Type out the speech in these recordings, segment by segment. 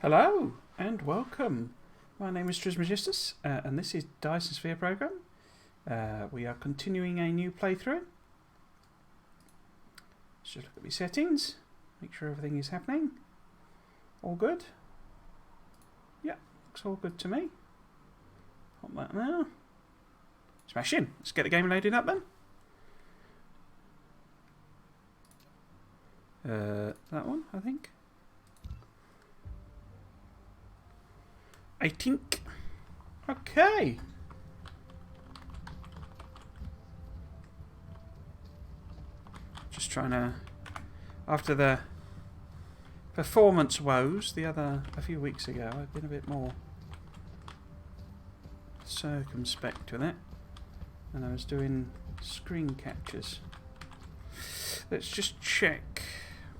Hello and welcome. My name is Trismegistus and this is Dyson Sphere Program. We are continuing a new playthrough. Let's just look at my settings, make sure everything is happening. All good? Yeah, looks all good to me. Pop that now. Smash in. Let's get the game loaded up then. That one, I think. I think. Okay. Just trying to, after the performance woes a few weeks ago, I've been a bit more circumspect with it, and I was doing screen captures. Let's just check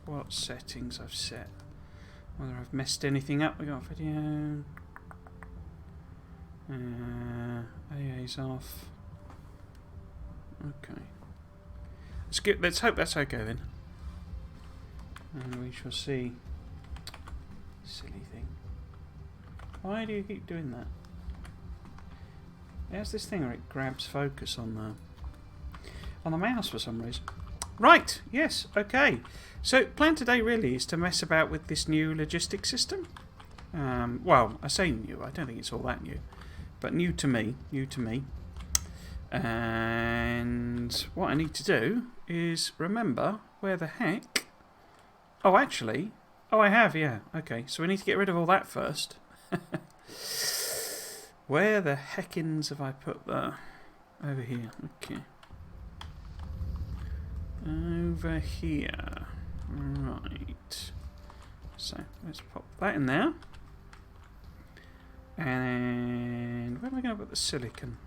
what settings I've set, whether I've messed anything up. We got video. AA's off. Okay. Let's hope that's okay then. And we shall see. Silly thing. Why do you keep doing that? There's this thing where it grabs focus on the mouse for some reason. Right, yes, okay. So plan today really is to mess about with this new logistics system. Well, I say new, I don't think it's all that new. But new to me. And what I need to do is remember where the heck... Oh, actually... Oh, I have, yeah. Okay, so we need to get rid of all that first. Where the heckins have I put that? Over here, okay. Over here. Right. So, let's pop that in there. And where am I going to put the silicon?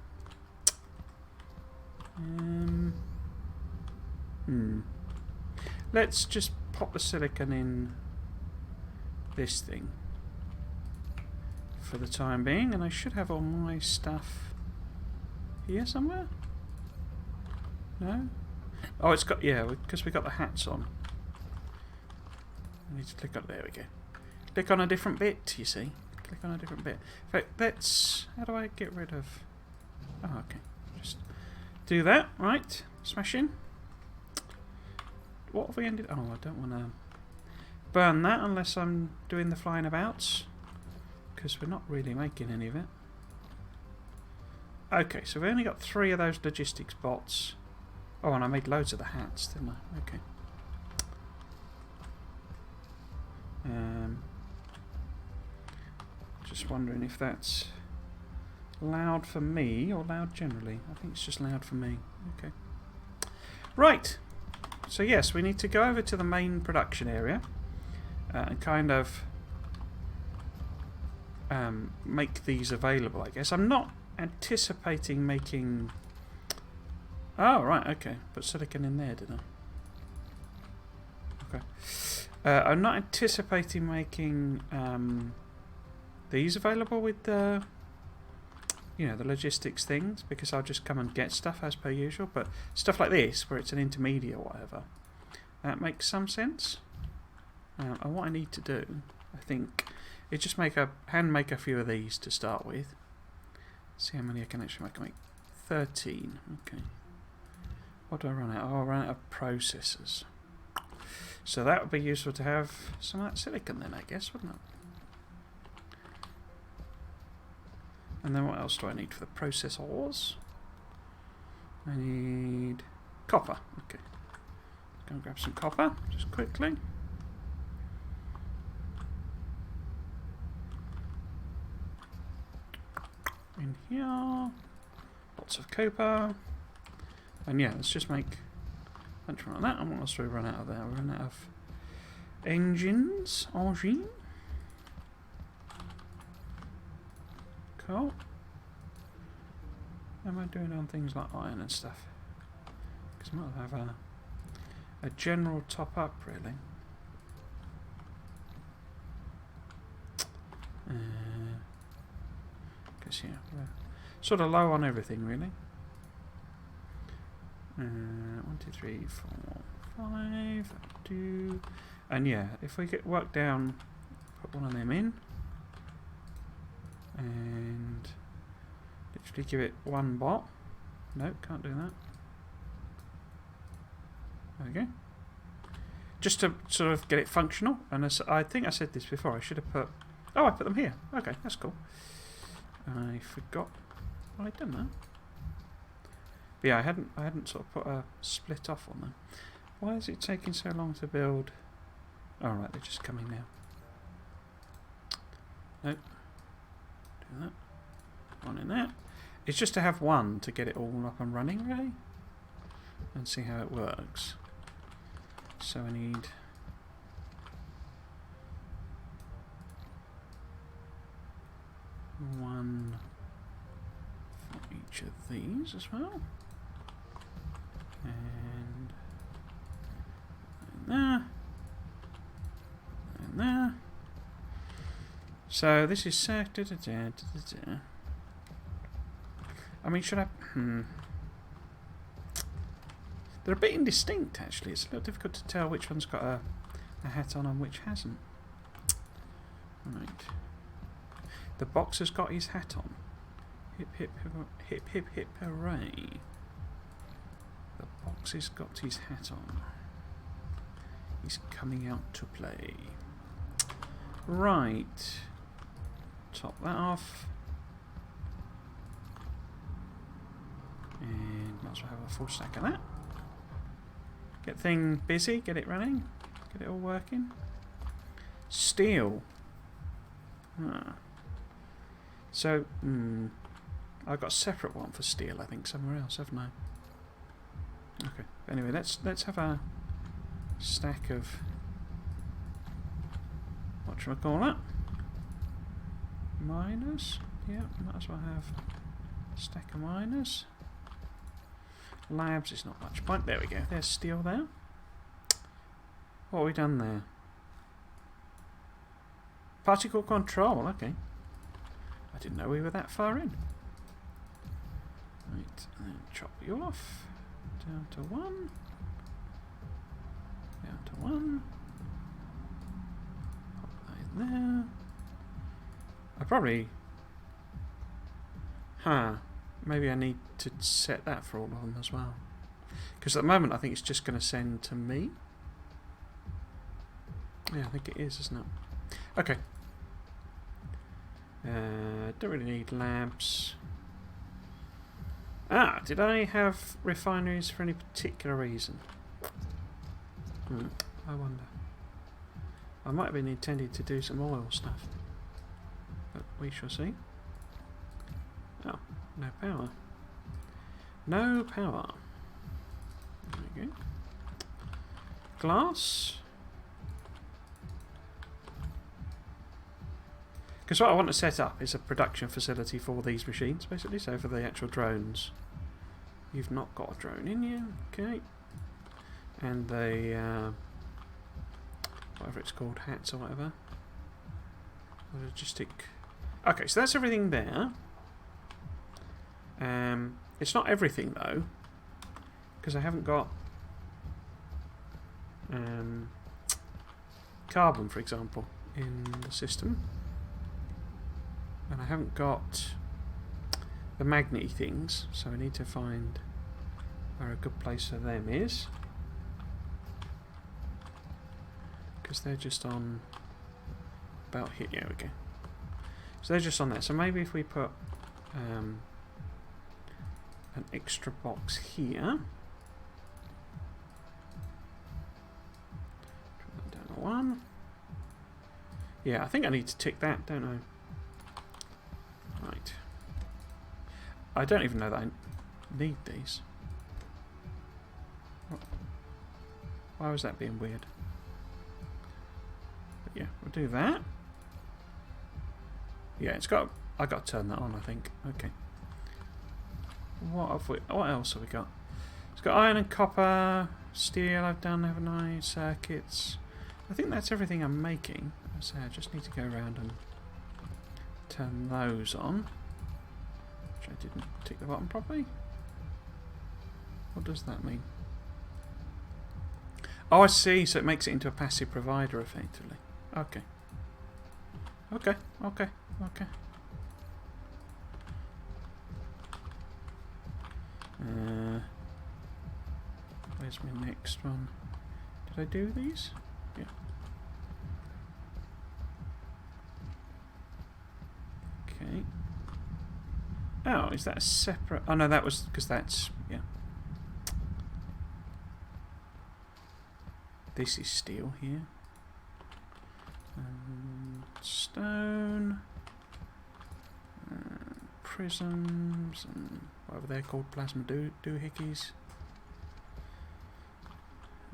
Let's just pop the silicon in this thing for the time being, and I should have all my stuff here somewhere. No? Oh, it's got, yeah, because we got the hats on. I need to click on, there we go. Click on a different bit, you see. Click on a different bit. In fact, let's... How do I get rid of... Oh, okay. Just do that. Right. Smash in. What have we ended... Oh, I don't want to burn that unless I'm doing the flying abouts. Because we're not really making any of it. Okay, so we only got 3 of those logistics bots. Oh, and I made loads of the hats, didn't I? Okay. Just wondering if that's loud for me or loud generally. I think it's just loud for me. Okay. Right. So yes, we need to go over to the main production area and kind of make these available, I guess. I'm not anticipating making... Oh, right, okay. Put silicon in there, did I? Okay. I'm not anticipating making... these available with the, you know, the logistics things, because I'll just come and get stuff as per usual. But stuff like this, where it's an intermediate or whatever, that makes some sense. And what I need to do, I think, is just hand make a few of these to start with. See how many I can actually make. 13. Okay. What do I run out? Oh, I run out of processors. So that would be useful to have some of that silicon then, I guess, wouldn't it? And then what else do I need for the processors? I need copper. Okay. Go and grab some copper, just quickly. In here. Lots of copper. And yeah, let's just make a bunch of that. And what else do we run out of there? We run out of engines. Cool. What am I doing on things like iron and stuff? Because I might have a general top up, really. Because yeah, we're sort of low on everything, really. 1, 2, 3, 4, 5, 2, and yeah, if we get work down, put one of them in. And literally give it one bot. No, can't do that. There we go. Just to sort of get it functional. And as I think I said this before, I should have put... Oh, I put them here. Okay, that's cool. I forgot I'd done that. But yeah, I hadn't sort of put a split off on them. Why is it taking so long to build? Oh, right, they're just coming now. Nope. Do that. One in there. It's just to have one to get it all up and running, really. And see how it works. So I need... one for each of these as well. And there. And there. So this is set. I mean, should I... They're a bit indistinct, actually. It's a little difficult to tell which one's got a hat on and which hasn't. Right. The boxer's got his hat on. Hip, hip, hip, hip, hip, hip, hooray. The boxer's got his hat on. He's coming out to play. Right. Top that off. And might as well have a full stack of that. Get thing busy, get it running, get it all working. Steel. So, I've got a separate one for steel, I think, somewhere else, haven't I? Okay. Anyway, let's have a stack of whatchamacallit? Miners. Yeah, might as well have a stack of miners. Labs is not much point. There we go. There's steel there. What have we done there? Particle control. Okay. I didn't know we were that far in. Right. And then chop you off. Down to one. Down to one. Pop that in there. I probably... Maybe I need to set that for all of them as well. Because at the moment I think it's just going to send to me. Yeah, I think it is, isn't it? Okay. Don't really need labs. Did I have refineries for any particular reason? I wonder. I might have been intending to do some oil stuff. But we shall see. Oh. No power. No power. There we go. Glass. Because what I want to set up is a production facility for these machines, basically. So for the actual drones. You've not got a drone in you. Okay. And the... whatever it's called, hats or whatever. Logistic... Okay, so that's everything there. It's not everything though, because I haven't got carbon, for example, in the system, and I haven't got the magnet things, so I need to find where a good place for them is, because they're just on about here. There we go. So they're just on there. So maybe if we put an extra box here. Put that down to 1. Yeah, I think I need to tick that, don't I? Right. I don't even know that I need these. Why was that being weird? But yeah, we'll do that. Yeah, it's got... I got to turn that on, I think. Okay. What else have we got? It's got iron and copper, steel I've done, haven't I? Circuits. I think that's everything I'm making. So I just need to go around and turn those on. Which I didn't tick the button properly. What does that mean? Oh, I see. So it makes it into a passive provider, effectively. Okay. Okay. Where's my next one? Did I do these? Yeah. Okay. Oh, is that a separate... Oh no, that was... because that's... yeah. This is steel here. Stone. Prisms and whatever they're called, plasma doohickeys.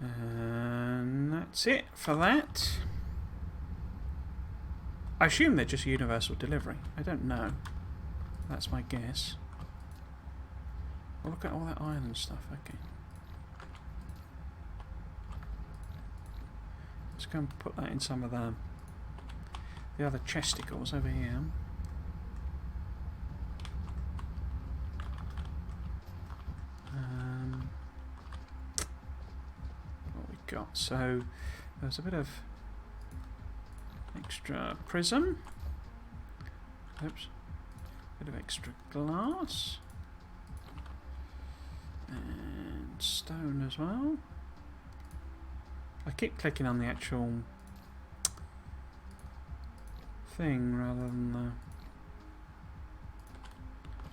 And that's it for that. I assume they're just universal delivery. I don't know. That's my guess. Oh, look at all that iron and stuff. Okay. Let's go and put that in some of the other chesticles over here. What we got? So there's a bit of extra prism. Oops. Bit of extra glass. And stone as well. I keep clicking on the actual thing rather than the,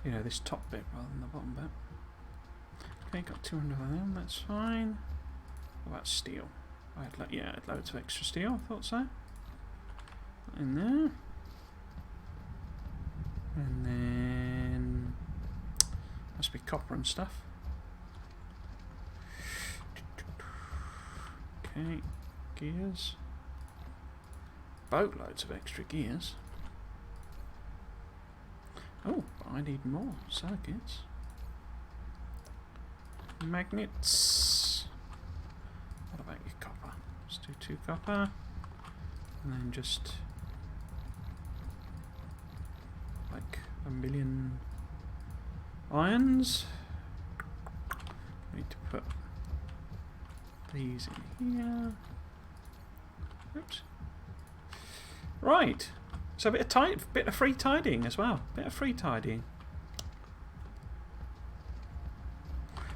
you know, this top bit rather than the bottom bit. Okay, got 200 of them, that's fine. What about steel? I had loads of extra steel, I thought so. In there. And then must be copper and stuff. Okay, gears. Boatloads of extra gears. Oh, but I need more circuits. Magnets. What about your copper? Let's do 2 copper. And then just like 1,000,000 irons. Need to put these in here. Oops. Right. So a bit of free tidying as well. Bit of free tidying.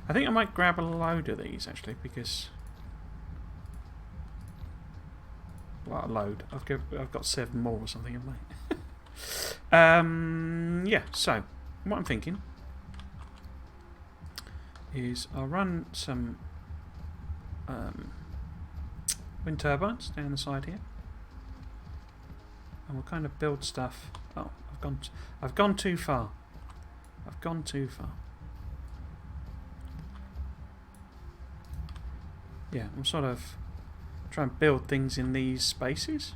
I think I might grab a load of these actually because, well, a load. I've got 7 more or something, haven't I? Yeah. So what I'm thinking is I'll run some wind turbines down the side here, and we'll kind of build stuff. Oh, I've gone too far. I've gone too far. Yeah, I'm sort of trying to build things in these spaces.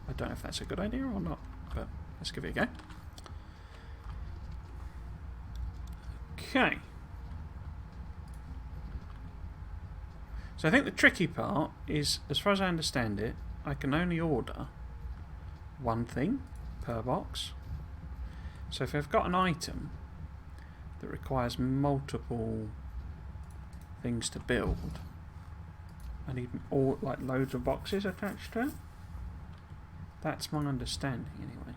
I don't know if that's a good idea or not, but let's give it a go. Okay. So I think the tricky part is, as far as I understand it, I can only order one thing per box. So if I've got an item that requires multiple things to build, I need like loads of boxes attached to it. That's my understanding anyway.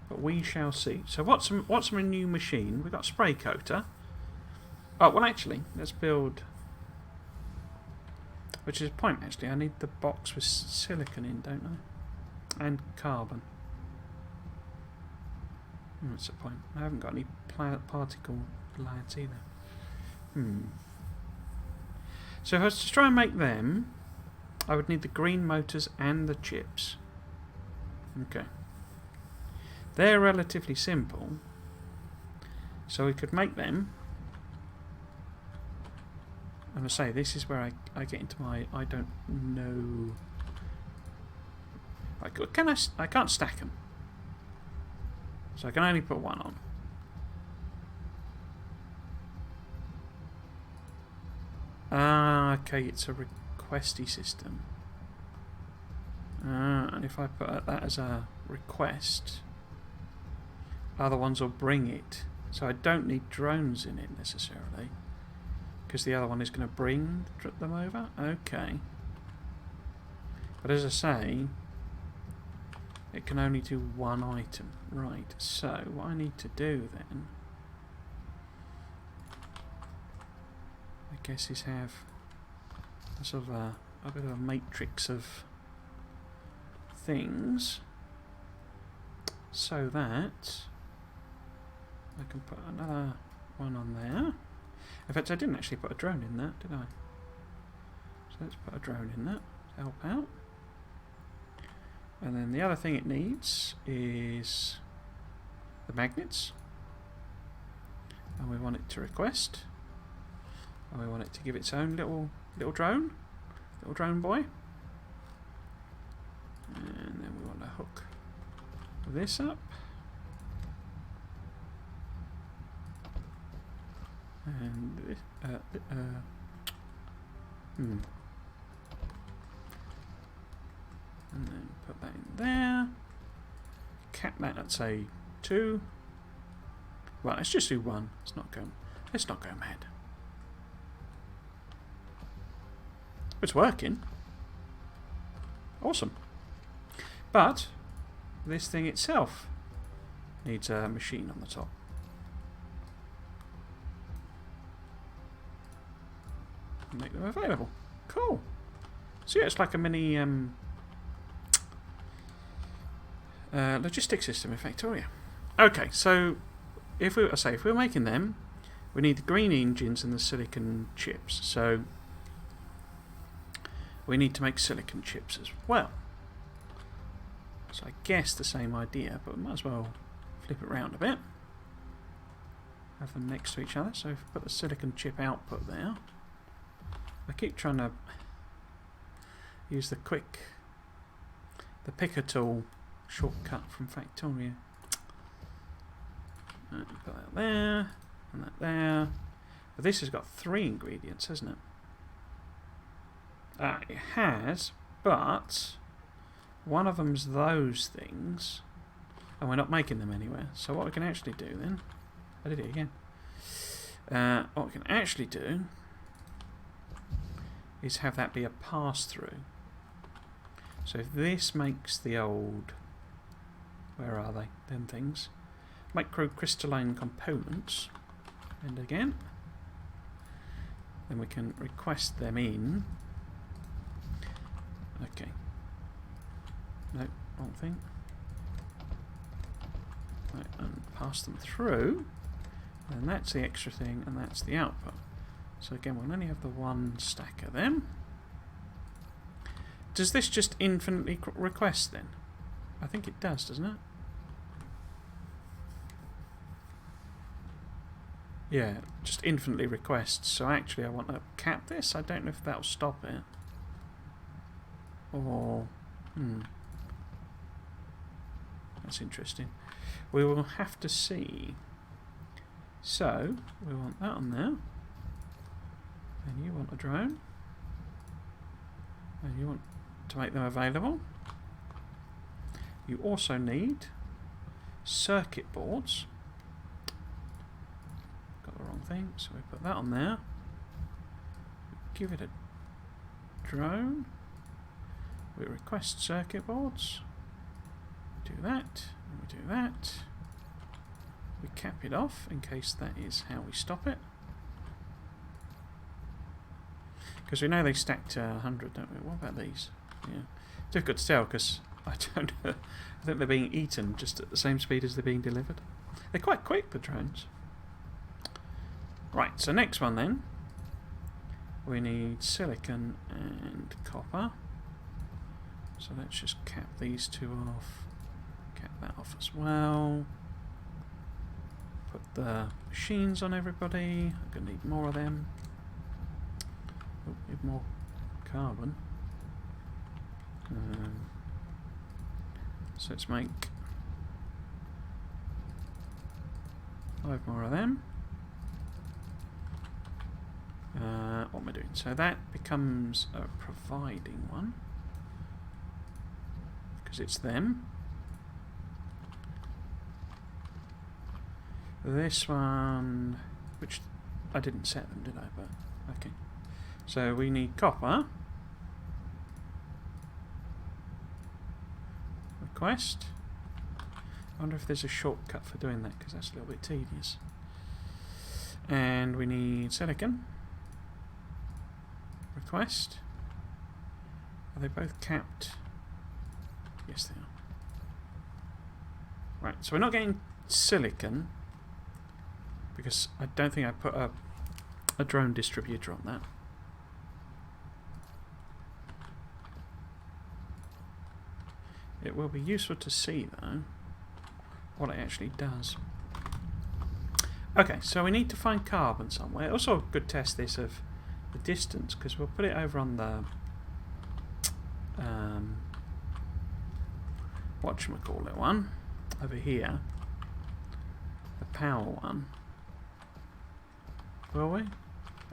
But we shall see. So what's my new machine? We've got spray coater. Oh well, actually, let's build. Which is a point actually. I need the box with silicon in, don't I? And carbon. That's a point. I haven't got any particle lights either. So if I was to try and make them, I would need the green motors and the chips. Okay. They're relatively simple. So we could make them. And I say, this is where I get into my I don't know. Like, I can't stack them. So I can only put one on. Ah, okay, it's a requesty system. And if I put that as a request, other ones will bring it. So I don't need drones in it necessarily, because the other one is going to bring them over. Okay. But as I say, it can only do one item. Right, so what I need to do then guess, is have a sort of a bit of a matrix of things, so that I can put another one on there. In fact, I didn't actually put a drone in that, did I? So let's put a drone in that to help out. And then the other thing it needs is the magnets. And we want it to request. And we want it to give its own little drone boy. And then we want to hook this up. And this, and then put that in there. Cap that at say 2. Well, let's just do 1. Let's not go mad. It's working. Awesome. But this thing itself needs a machine on the top. Make them available. Cool. So yeah, it's like a mini logistics system in Factoria. Okay, so if we're making them, we need the green engines and the silicon chips. So we need to make silicon chips as well. So I guess the same idea, but we might as well flip it around a bit. Have them next to each other. So if we put the silicon chip output there. I keep trying to use the picker tool shortcut from Factoria. Put that there, and that there. But this has got 3 ingredients, hasn't it? It has, but one of them's those things, and we're not making them anywhere. So what we can actually do then, I did it again. What we can actually do is have that be a pass-through. So if this makes the old, where are they, them things, microcrystalline components, and again, then we can request them in. Okay. No, wrong thing. Right, and pass them through, and that's the extra thing, and that's the output. So again, we'll only have the 1 stack of them. Does this just infinitely request then? I think it does, doesn't it? Yeah, just infinitely requests. So actually I want to cap this. I don't know if that'll stop it. Or... That's interesting. We will have to see. So, we want that on there. And you want a drone. And you want to make them available. You also need circuit boards. Got the wrong thing, so we put that on there. Give it a drone. We request circuit boards. Do that, and we do that. We cap it off in case that is how we stop it. Because we know they stack to 100, don't we? What about these? Yeah, difficult to tell because I don't know. I think they're being eaten just at the same speed as they're being delivered. They're quite quick, the drones. Right, so next one then. We need silicon and copper. So let's just cap these 2 off. Cap that off as well. Put the machines on everybody. I'm going to need more of them. Oh, need more carbon. So let's make 5 more of them. What am I doing? So that becomes a providing one. Because it's them. This one, which I didn't set them, did I? But okay. So we need copper. Request. I wonder if there's a shortcut for doing that because that's a little bit tedious. And we need silicon. request. Are they both capped? Yes, they are. Right, so we're not getting silicon because I don't think I put a drone distributor on that. It will be useful to see, though, what it actually does. Okay, so we need to find carbon somewhere. Also, a good test this of the distance, because we'll put it over on the whatchamacallit one over here, the power one. Will we?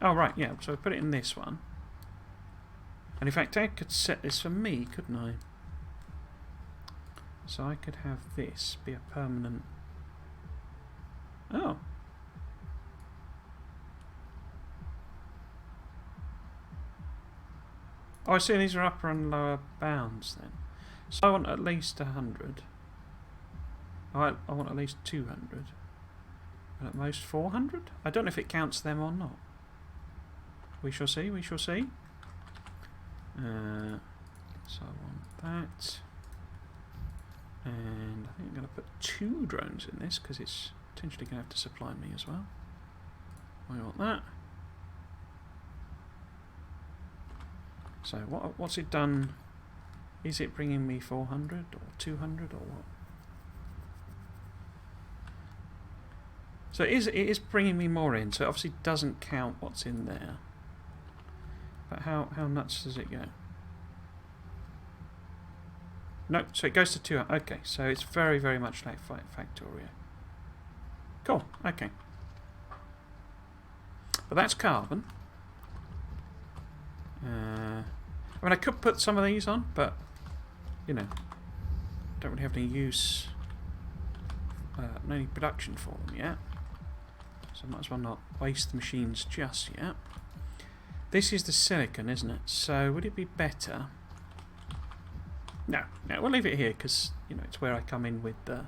Oh right, yeah. So we put it in this one, and in fact I could set this for me, couldn't I? So I could have this be a permanent. Oh. Oh, I see. These are upper and lower bounds then. So I want at least 100. I want at least 200. And at most 400? I don't know if it counts them or not. We shall see, we shall see. So I want that. And I think I'm going to put 2 drones in this because it's potentially going to have to supply me as well. I want that. So what's it done? Is it bringing me 400 or 200 or what? So it is bringing me more in, so it obviously doesn't count what's in there. But how nuts does it go? No, so it goes to 200. Okay, so it's very, very much like Factorio. Cool, okay. But that's carbon. I mean, I could put some of these on, but, you know, don't really have any use, any production for them yet. So I might as well not waste the machines just yet. This is the silicon, isn't it? So would it be better? No, we'll leave it here because, you know, it's where I come in with the,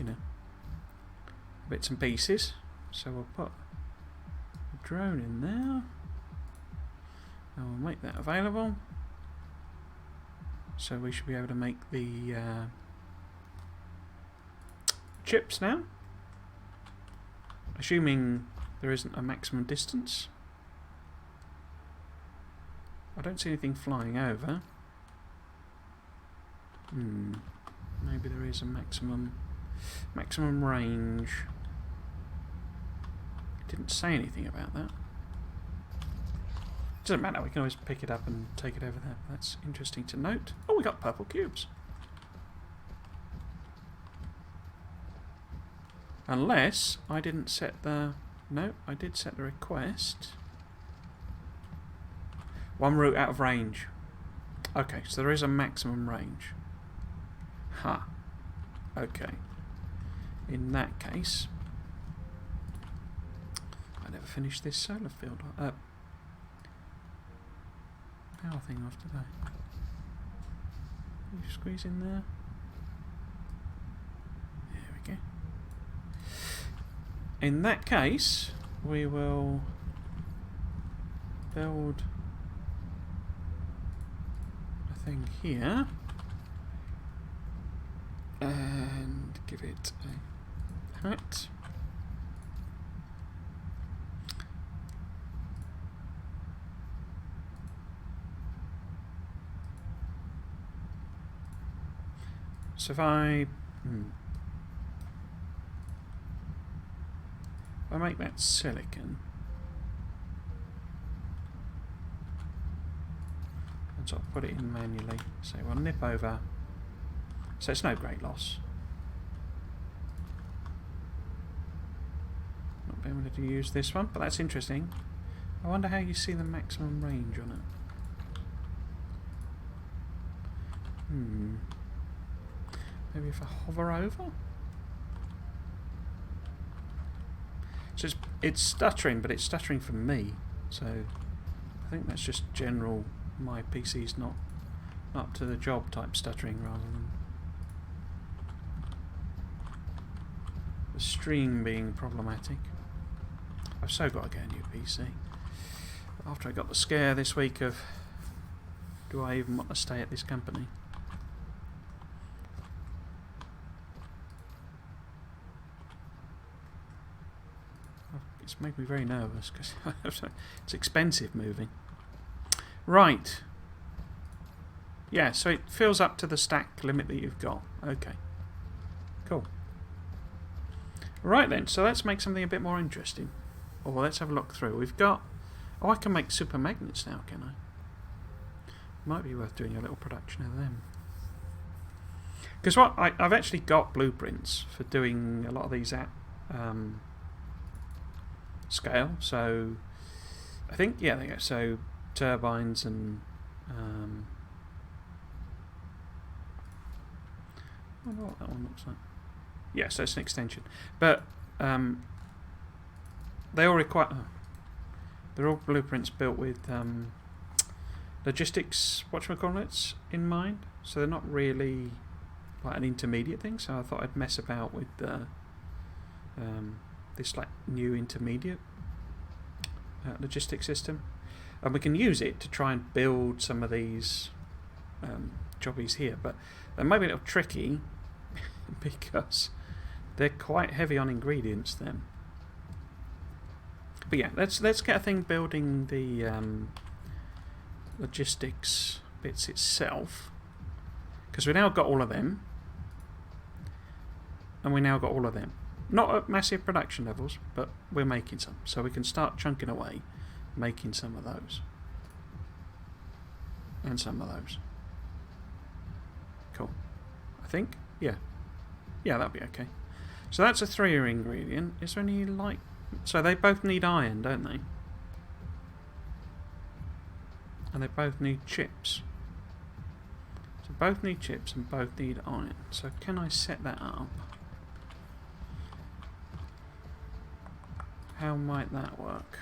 you know, bits and pieces. So we'll put a drone in there. And we'll make that available. So we should be able to make the chips now. Assuming there isn't a maximum distance. I don't see anything flying over. Maybe there is a maximum range. It didn't say anything about that. Doesn't matter, we can always pick it up and take it over there. That's interesting to note. Oh, we got purple cubes. Unless I didn't set the... No, I did set the request. 1 route out of range. Okay, so there is a maximum range. Ha. Okay. In that case... I never finished this solar field. Power thing off today. Can you squeeze in there? There we go. In that case, we will build a thing here and give it a hat. So if I make that silicon, and sort of put it in manually, so we'll nip over, so it's no great loss. Not being able to use this one, but that's interesting. I wonder how you see the maximum range on it. Maybe if I hover over? So it's stuttering, but it's stuttering for me. So I think that's just general, my PC's not up to the job type stuttering rather than the stream being problematic. I've so got to get a new PC. After I got the scare this week of, do I even want to stay at this company? It's made me very nervous because it's expensive moving. Right. Yeah, so it fills up to the stack limit that you've got. Okay. Cool. Right then, so let's make something a bit more interesting. Or let's have a look through. We've got... Oh, I can make super magnets now, can I? Might be worth doing a little production of them. Because what I've actually got blueprints for doing a lot of these at scale. So I think, yeah, there you go. So turbines and I wonder what that one looks like. Yeah, so it's an extension. But they all require... Oh, they're all blueprints built with logistics, whatchamacallits, in mind. So they're not really like an intermediate thing. So I thought I'd mess about with this like new intermediate logistics system. And we can use it to try and build some of these jobbies here. But they might be a little tricky because they're quite heavy on ingredients then. But yeah, let's get a thing building the logistics bits itself, because we now got all of them, and we now got all of them. Not at massive production levels, but we're making some, so we can start chunking away, making some of those, and some of those. Cool. I think, yeah, that'll be okay. So that's a 3 ingredient. Is there any light? So they both need iron, don't they? And they both need chips. So both need chips and both need iron. So can I set that up? How might that work?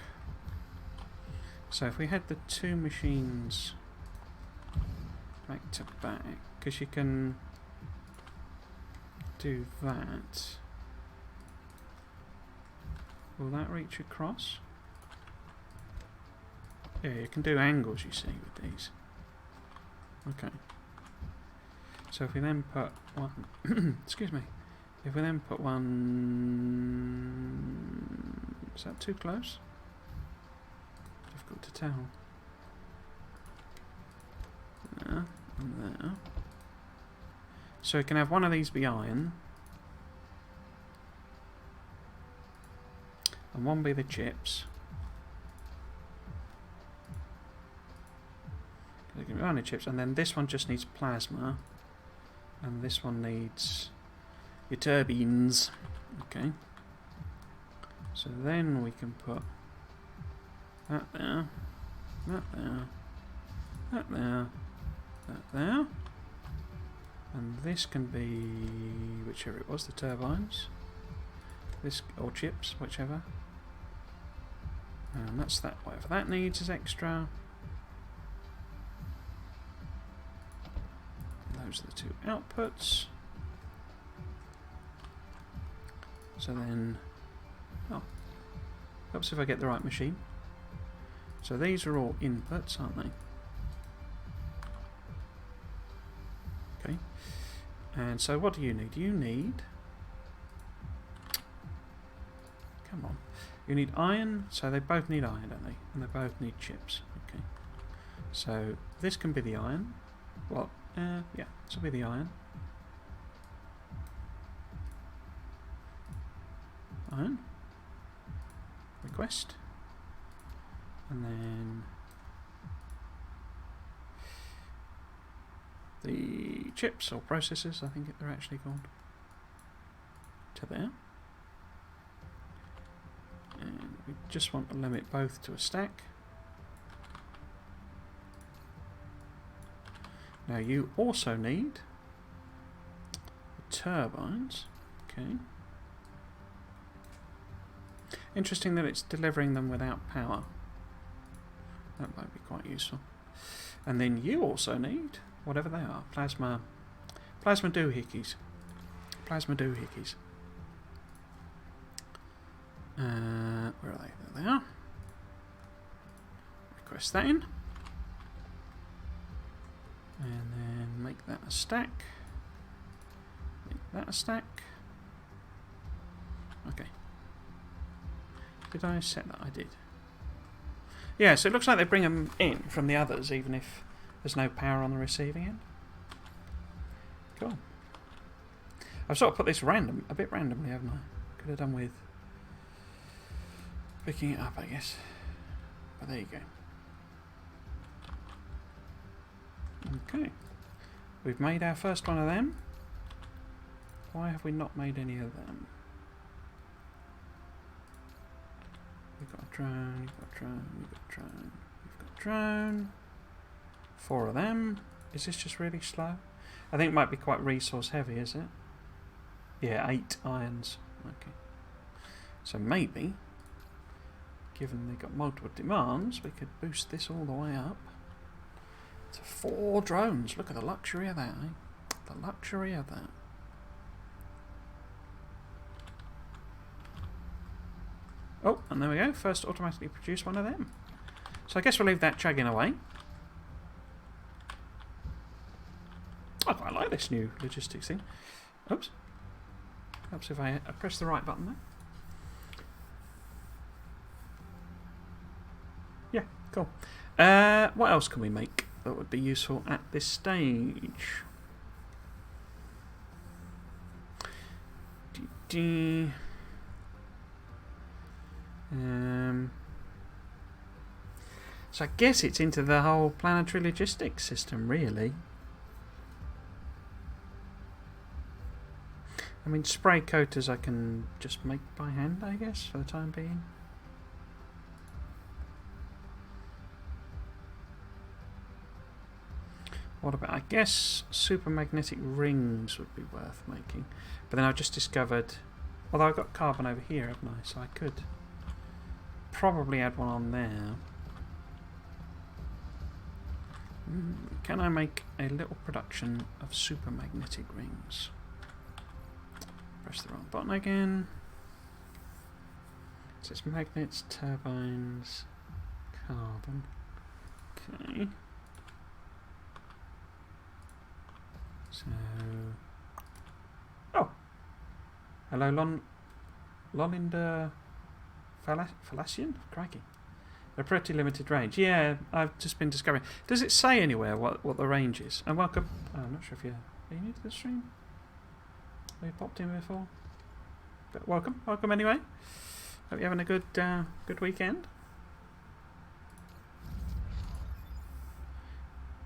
So if we had the 2 machines back to back, because you can do that. Will that reach across? Yeah, you can do angles, you see, with these. Okay. So if we then put one... excuse me. If we then put one... Is that too close? Difficult to tell. There and there. So we can have one of these be iron. And one be the chips. They can be only chips, and then this one just needs plasma, and this one needs your turbines. Okay. So then we can put that there, that there, that there, that there, and this can be whichever it was, the turbines. This or chips, whichever. And that's that. Whatever that needs is extra. And those are the 2 outputs. So then, oh, helps if I get the right machine. So these are all inputs, aren't they? Okay. And so what do you need? You need... Come on. You need iron, so they both need iron, don't they? And they both need chips. Okay. So this can be the iron. Well, yeah, this will be the iron. Iron. Request. And then the chips or processors, I think they're actually called. To there. And we just want to limit both to a stack. Now you also need turbines. Okay. Interesting that it's delivering them without power. That might be quite useful. And then you also need, whatever they are, plasma doohickeys. Plasma doohickeys. Where are they? There they are. press that in. And then make that a stack. Make that a stack. Okay. Did I set that? I did. Yeah, so it looks like they bring them in from the others, even if there's no power on the receiving end. Cool. I've sort of put this a bit randomly, haven't I? Could have done with picking it up, I guess. But there you go. Okay. We've made our first one of them. Why have we not made any of them? We've got a drone, we've got a drone, we've got a drone, we've got a drone. 4 of them. Is this just really slow? I think it might be quite resource heavy, is it? Yeah, 8 irons. Okay. So maybe, given they've got multiple demands, we could boost this all the way up to 4 drones. Look at the luxury of that, eh? The luxury of that. Oh, and there we go. First automatically produce one of them. So I guess we'll leave that chugging away. I quite like this new logistics thing. Oops. Helps if I press the right button there. Yeah, cool. What else can we make that would be useful at this stage? So I guess it's into the whole planetary logistics system, really. I mean, spray coaters I can just make by hand, I guess, for the time being. What about, I guess, supermagnetic rings would be worth making. But then I've just discovered, although I've got carbon over here, haven't I? So I could probably add one on there. Can I make a little production of supermagnetic rings? Press the wrong button again. It says magnets, turbines, carbon. Okay. So, oh, hello, Lolinda Fallacian? Crikey. They're pretty limited range. Yeah, I've just been discovering. Does it say anywhere what the range is? And welcome. I'm not sure if are you new to the stream? Have you popped in before? But welcome anyway. Hope you're having a good weekend.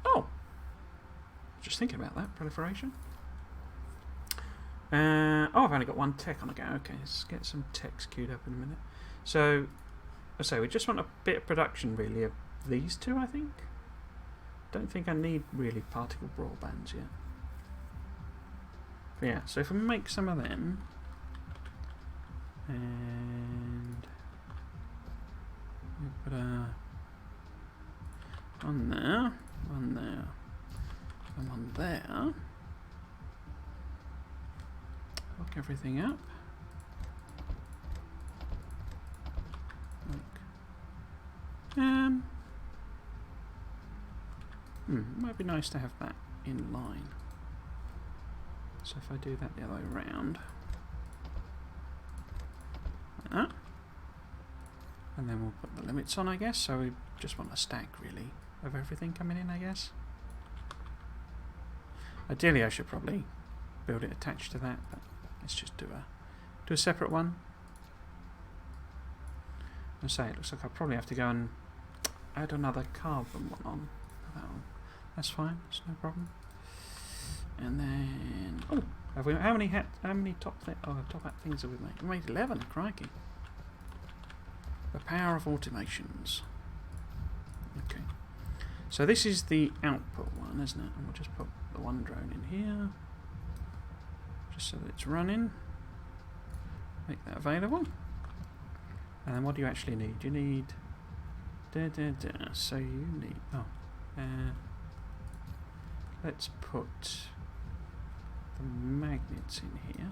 Oh, just thinking about that proliferation. Oh, I've only got one tech on the go. Okay, let's get some techs queued up in a minute. So, we just want a bit of production, really, of these two, I think. Don't think I need, really, particle broadbands yet. But yeah, so if we make some of them, and we put one there, and one there. Lock everything up. Might be nice to have that in line. So if I do that the other way around, like that, and then we'll put the limits on, I guess. So we just want a stack, really, of everything coming in, I guess. Ideally, I should probably build it attached to that, but let's just do a separate one. I say it looks like I probably have to go and add another carbon one on. That's fine. That's no problem. And then, oh, have we? How many top hat things have we made? We made 11. Crikey! The power of automations. Okay. So this is the output one, isn't it? And we'll just put the one drone in here, just so that it's running. Make that available. And then what do you actually need? You need So you need let's put the magnets in here.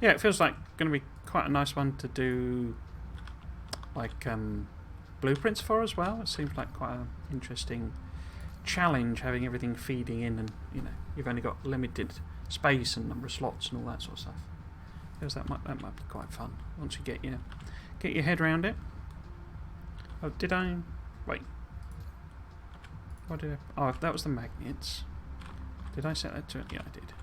Yeah, it feels like going to be quite a nice one to do like blueprints for as well. It seems like quite an interesting challenge, having everything feeding in, and you've only got limited space and number of slots and all that sort of stuff. Because that might be quite fun once you get your head around it. Oh, did I? Wait. What did I? Oh, that was the magnets. Did I set that to it? Yeah, I did.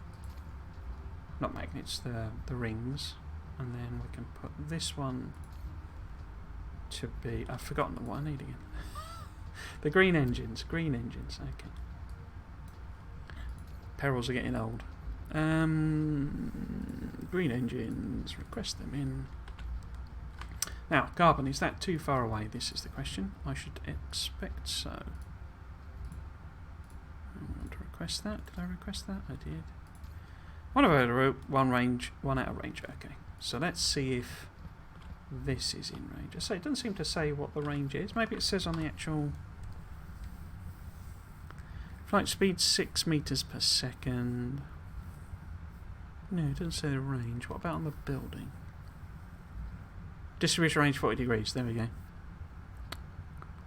Not magnets, the rings. And then we can put this one to be... I've forgotten what I need again. The green engines. Green engines, okay. Perils are getting old. Green engines, request them in. Now, carbon, is that too far away? This is the question. I should expect so. I want to request that. Did I request that? I did. One out of range. Okay. So let's see if this is in range. I say it doesn't seem to say what the range is. Maybe it says on the actual flight speed 6 meters per second. No, it doesn't say the range. What about on the building? Distribution range 40 degrees. There we go.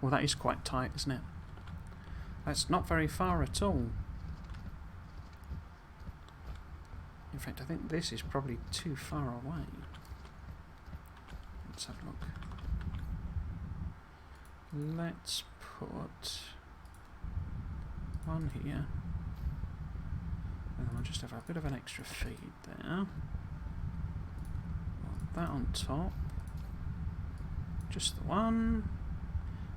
Well, that is quite tight, isn't it? That's not very far at all. In fact, I think this is probably too far away. Let's have a look. Let's put one here. And I'll just have a bit of an extra feed there. That on top. Just the one.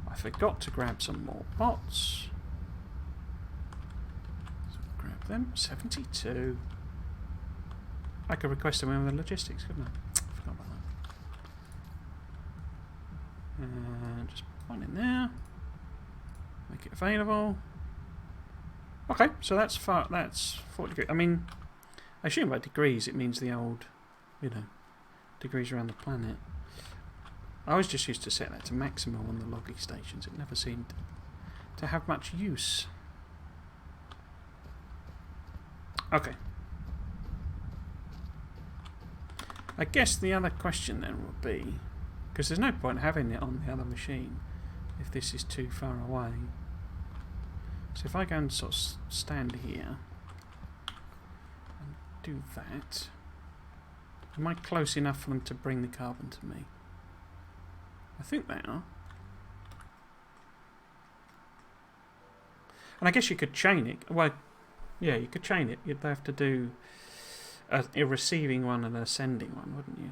I forgot to grab some more pots. So grab them. 72. I could request them in with the logistics, couldn't I? Forgot about that. And just put one in there. Make it available. Okay, so that's 40 degrees. I mean, I assume by degrees it means the old, degrees around the planet. I was just used to set that to maximum on the logging stations. It never seemed to have much use. Okay. I guess the other question then would be, because there's no point having it on the other machine if this is too far away. So if I go and sort of stand here and do that, am I close enough for them to bring the carbon to me? I think they are. And I guess you could chain it. Well, yeah, you could chain it. You'd have to do a receiving one and a sending one, wouldn't you?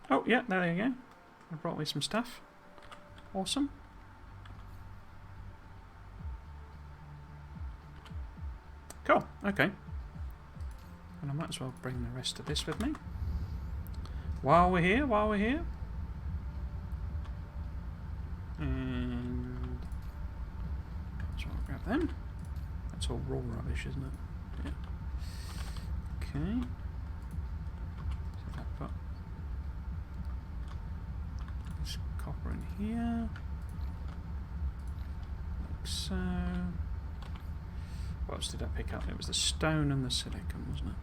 Oh, yeah, there you go. I brought me some stuff. Awesome. Cool, okay. And I might as well bring the rest of this with me. While we're here. And so I'll grab them. That's all raw rubbish, isn't it? Yeah. Okay. So if I put this copper in here, like so. What else did I pick up? It was the stone and the silicon, wasn't it?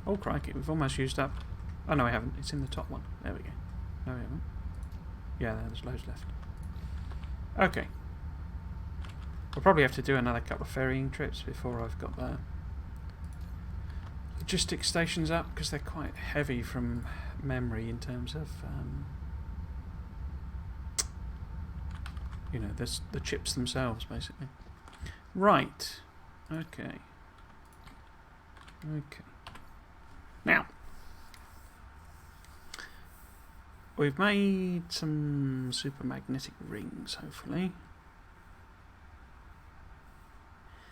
Oh crikey, we've almost used up. Oh no, we haven't. It's in the top one. There we go. No, we haven't. Yeah, there's loads left. Okay. We'll probably have to do another couple of ferrying trips before I've got the logistics stations up, because they're quite heavy from memory in terms of the chips themselves, basically. Right. Okay. Now, we've made some super magnetic rings, hopefully.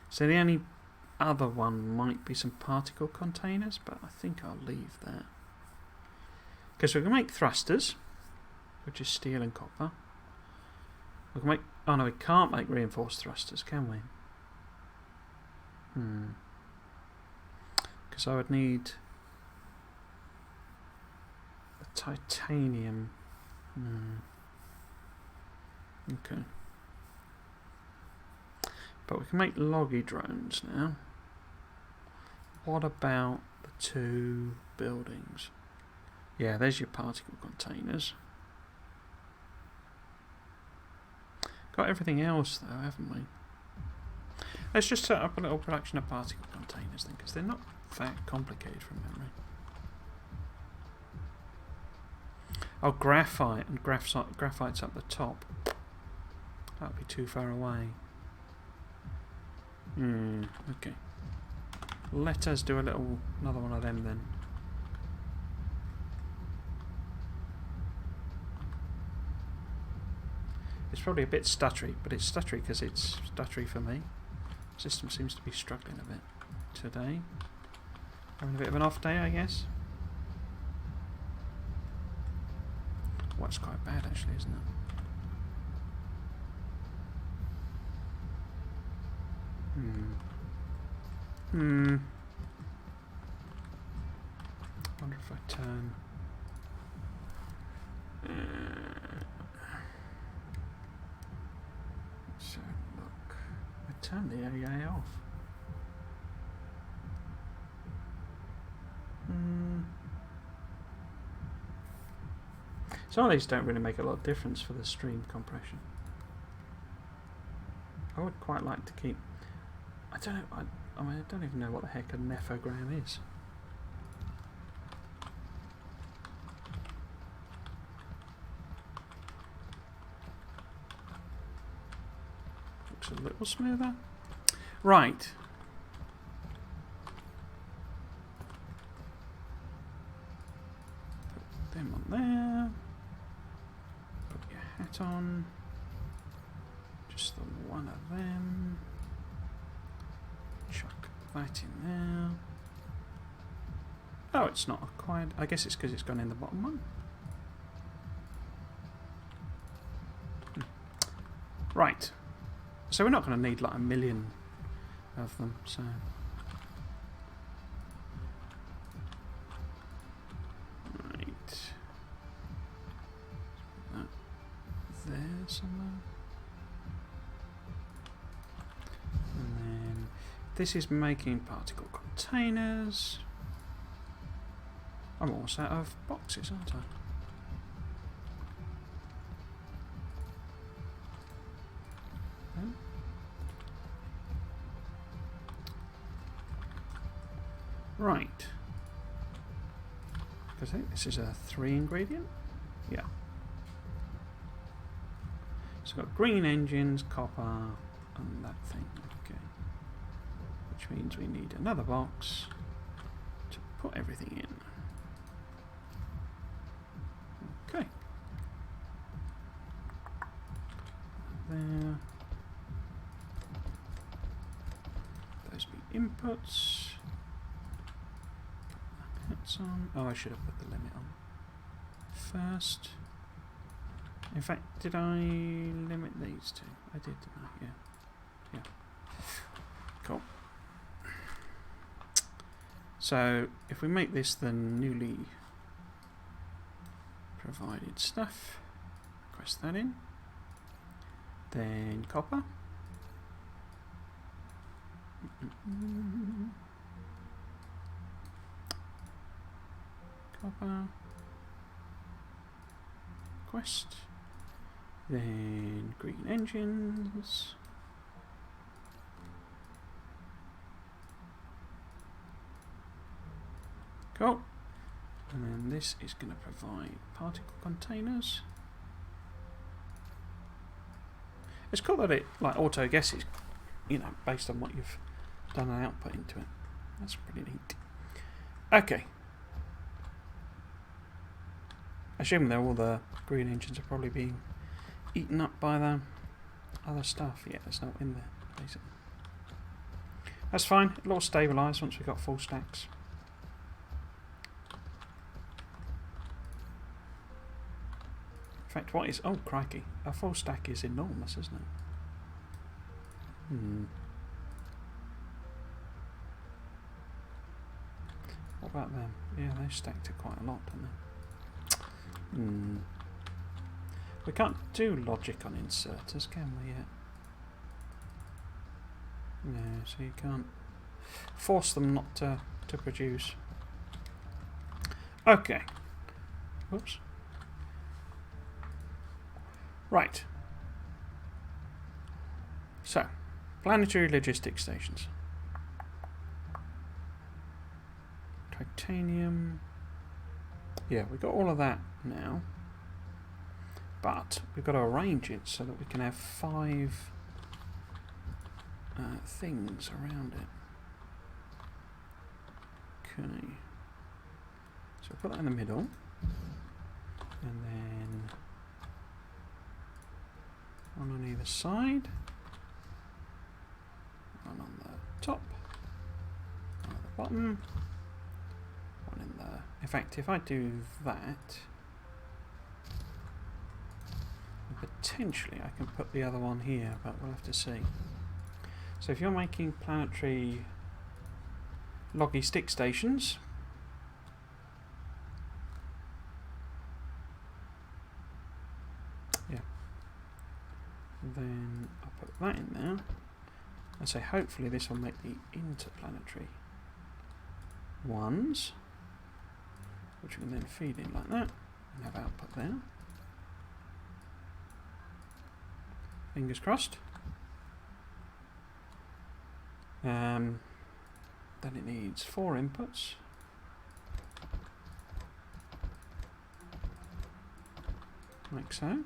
So the only other one might be some particle containers, but I think I'll leave that. Because we can make thrusters, which is steel and copper. We can make... Oh no, we can't make reinforced thrusters, can we? Because I would need a titanium. Okay. But we can make loggy drones now. What about the two buildings? Yeah, there's your particle containers. Got everything else though, haven't we? Let's just set up a little production of particle containers then, because they're not that complicated from memory. Oh, graphite, and graphite's up the top. That would be too far away. Okay. Let us do another one of them then. It's probably a bit stuttery, but it's stuttery because it's stuttery for me. The system seems to be struggling a bit today. Having a bit of an off day, I guess. Well, it's quite bad actually, isn't it? I wonder if I turn... So, look. I turn the AA off. Some of these don't really make a lot of difference for the stream compression. I would quite like to keep... I don't know, I mean, I don't even know what the heck a nephogram is. Looks a little smoother. Right. Put them on there. Put your hat on. Just the one of them. Chuck that in there. Oh, it's not quite. I guess it's because it's gone in the bottom one. Right. So we're not going to need like a million of them. So. Right. That there somewhere. This is making particle containers. I'm almost out of boxes, aren't I? No? Right. Because I think this is a 3 ingredient. Yeah. So we've got green engines, copper, and that thing. Which means we need another box to put everything in. Okay. There. Those be inputs. Put the hats on. Oh, I should have put the limit on first. In fact, did I limit these two? I did, didn't I? Yeah. Yeah. Cool. So, if we make this the newly provided stuff, request that in, then copper, copper, request, then green engines, cool. And then this is going to provide particle containers. It's cool that it like auto guesses, you know, based on what you've done an output into it. That's pretty neat. Okay. Assuming that all the green engines are probably being eaten up by the other stuff. Yeah, it's not in there, basically. That's fine. It'll all stabilise once we've got full stacks. In fact, what is... Oh, crikey. A full stack is enormous, isn't it? What about them? Yeah, they stacked it quite a lot, don't they? We can't do logic on inserters, can we yet? No, so you can't force them not to to produce. Okay. Whoops. Right. So, planetary logistics stations. Titanium. Yeah, we've got all of that now. But we've got to arrange it so that we can have 5 things around it. Okay. So put that in the middle. And then one on either side. One on the top. One at the bottom. One in the... In fact, if I do that, potentially I can put the other one here, but we'll have to see. So if you're making planetary loggy stick stations, yeah, then I'll put that in there. And so hopefully this will make the interplanetary ones, which we can then feed in like that and have output there. Fingers crossed. Then it needs 4 inputs. Like so.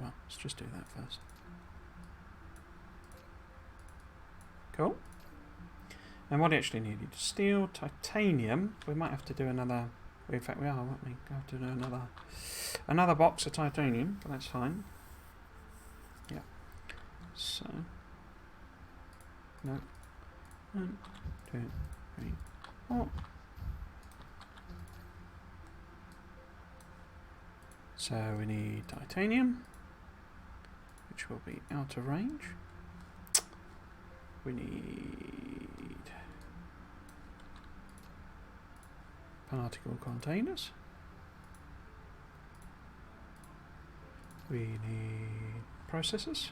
Let's just do that first. Cool. And what I actually needed: steel, titanium. We might have to do another. In fact, we are, won't we? We have to do another box of titanium, but that's fine. Yeah. So. No. 1, 2, 3, 4. So we need titanium, which will be out of range. We need particle containers. We need processors.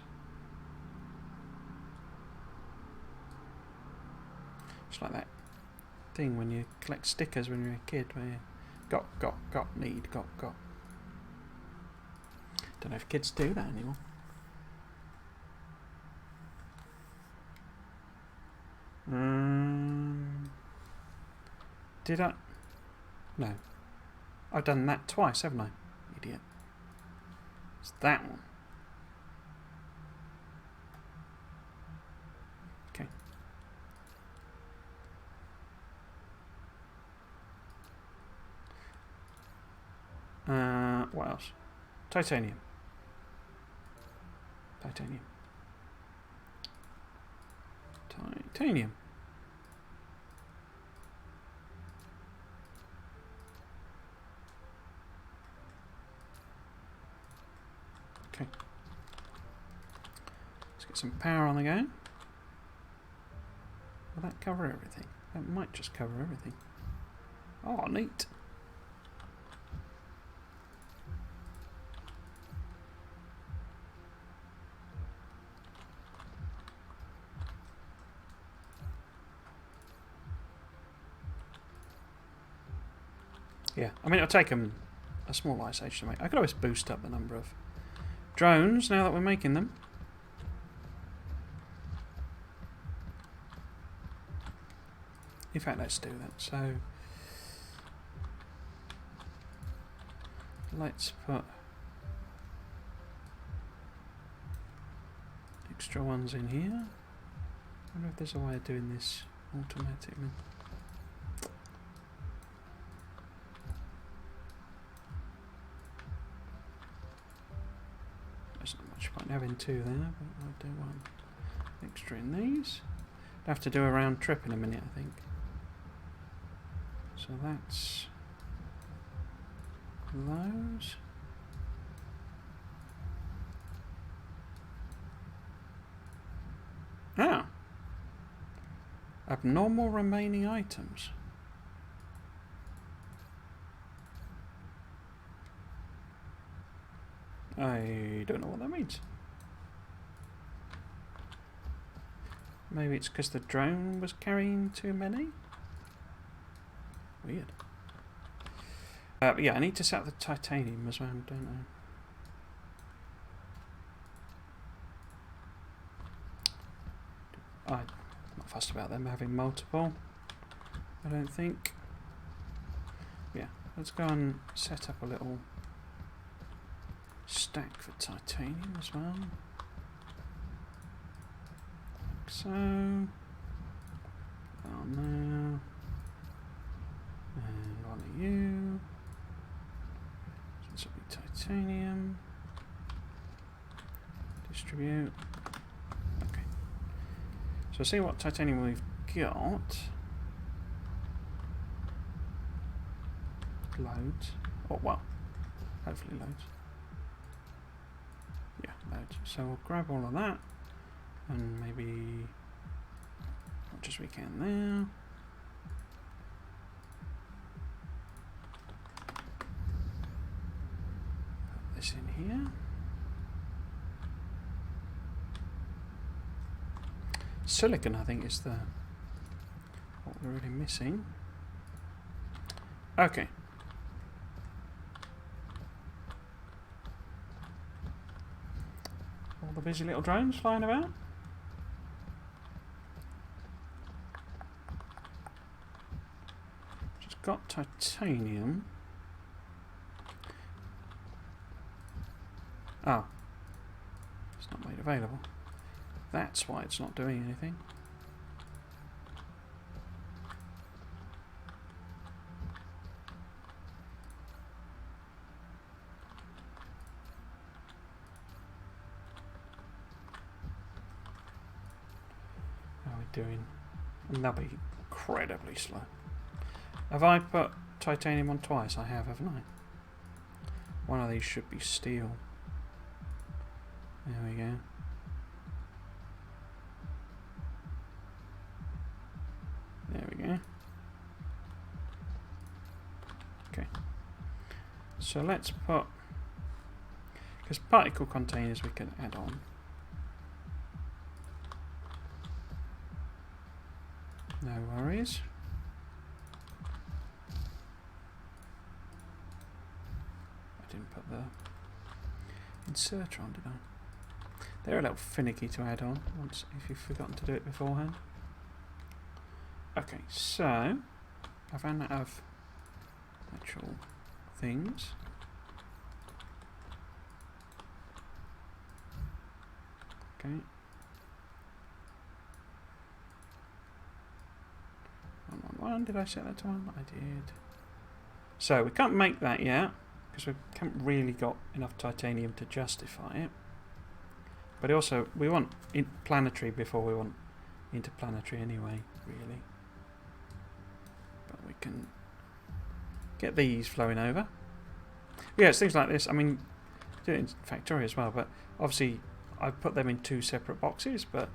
It's like that thing when you collect stickers when you're a kid, where you got, need, got. Don't know if kids do that anymore. Did I? No. I've done that twice, haven't I? Idiot. It's that one. Okay. What else? Titanium. Titanium. Okay. Let's get some power on the go. Will that cover everything? That might just cover everything. Oh, neat. Yeah, I mean, it'll take them a small ice age to make. I could always boost up the number of drones now that we're making them. In fact, let's do that. So, let's put extra ones in here. I wonder if there's a way of doing this automatically. Point having 2 there, but I'll do 1 extra in these. I'll have to do a round trip in a minute, I think. So that's those. Ah! Abnormal remaining items. I don't know what that means. Maybe it's because the drone was carrying too many? Weird. But yeah, I need to set up the titanium as well, don't I? I'm not fussed about them having multiple, I don't think. Yeah, let's go and set up a little stack for titanium as well. Like so. On there. And one of you. This will be titanium. Distribute. Okay. So see what titanium we've got. Loads. Oh, well. Hopefully loads. Yeah, loads. So we'll grab all of that. And maybe much as we can there. Put this in here. Silicon, I think, is what we're really missing. Okay. All the busy little drones flying about. Just got titanium. Oh. It's not made available. That's why it's not doing anything. How are we doing? And that'll be incredibly slow. Have I put titanium on twice? I have, haven't I? One of these should be steel. There we go. There we go. Okay. So let's put, because particle containers we can add on. No worries. I didn't put the inserter on, did I? They're a little finicky to add on once if you've forgotten to do it beforehand. Okay, so I've run out of actual things. Okay. One. Did I set that to 1? I did. So we can't make that yet because we haven't really got enough titanium to justify it. But also we want planetary before we want interplanetary anyway, really. But we can get these flowing over. Yeah, it's things like this. I mean, do it in Factorio as well, but obviously I've put them in 2 separate boxes, but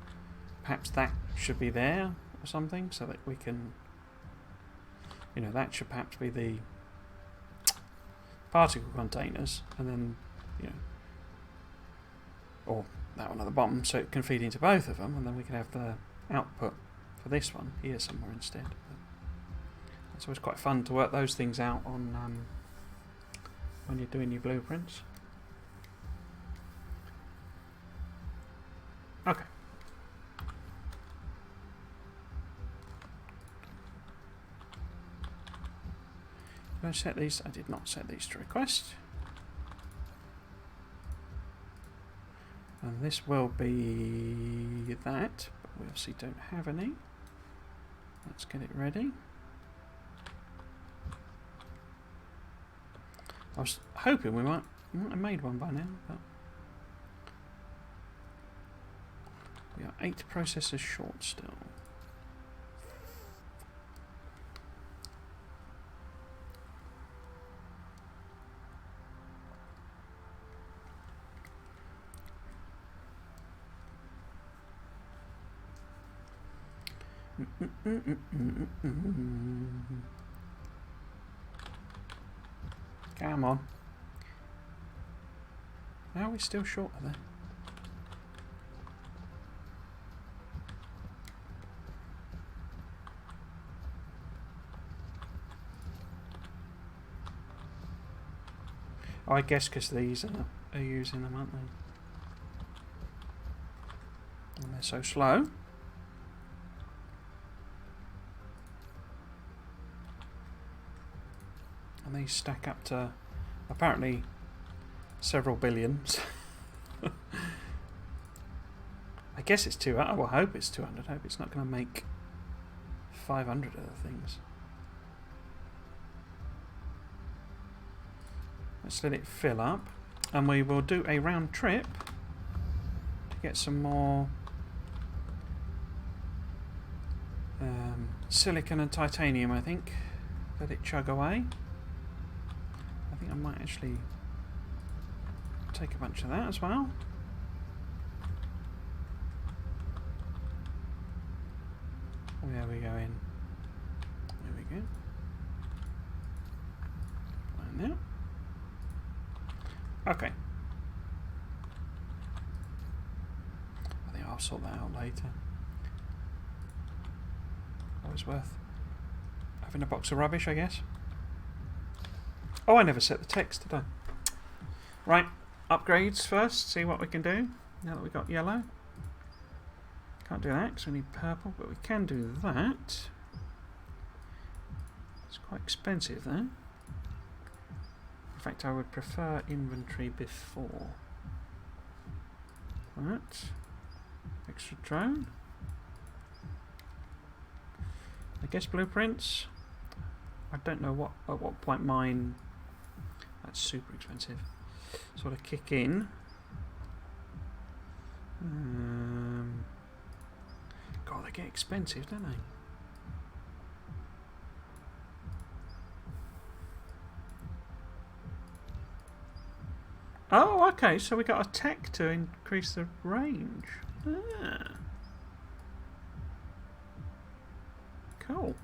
perhaps that should be there or something so that we can, you know, that should perhaps be the particle containers, and then, you know, or that one at the bottom so it can feed into both of them, and then we can have the output for this one here somewhere instead. But it's always quite fun to work those things out on when you're doing your blueprints. Okay. Did I set these? I did not set these to request. And this will be that, but we obviously don't have any. Let's get it ready. I was hoping we might have made one by now, but we are 8 processors short still. Come on. How are we still short of that? Oh, I guess because these are using them, aren't they? And they're so slow. And these stack up to apparently several billions. I guess it's 200. Well, I hope it's 200. I hope it's not going to make 500 of the things. Let's let it fill up, and we will do a round trip to get some more silicon and titanium, I think. Let it chug away. I think I might actually take a bunch of that as well. Where are we going? There we go. Line there. Okay. I think I'll sort that out later. Always worth having a box of rubbish, I guess. Oh, I never set the text, did I? Right, upgrades first, see what we can do now that we've got yellow. Can't do that because we need purple, but we can do that. It's quite expensive though. In fact, I would prefer inventory before. Right. Extra drone. I guess blueprints. I don't know at what point mine. That's super expensive. Sort of kick in. God, they get expensive, don't they? Oh, okay, so we got a tech to increase the range. Ah. Cool.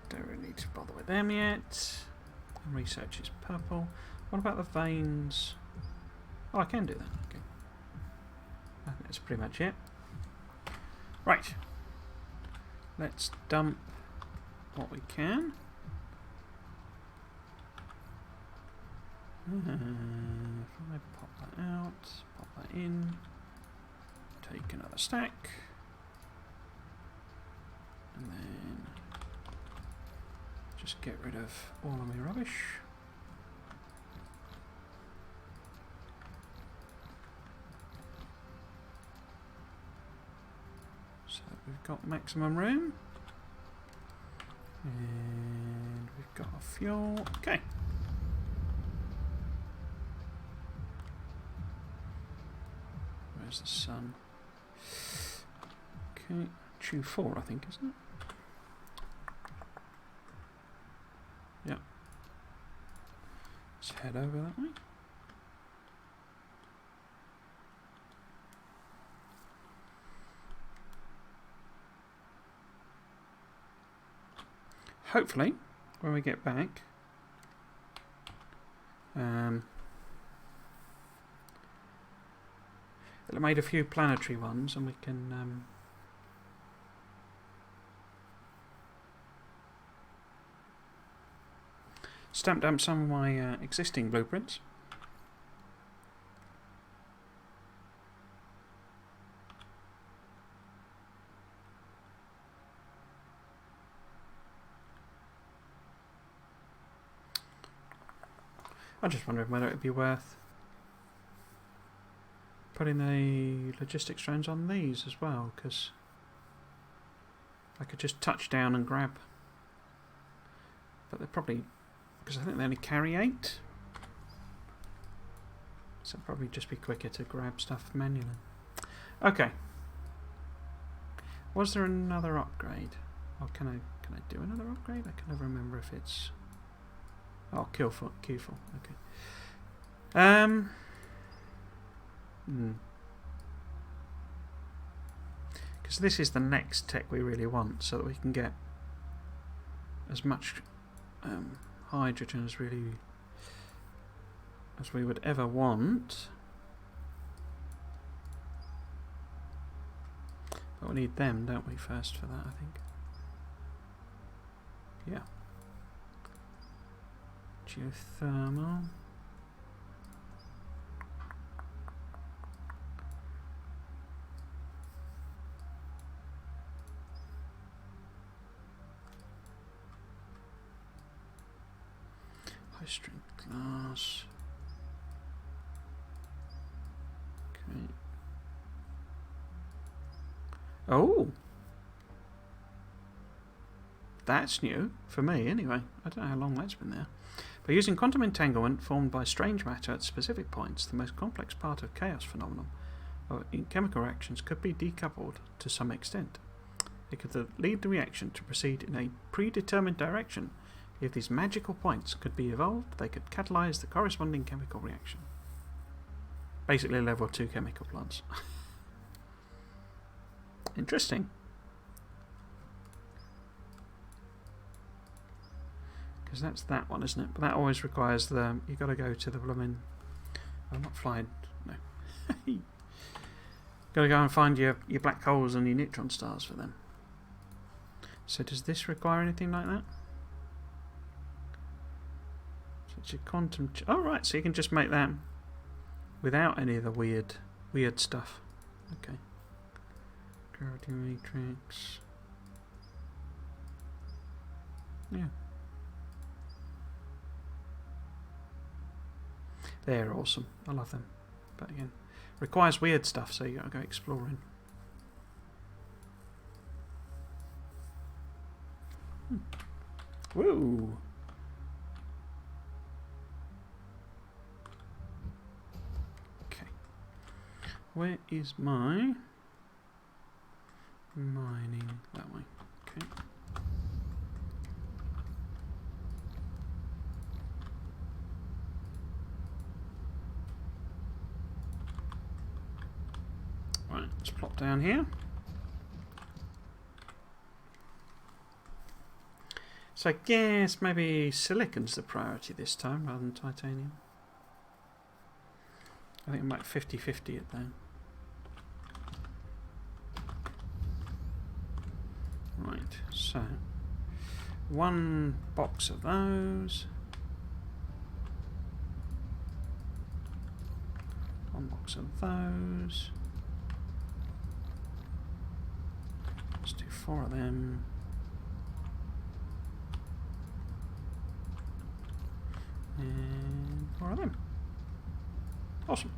Don't really need to bother with them yet. Research is purple. What about the veins? Oh, I can do that. Okay. I think that's pretty much it. Right. Let's dump what we can. If I pop that out, pop that in, take another stack, and then just get rid of all of my rubbish. So we've got maximum room, and we've got our fuel. Okay. Where's the sun? Okay, Chew 4, I think, isn't it? Yeah. Let's head over that way. Hopefully, when we get back, it'll have made a few planetary ones, and we can stamp dump some of my existing blueprints. I'm just wondering whether it would be worth putting the logistics drones on these as well, because I could just touch down and grab. But they're probably, because I think they only carry 8, so it'd probably just be quicker to grab stuff manually. Okay. Was there another upgrade? Oh, can I do another upgrade? I can never remember if it's. Oh, Q4. Okay. Because this is the next tech we really want, so that we can get as much hydrogen as we would ever want. But we need them, don't we, first for that, I think. Yeah. Geothermal. glass. Okay. Oh! That's new, for me anyway. I don't know how long that's been there. By using quantum entanglement formed by strange matter at specific points, the most complex part of chaos phenomenon, chemical reactions, could be decoupled to some extent. It could lead the reaction to proceed in a predetermined direction. If these magical points could be evolved, they could catalyze the corresponding chemical reaction. Basically level 2 chemical plants. Interesting. Because that's that one, isn't it? But that always requires the... You've got to go to the blooming... I'm not flying... No. Got to go and find your black holes and your neutron stars for them. So does this require anything like that? Such a quantum... Oh, right, so you can just make that without any of the weird stuff. Okay. Gravity matrix. Yeah. They're awesome. I love them. But again, requires weird stuff, so you got to go exploring. Woo! Okay. Where is my mining? That way. Okay. Right, let's plop down here. So I guess maybe silicon's the priority this time rather than titanium. I think I might 50-50 it though. Right, so one box of those. One box of those. Let's do 4 of them. And 4 of them. Awesome.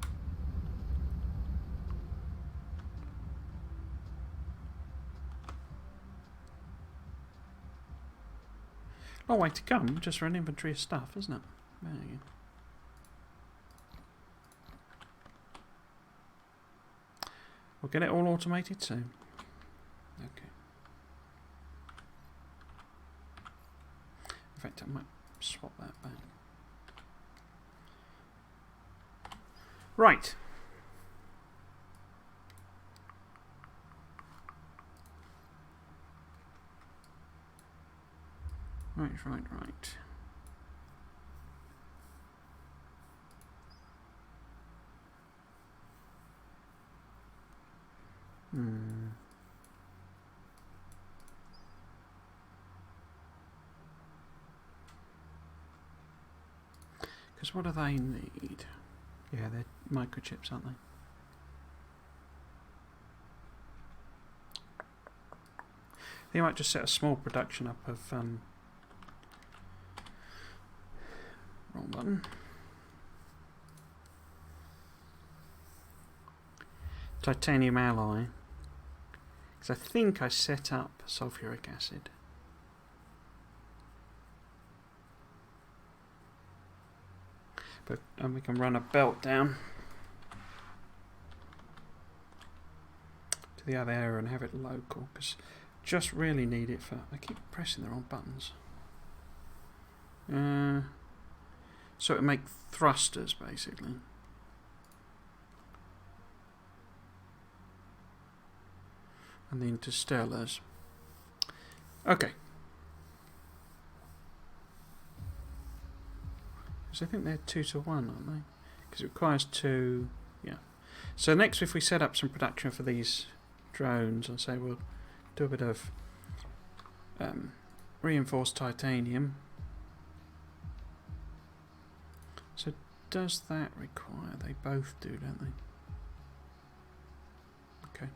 Long way to come, just for an inventory of stuff, isn't it? There you go. We'll get it all automated soon. Okay. In fact, I might swap that back. Right. Right. Because what do they need? Yeah, they're microchips, aren't they? They might just set a small production up of wrong button. Titanium alloy. Because I think I set up sulfuric acid. But we can run a belt down to the other area and have it local, because just really need it for... I keep pressing the wrong buttons. So it make thrusters basically. And the interstellars. Okay. Because I think they're 2 to 1, aren't they? Because it requires 2. Yeah. So next, if we set up some production for these drones, I'll say we'll do a bit of reinforced titanium. So does that require? They both do, don't they? Okay.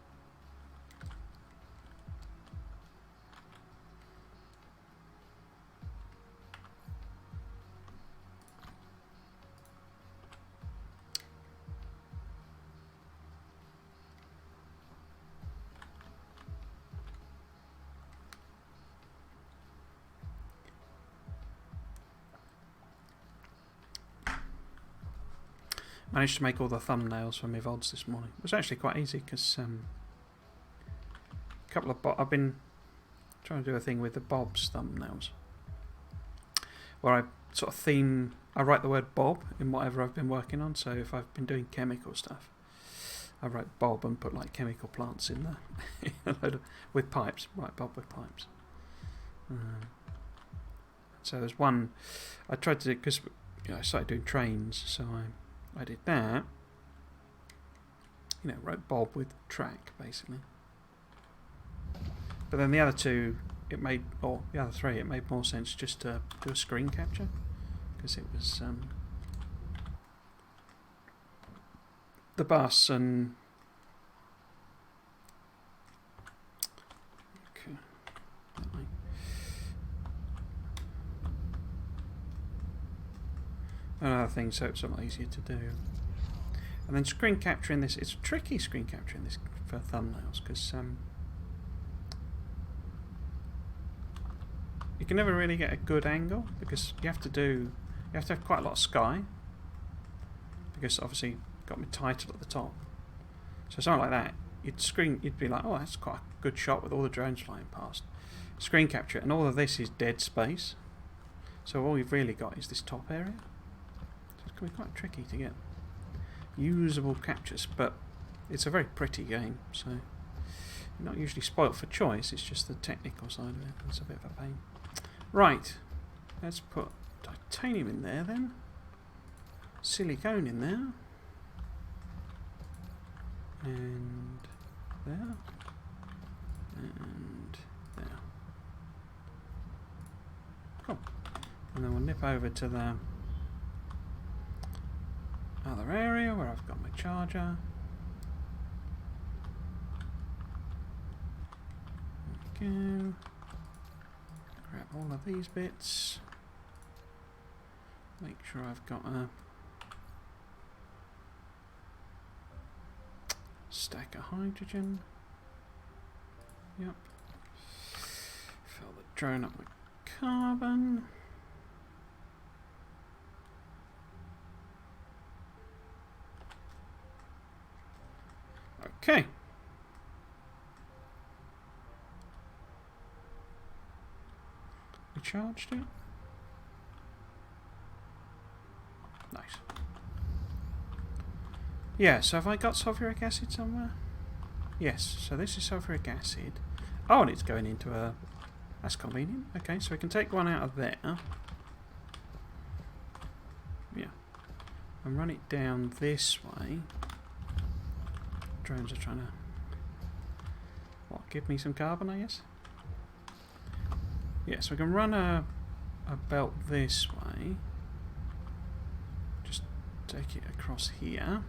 Managed to make all the thumbnails for my VODs this morning. It was actually quite easy because a couple of I've been trying to do a thing with the Bob's thumbnails, where I sort of I write the word Bob in whatever I've been working on. So if I've been doing chemical stuff, I write Bob and put like chemical plants in there with pipes. Right, Bob with pipes. So there's one I tried to do because I started doing trains, so I did that. Wrote Bob with track basically. But then the other two, the other three, it made more sense just to do a screen capture because it was the bus and. Okay. Another thing, so it's a lot easier to do. And then screen capturing this, it's tricky screen capturing this for thumbnails because you can never really get a good angle because you have to have quite a lot of sky because obviously got my title at the top. So something like that, you'd be like, oh, that's quite a good shot with all the drones flying past. Screen capture it, and all of this is dead space. So all you've really got is this top area. So it's going to be quite tricky to get usable captures, but it's a very pretty game, so you're not usually spoilt for choice, it's just the technical side of it. It's a bit of a pain. Right, let's put titanium in there then, silicone in there, and there, and there. Cool. And then we'll nip over to the other area where I've got my charger. There we go. Grab all of these bits. Make sure I've got a stack of hydrogen. Yep. Fill the drone up with carbon. Okay. We charged it. Nice. Yeah, so have I got sulfuric acid somewhere? Yes, so this is sulfuric acid. Oh, and it's going into a... That's convenient. Okay, so we can take one out of there. Yeah. And run it down this way. Drones are trying to... What, give me some carbon, I guess? Yeah, so we can run a belt this way. Just take it across here.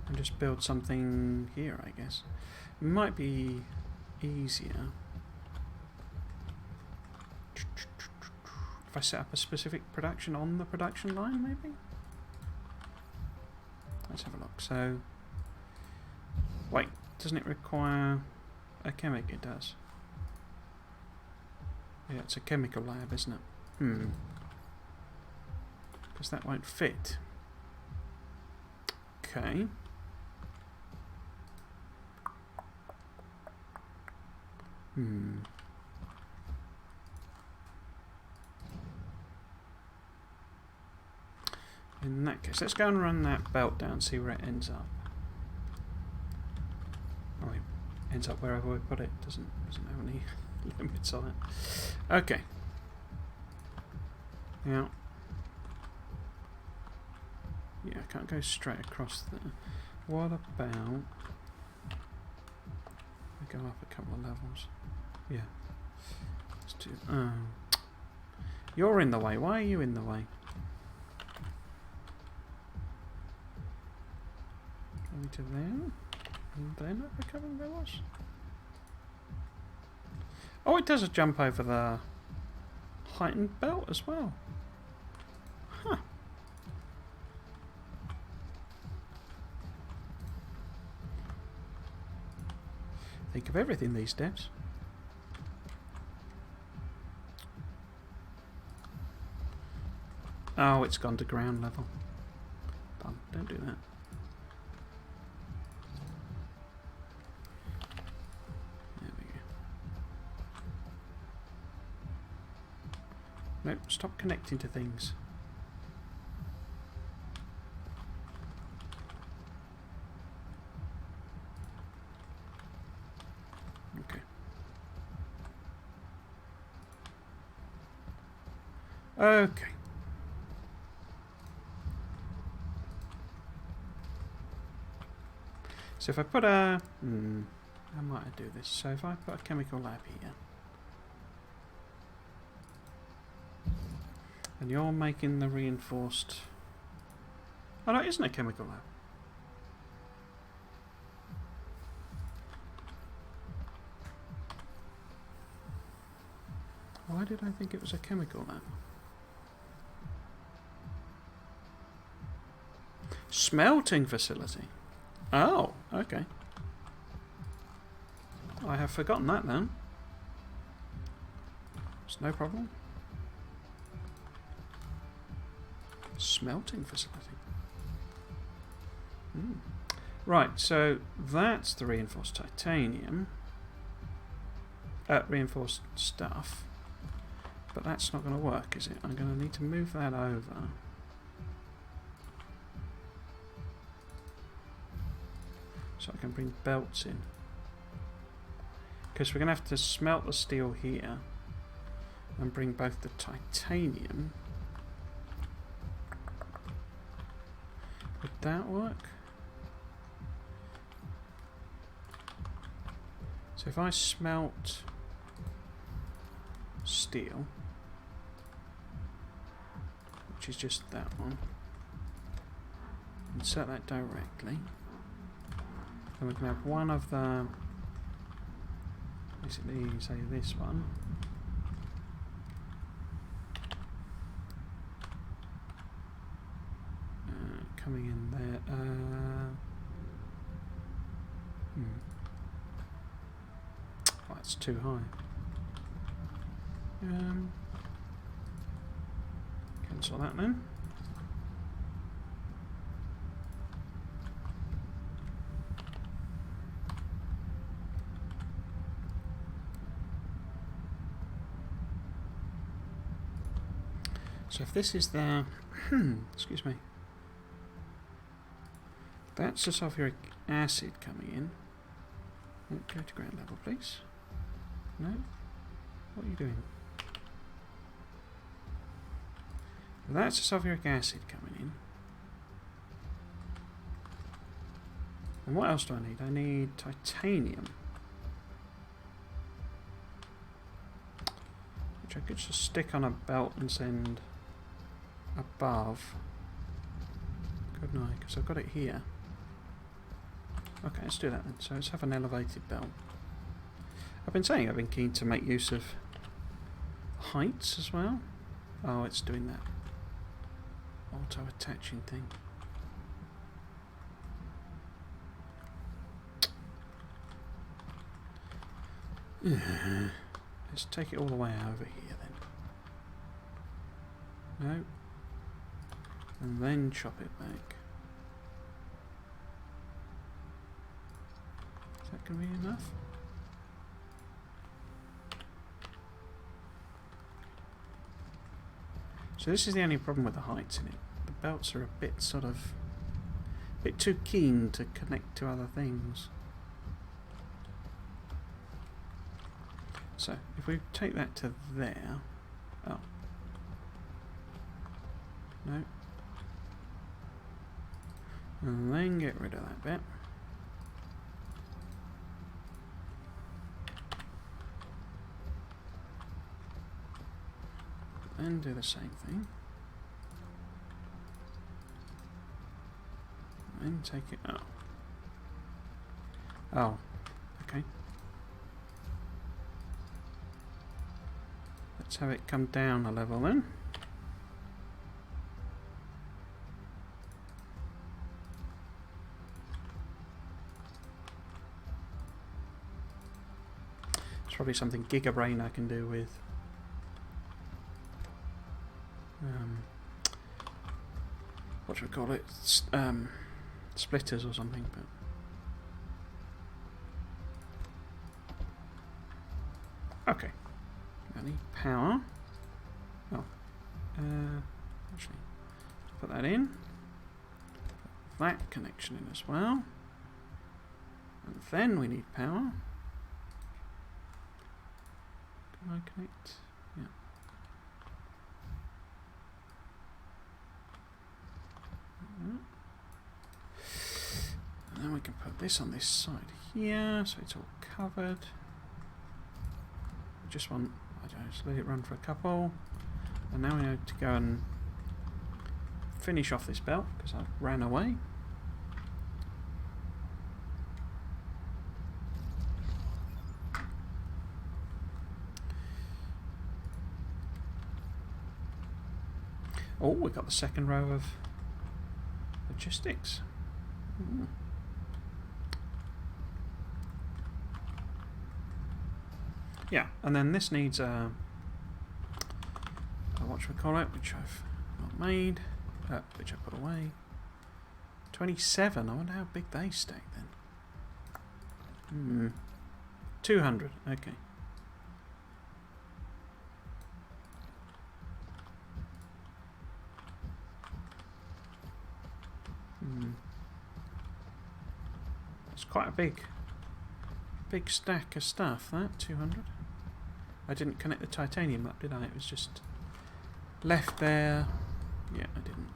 And just build something here, I guess. It might be easier if I set up a specific production on the production line, maybe? Let's have a look. So, wait, doesn't it require a chemic? It does. Yeah, it's a chemical lab, isn't it? Because that won't fit. Okay. In that case, let's go and run that belt down, see where it ends up. Oh, it ends up wherever we put it. Doesn't have any limits on it. Okay. Now, yeah, I can't go straight across there. What about? We go up a couple of levels. Yeah. Let's do. You're in the way. Why are you in the way? To there, and then up a couple of levels. Oh, it does a jump over the heightened belt as well. Huh. Think of everything these devs. Oh, it's gone to ground level. Don't do that. There we go. Nope, stop connecting to things. Okay. Okay. So if I put a... how might I do this? So if I put a chemical lab here, and you're making the reinforced... Oh no, it isn't a chemical lab. Why did I think it was a chemical lab? Smelting facility. Oh, okay. I have forgotten that then. It's no problem. Smelting facility. Right, so that's the reinforced titanium. Reinforced stuff. But that's not going to work, is it? I'm going to need to move that over. So I can bring belts in. Because we're going to have to smelt the steel here and bring both the titanium. Would that work? So if I smelt steel, which is just that one, insert that directly. And we can have one of the, basically, say this one. Coming in there. Oh, that's too high. Cancel that then. So if this is the, excuse me, that's the sulfuric acid coming in. Oh, go to ground level, please. No? What are you doing? That's the sulfuric acid coming in. And what else do I need? I need titanium. Which I could just stick on a belt and send above. Couldn't I? Because I've got it here. Okay, let's do that then. So let's have an elevated belt. I've been saying I've been keen to make use of heights as well. Oh, it's doing that auto-attaching thing. Let's take it all the way over here then. No. And then chop it back. Is that going to be enough? So this is the only problem with the heights in it. The belts are a bit sort of, a bit too keen to connect to other things. So if we take that to there, oh, no, and then get rid of that bit. And do the same thing. And take it out. Oh, okay. Let's have it come down a level then. It's probably something Gigabrain I can do with what should we call it? Splitters or something. But okay, I need power. Oh, actually, put that in. Put that connection in as well, and then we need power. Can I connect? Yeah. And then we can put this on this side here, so it's all covered. Just want, I don't know, just let it run for a couple. And now we need to go and finish off this belt because I ran away. Oh, we got the second row of logistics. Yeah, and then this needs a what should we call it, which I've not made, which I put away. 27. I wonder how big they stack then. 200. Okay. It's quite a big stack of stuff, that 200. I didn't connect the titanium up, did I? It was just left there. Yeah, I didn't.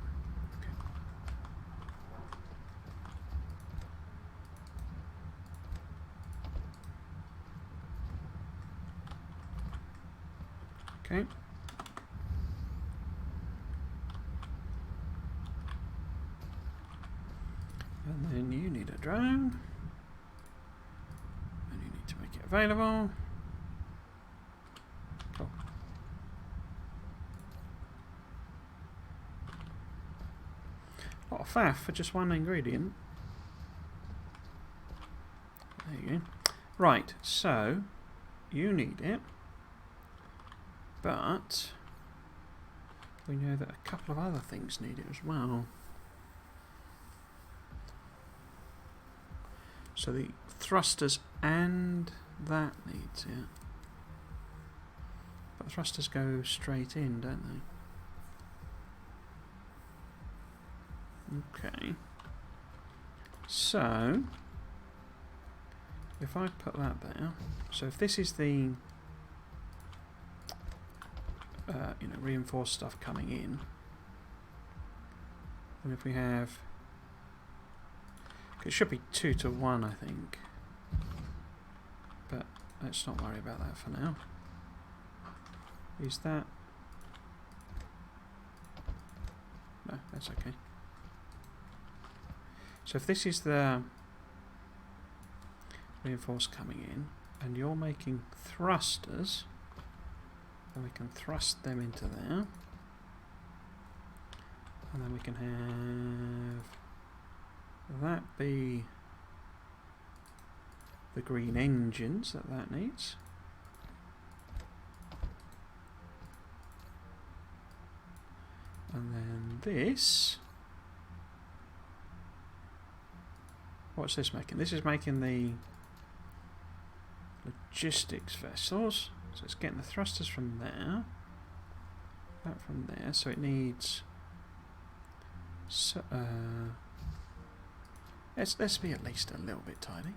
Okay. And then you need a drone. And you need to make it available. Cool. A lot of faff for just one ingredient. There you go. Right, so you need it. But we know that a couple of other things need it as well. So the thrusters and that needs it. But the thrusters go straight in, don't they? Okay. So if I put that there, so if this is the reinforced stuff coming in, and if we have, it should be 2 to 1, I think, but let's not worry about that for now. Is that? No, that's okay. So if this is the reinforced coming in, and you're making thrusters, then we can thrust them into there, and then we can have that be the green engines that needs. And then this, what's this making? This is making the logistics vessels. So it's getting the thrusters from there, that from there, so it needs, so, let's be at least a little bit tidy.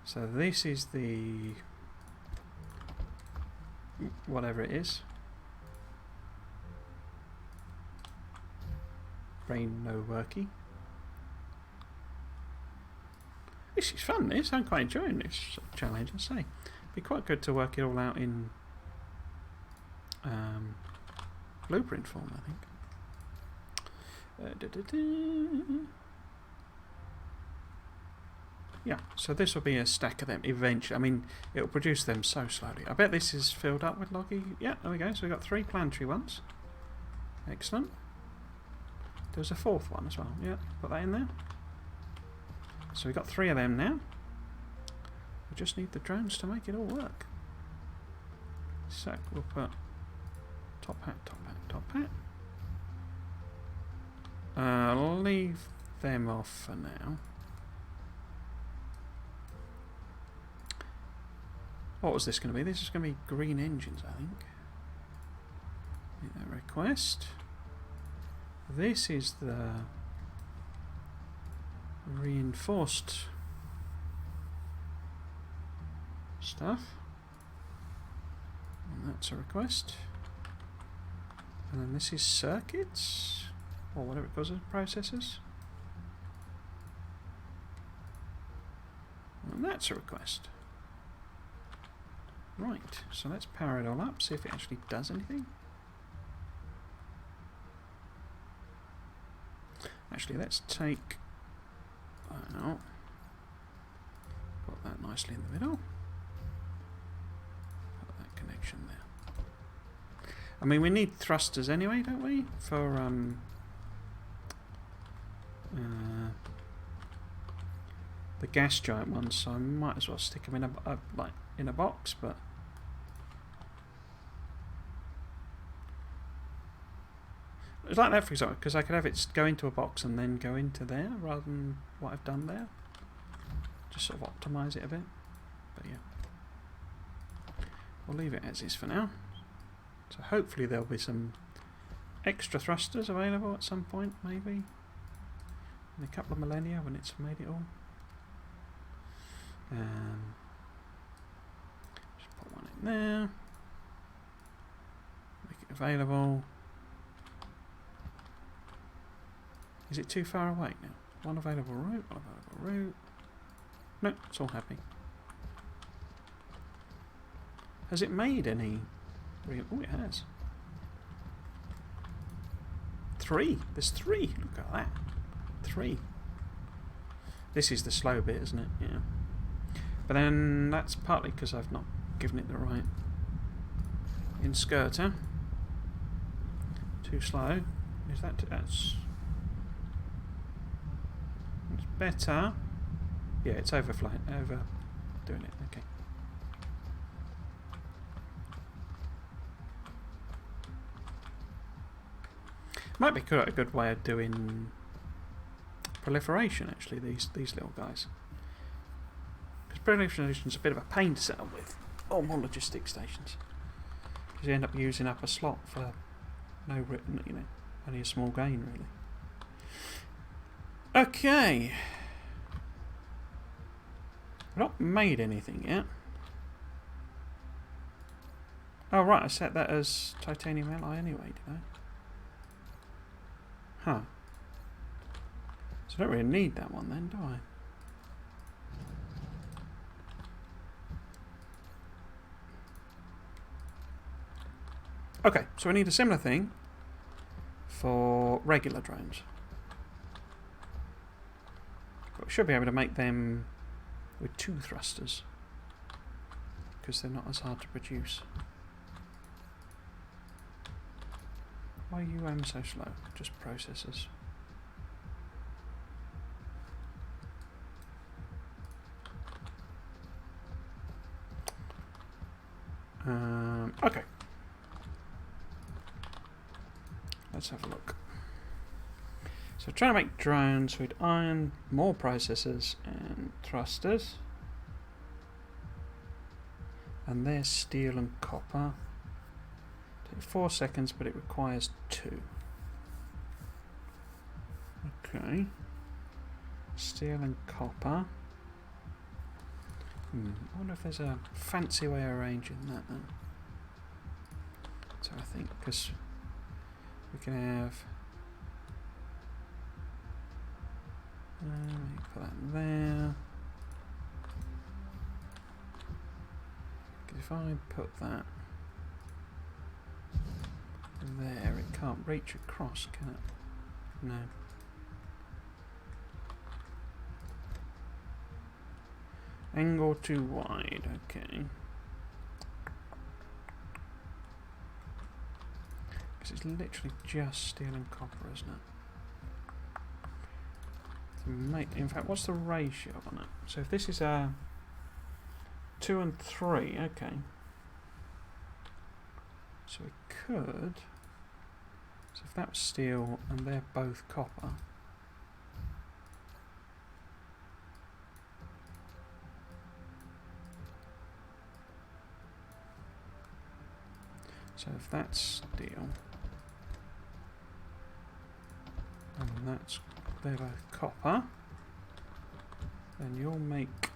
So this is the, whatever it is, brain no worky. This is fun, this. I'm quite enjoying this challenge, I say. Be quite good to work it all out in blueprint form, I think. Yeah, so this will be a stack of them eventually. I mean, it will produce them so slowly. I bet this is filled up with Logi. Yeah, there we go. So we've got 3 planetary ones. Excellent. There's a 4th one as well. Yeah, put that in there. So we've got 3 of them now. We just need the drones to make it all work. So we'll put top hat, top hat, top hat. I'll leave them off for now. What was this going to be? This is going to be green engines, I think. Make that request. This is the reinforced stuff. And that's a request. And then this is circuits, or whatever it goes as, processors. And that's a request. Right, so let's power it all up, see if it actually does anything. Actually, let's take that out. Put that nicely in the middle. Put that connection there. I mean, we need thrusters anyway, don't we? For the gas giant ones, so I might as well stick them in a like in a box, but. It's like that, for example, because I could have it go into a box and then go into there rather than what I've done there. Just sort of optimise it a bit. But yeah. We'll leave it as is for now. So hopefully there'll be some extra thrusters available at some point, maybe. In a couple of millennia when it's made it all. Just put one in there. Make it available. Is it too far away now? One available route, one available route. No, it's all happy. Has it made any? Oh, it has. 3. There's 3. Look at that. 3. This is the slow bit, isn't it? Yeah. But then that's partly because I've not given it the right inskirter. Too slow. Is that? That's better. Yeah, it's overdoing it. Okay. Might be a good way of doing proliferation, actually. These little guys, because proliferation is a bit of a pain to set up with on more logistic stations, because you end up using up a slot for no, only a small gain really. Okay. I've not made anything yet. Oh right, I set that as titanium alloy anyway, did I? Huh. So I don't really need that one then, do I? Okay, so we need a similar thing for regular drones. But we should be able to make them with 2 thrusters, because they're not as hard to produce. Why are you so slow? Just processors. Okay. Let's have a look. So trying to make drones with iron, more processors and thrusters. And they're steel and copper. Take 4 seconds, but it requires 2. Okay. Steel and copper. I wonder if there's a fancy way of arranging that then. So I think, because we can have... put that there. Because if I put that there, it can't reach across, can it? No. Angle too wide, okay. Because it's literally just steel and copper, isn't it? In fact, what's the ratio on it? So if this is a 2 and 3, okay. So we could So if that was steel and they're both copper. So if that's steel and they're both copper, then you'll make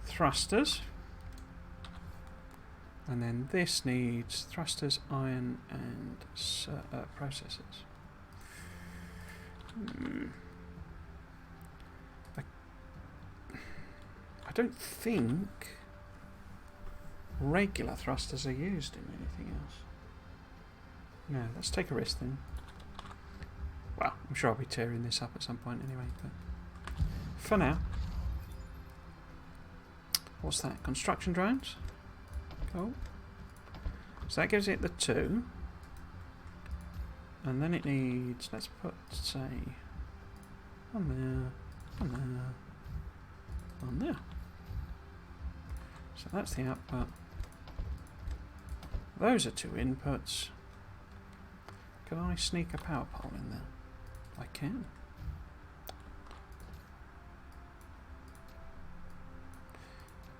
thrusters, and then this needs thrusters, iron, and processors. I don't think regular thrusters are used in anything else. No, let's take a risk then. Well, I'm sure I'll be tearing this up at some point anyway, but for now. What's that? Construction drones? Cool. So that gives it the 2. And then it needs, let's put, say, on there, on there, on there. So that's the output. Those are 2 inputs. Can I sneak a power pole in there? I can.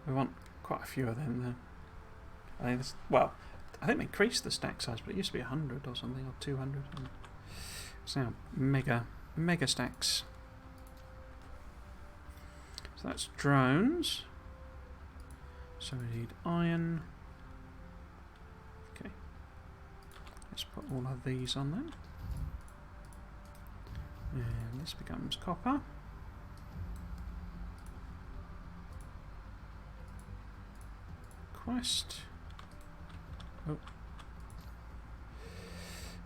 We want quite a few of them though. I think this, well, I think they increased the stack size, but it used to be 100 or something, or 200. It's now mega stacks. So that's drones. So we need iron. Okay. Let's put all of these on there. And this becomes copper. Quest. Oh.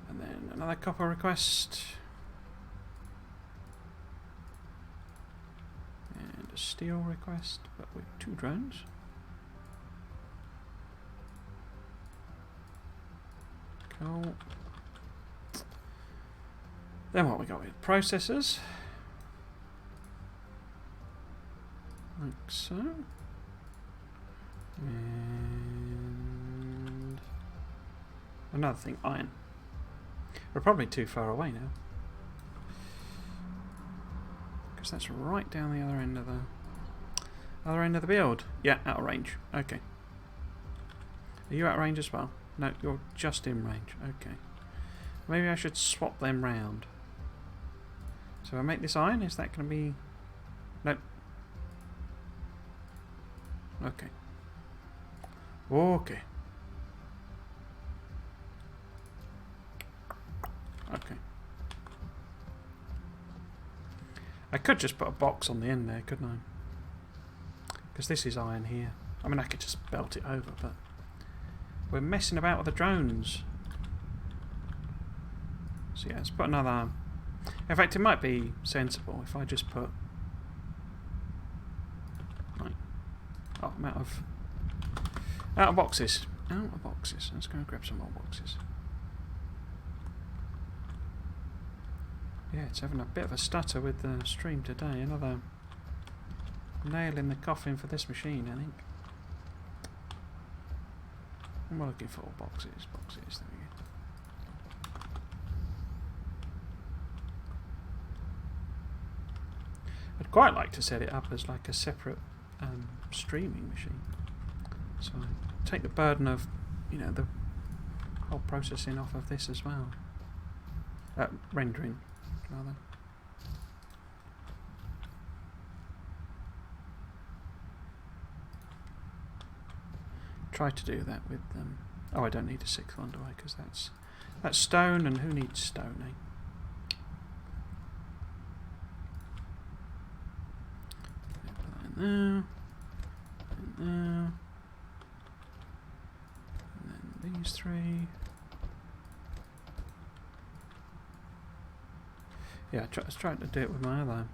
And then another copper request. And a steel request, but with 2 drones. Cool. Then what we got with processors. Like so. And another thing, iron. We're probably too far away now, because that's right down the other end of the build. Yeah, out of range. Okay. Are you out of range as well? No, you're just in range. Okay. Maybe I should swap them round. So I make this iron. Is that going to be? Nope. Okay. Okay. Okay. I could just put a box on the end there, couldn't I? Because this is iron here. I mean, I could just belt it over, but we're messing about with the drones. So yeah, let's put another. In fact, it might be sensible if I just put. Right. Oh, I'm out of boxes. Out of boxes. Let's go and grab some more boxes. Yeah, it's having a bit of a stutter with the stream today. Another nail in the coffin for this machine, I think. I'm looking for boxes. Boxes. There we go. I'd quite like to set it up as like a separate streaming machine. So I take the burden of, you know, the whole processing off of this as well. Rendering, rather. Try to do that with oh, I don't need a 6th one, do I? Because that's stone, and who needs stone, eh? Put that in there, and there, and then these 3. Yeah, I was trying to do it with my other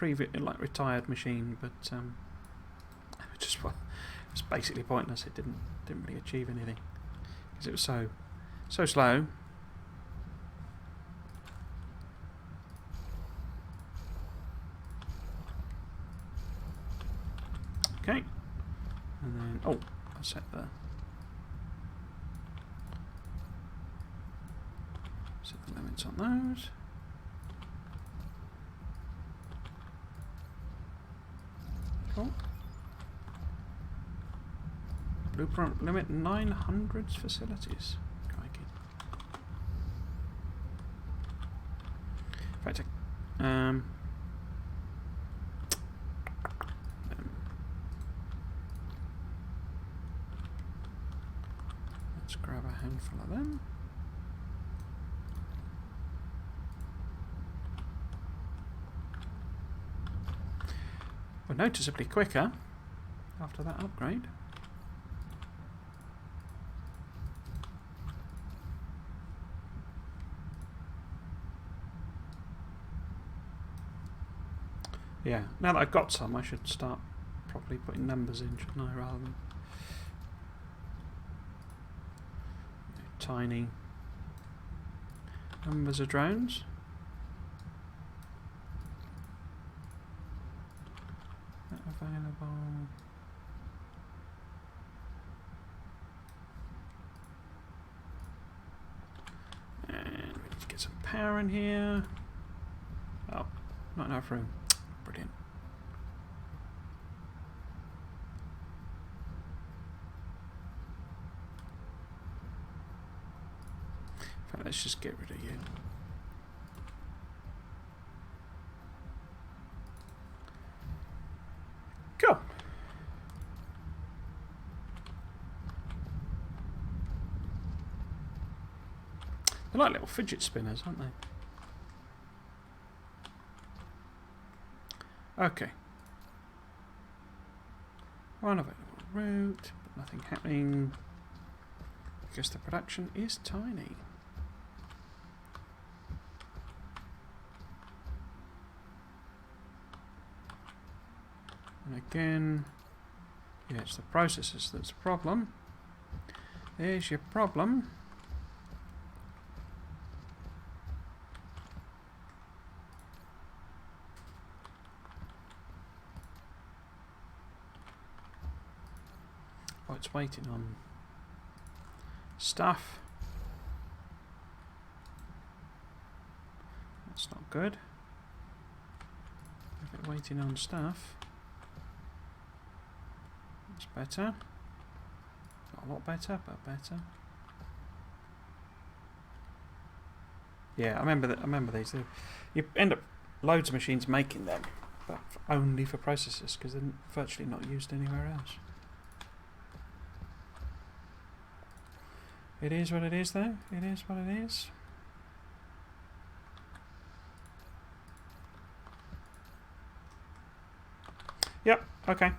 like retired machine, but it just was basically pointless. It didn't really achieve anything because it was so slow. Okay, and then I'll set the Set the limits on those. Cool. Blueprint limit 900 facilities. Crikey. In fact, let's grab a handful of them. We're noticeably quicker after that upgrade. Yeah, now that I've got some, I should start properly putting numbers in, shouldn't I, rather than tiny numbers of drones. Available. And we need to get some power in here. Oh, not enough room. Brilliant. In fact, let's just get rid of you. Go. They're like little fidget spinners, aren't they? Okay. One available route, but nothing happening because the production is tiny. And again, yeah, it's the processors that's the problem. There's your problem. Oh, it's waiting on stuff. That's not good. If it's waiting on stuff, it's better. Not a lot better, but better. Yeah, I remember these. You end up loads of machines making them, but only for processors because they're virtually not used anywhere else. It is what it is, though. It is what it is. Yep. Okay.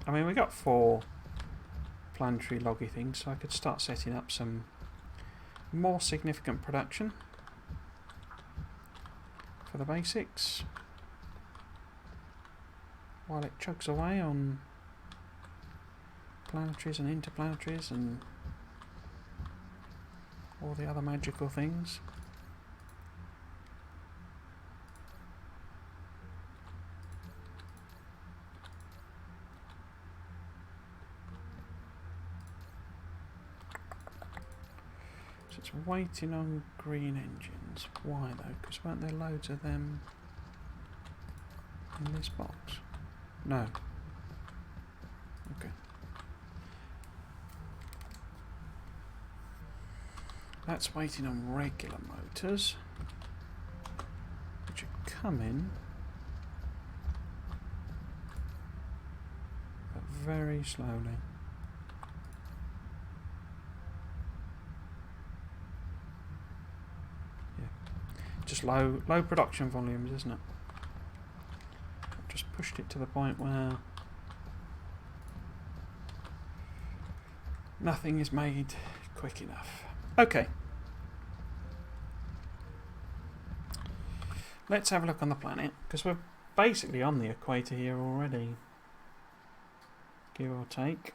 I mean, we got 4 planetary loggy things, so I could start setting up some more significant production for the basics while it chugs away on planetaries and interplanetaries and all the other magical things. So it's waiting on green engines. Why though? Because weren't there loads of them in this box? No. Okay. That's waiting on regular motors, which are coming, but very slowly. Yeah, just low production volumes, isn't it? I've just pushed it to the point where nothing is made quick enough. Okay. Let's have a look on the planet, because we're basically on the equator here already, give or take.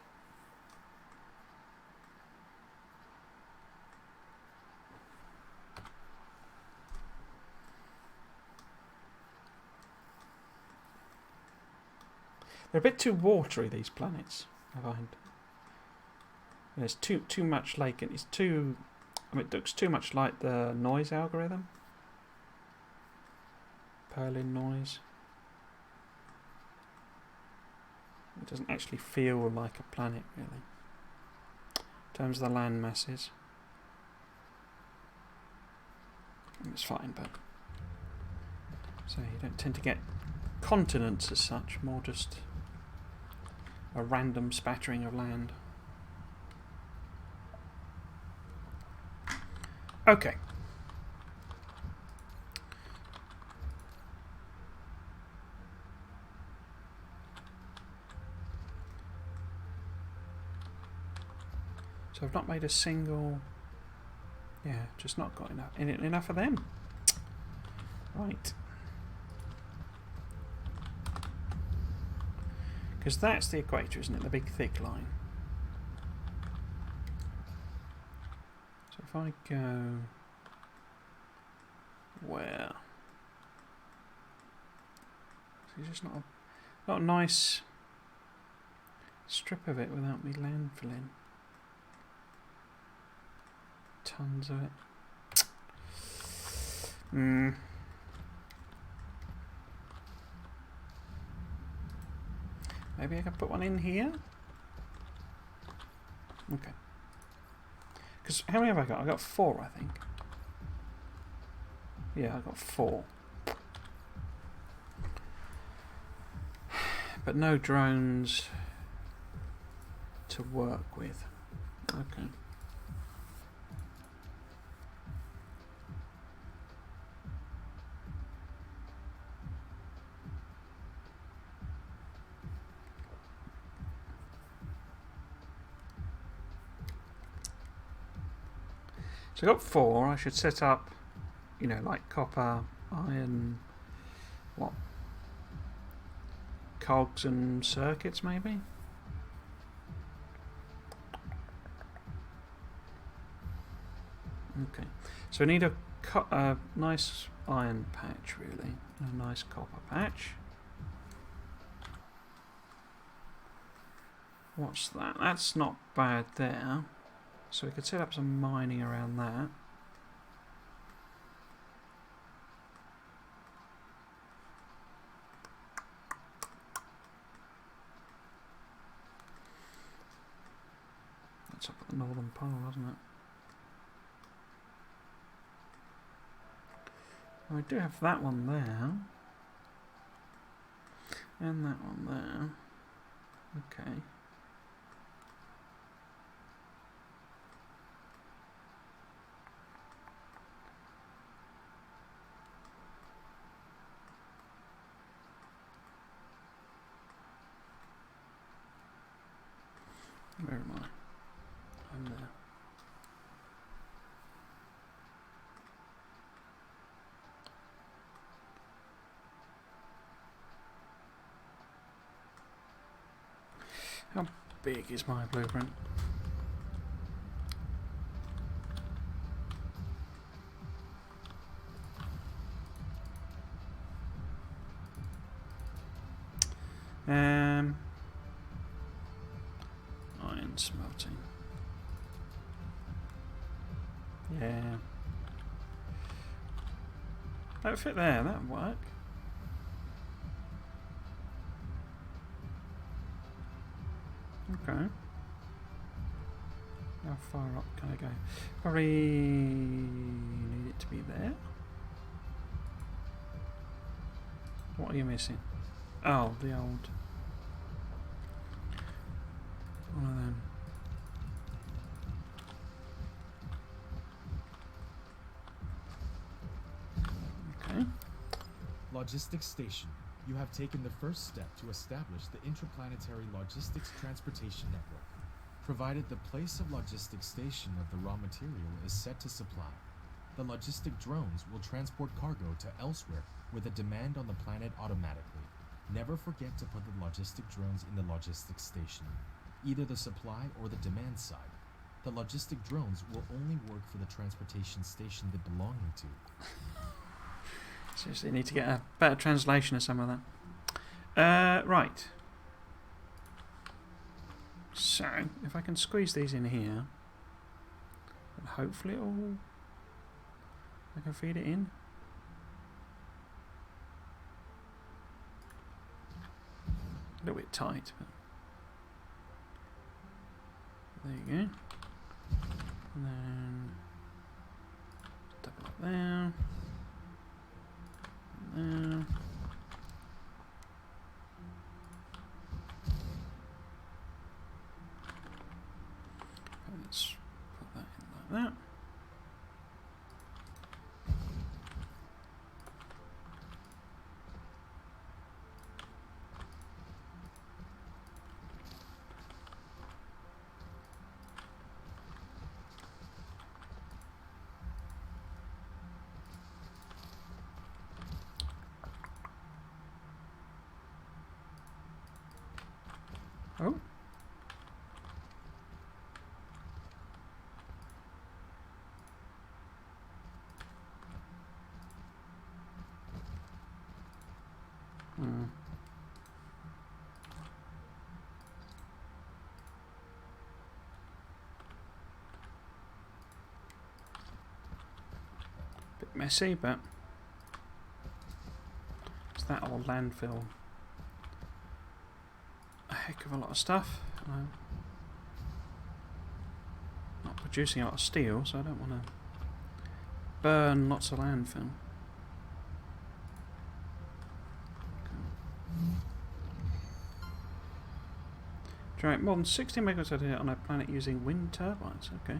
They're a bit too watery, these planets, I find. There's too much lake, and it's too I mean, it looks too much like the noise algorithm. Perlin noise. It doesn't actually feel like a planet, really. In terms of the land masses. It's fine, but... So you don't tend to get continents as such, more just a random spattering of land. Okay. So I've not made a single... Yeah, just not got enough of them. Right. Because that's the equator, isn't it? The big thick line. So if I go... Where? So it's just not a nice strip of it without me landfilling. Tons of it. Maybe I can put one in here? Okay. Because how many have I got? I got 4, I think. Yeah, I got 4. But no drones to work with. Okay. So I've got 4. I should set up, you know, like copper, iron, what? Cogs and circuits, maybe? Okay. So I need a nice iron patch, really. A nice copper patch. What's that? That's not bad there. So we could set up some mining around that. That's up at the northern pole, isn't it? Well, we do have that one there. And that one there. Okay. Where am I? I'm there. How big is my blueprint? Iron smelting. Yeah. That'll fit there, that'll work. Okay. How far up can I go? Probably need it to be there. What are you missing? Oh, the old one of them. Okay. Logistics Station. You have taken the first step to establish the interplanetary logistics transportation network. Provided the place of logistics station of the raw material is set to supply, the logistic drones will transport cargo to elsewhere with a demand on the planet automatically. Never forget to put the logistic drones in the logistics station, either the supply or the demand side. The logistic drones will only work for the transportation station they're belonging to. Seriously, need to get a better translation of some of that. Right. So, if I can squeeze these in here, And hopefully I can feed it in. A little bit tight, but there you go. And then double up there. And there. Let's put that in like that. Oh. Bit messy, but it's that old landfill. A heck of a lot of stuff. I'm not producing a lot of steel, so I don't want to burn lots of landfill. Generate more than 60 megawatts on a planet using wind turbines. Okay.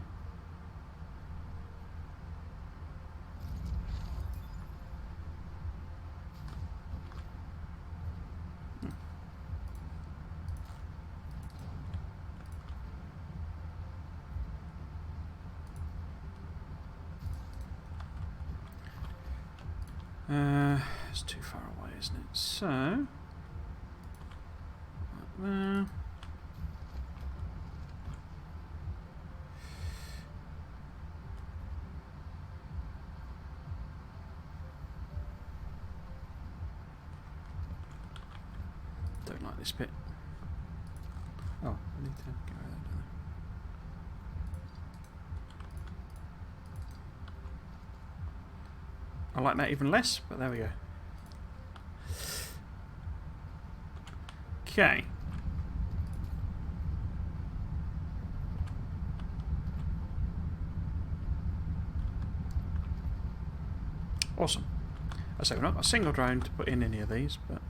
It's too far away, isn't it? So, right there. Don't like this bit. Oh, I need to get rid of that, don't I? I like that even less, but there we go. Okay. Awesome. I say we're not got a single drone to put in any of these, but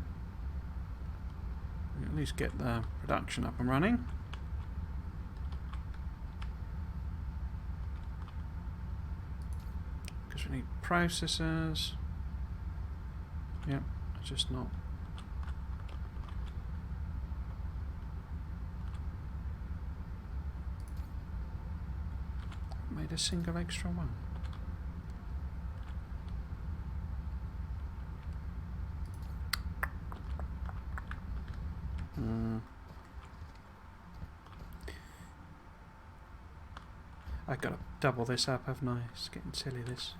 we at least get the production up and running. Because we need processors. Yep, it's just not. Made a single extra one. I've got to double this up, haven't I? It's getting silly, this.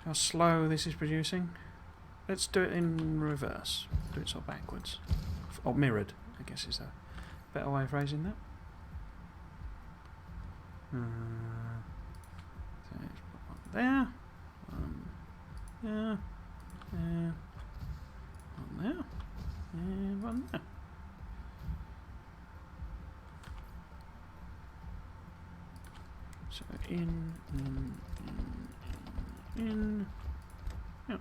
How slow this is producing. Let's do it in reverse. Do it sort of backwards. Or mirrored, I guess is a better way of phrasing that. So let's put one there. There. There. One there. And one there. So in, out.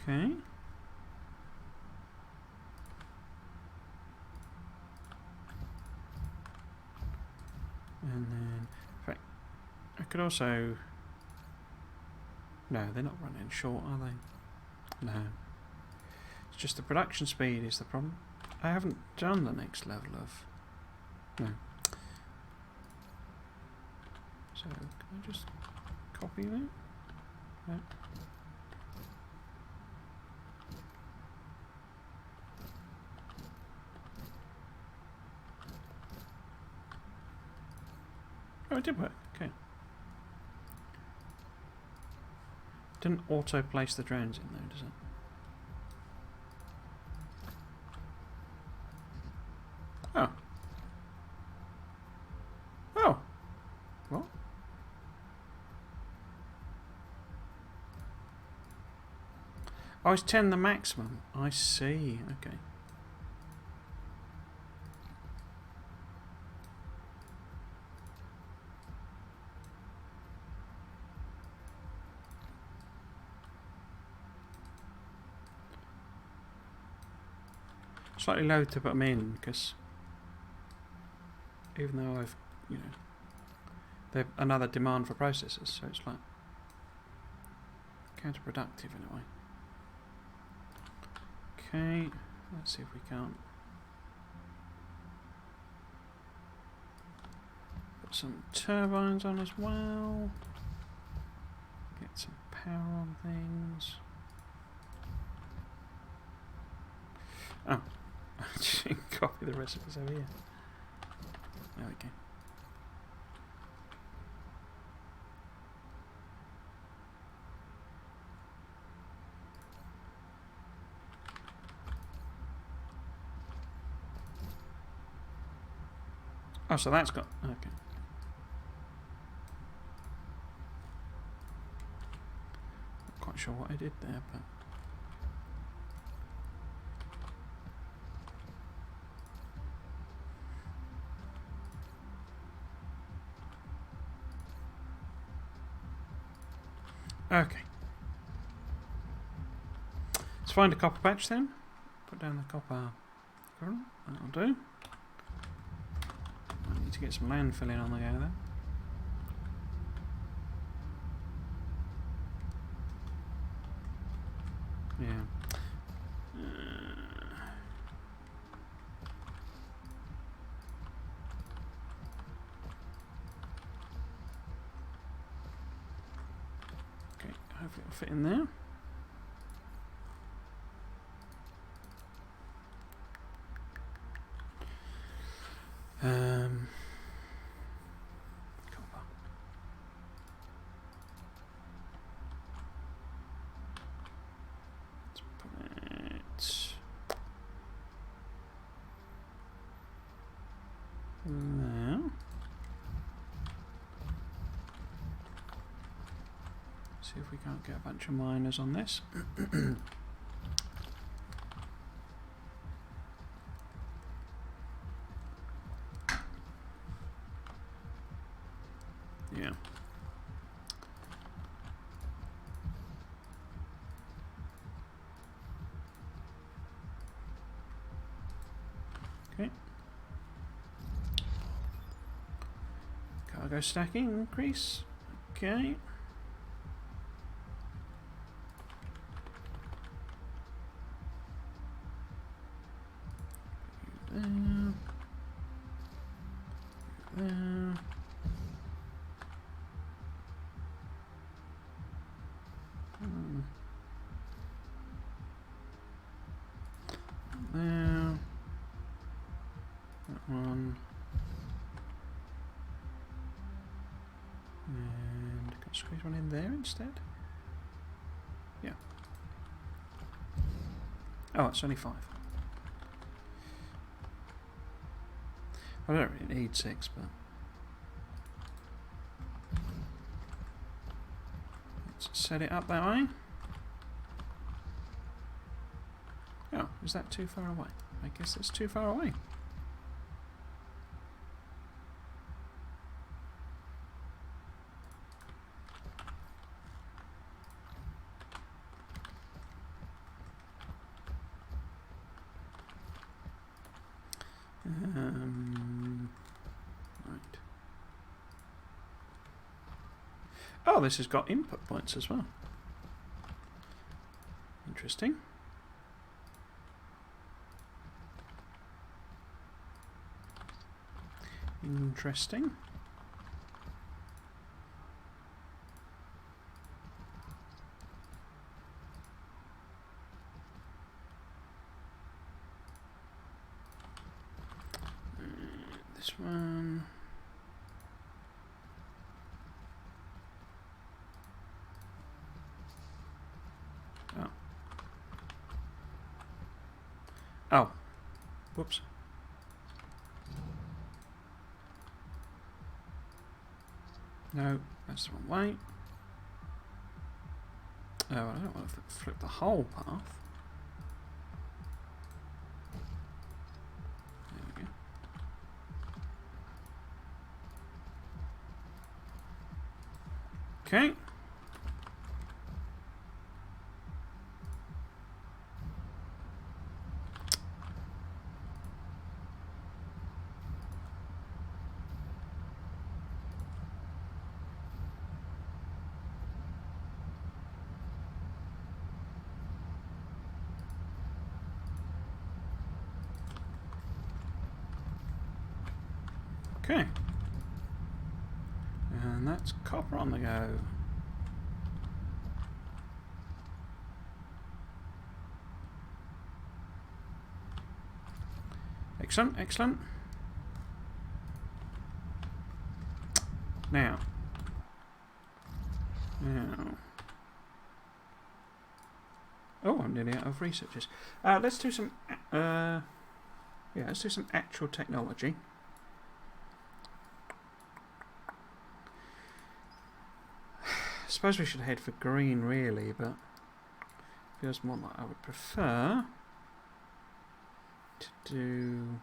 Okay. And then, in fact, I could also... No, they're not running short, are they? No. It's just the production speed is the problem. I haven't done the next level of... No. So, can I just copy that? No. Oh, it did work. Okay. Didn't auto place the drones in there, does it? Oh. Oh. What? Oh, it's 10 the maximum. I see. Okay. Slightly low to put them in because even though I've, you know, they're another demand for processors, so it's like counterproductive in a way. Okay, let's see if we can't put some turbines on as well. Get some power on things. Oh, I copy the recipes over here. There we go. Oh, so that's got... okay. Not quite sure what I did there, but... okay. Let's find a copper patch then. Put down the copper kernel. That'll do. I need to get some land filling on the go there. Yeah. Okay, hopefully it'll fit in there. Copper. Let's put it there. See if we can't get a bunch of miners on this. Yeah. Okay. Cargo stacking increase. Okay. There. There. There. That one. And can I squeeze one in there instead? Yeah. Oh, it's only 5. I don't really need 6, but let's set it up that way. Oh, is that too far away? I guess it's too far away. Right. Oh, this has got input points as well. Interesting. Interesting. This one. Whoops. No, that's the wrong way. Oh, I don't want to flip the whole path. There we go. Okay. Okay. And that's copper on the go. Excellent, excellent. Now. Oh, I'm nearly out of researchers. Let's do some. Let's do some actual technology. I suppose we should head for green, really, but feels more like I would prefer to do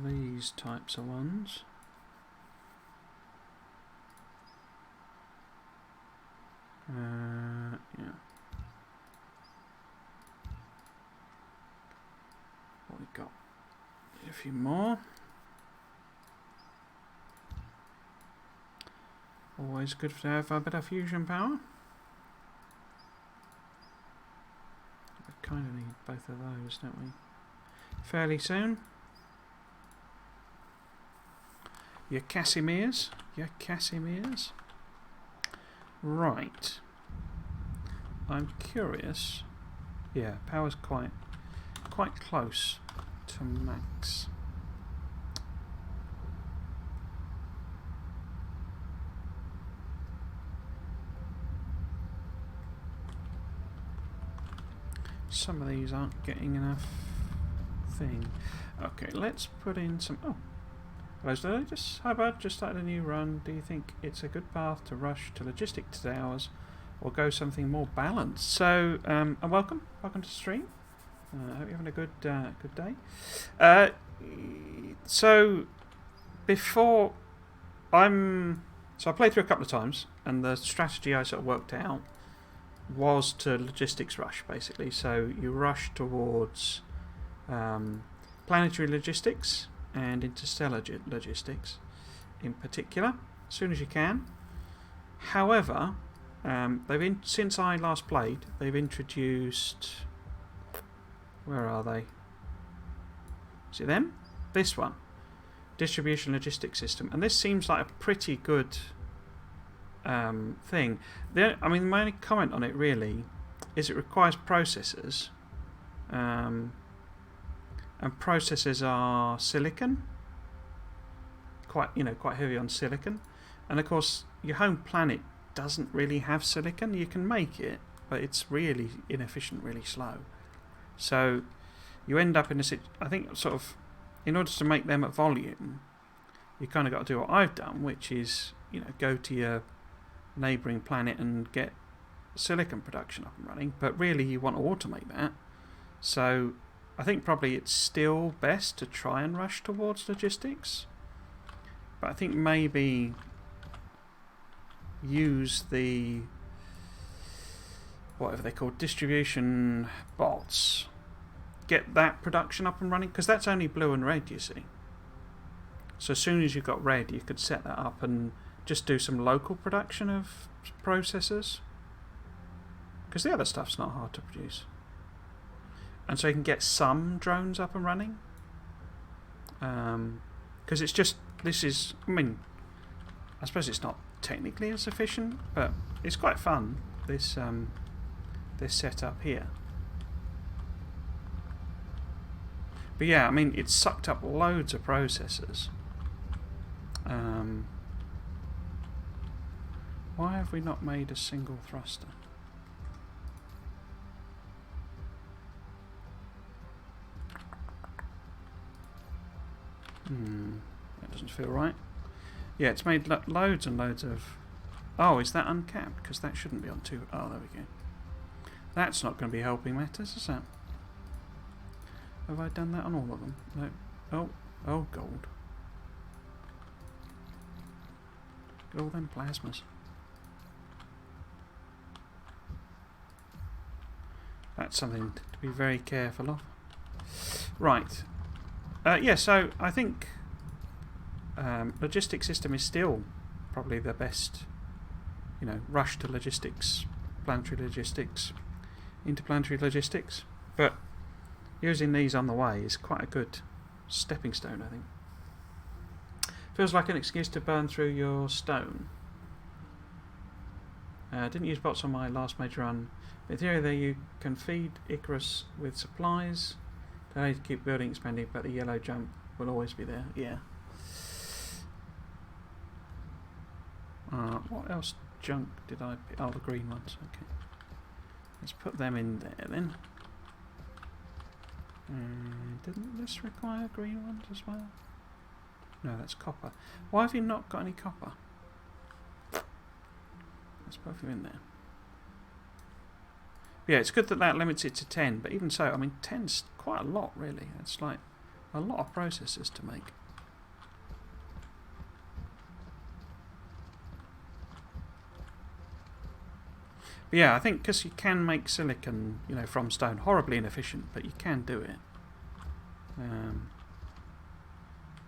these types of ones. Yeah. What we got? A few more. Always good to have a bit of fusion power. We kind of need both of those, don't we? Fairly soon. Your Casimirs. Right. I'm curious. Yeah, power's quite close to max. Some of these aren't getting enough thing. Okay, let's put in some. Oh, hello, hi bud, just started a new run. Do you think it's a good path to rush to logistics hours, or go something more balanced? So, and welcome to the stream. I hope you're having a good day. So before so I played through a couple of times, and the strategy I sort of worked out was to logistics rush, basically. So you rush towards planetary logistics and interstellar logistics in particular, as soon as you can. However, since I last played, they've introduced. Where are they? Is it them? This one, distribution logistics system, and this seems like a pretty good thing. My only comment on it really is it requires processors, and processors are silicon, quite heavy on silicon, and of course your home planet doesn't really have silicon. You can make it, but it's really inefficient, really slow. So you end up in I think sort of, in order to make them at volume, you kind of got to do what I've done, which is go to your neighbouring planet and get silicon production up and running. But really you want to automate that. So I think probably it's still best to try and rush towards logistics, but I think maybe use the whatever they call distribution bots, get that production up and running, because that's only blue and red, you see. So as soon as you've got red, you could set that up and just do some local production of processors, because the other stuff's not hard to produce. And so you can get some drones up and running, because it's just, I suppose it's not technically as efficient, but it's quite fun, this setup here. But yeah, it's sucked up loads of processors. Why have we not made a single thruster? That doesn't feel right. Yeah, it's made loads and loads of... Oh, is that uncapped? Because that shouldn't be on 2... Oh, there we go. That's not going to be helping matters, is that? Have I done that on all of them? No. Oh, oh, gold. Look at all them plasmas. That's something to be very careful of. Right. Yeah, so I think logistics system is still probably the best, you know, rush to logistics, planetary logistics, interplanetary logistics. But using these on the way is quite a good stepping stone, I think. Feels like an excuse to burn through your stone. Didn't use bots on my last major run. In theory, there you can feed Icarus with supplies. Don't need to keep building, expanding, but the yellow jump will always be there. Yeah. What else junk did I pick? Oh, the green ones. Okay. Let's put them in there then. Didn't this require green ones as well? No, that's copper. Why have you not got any copper? Let's put them in there. Yeah, it's good that that limits it to 10, but even so, I mean, 10's quite a lot, really. It's like a lot of processors to make. But yeah, I think because you can make silicon, you know, from stone, horribly inefficient, but you can do it.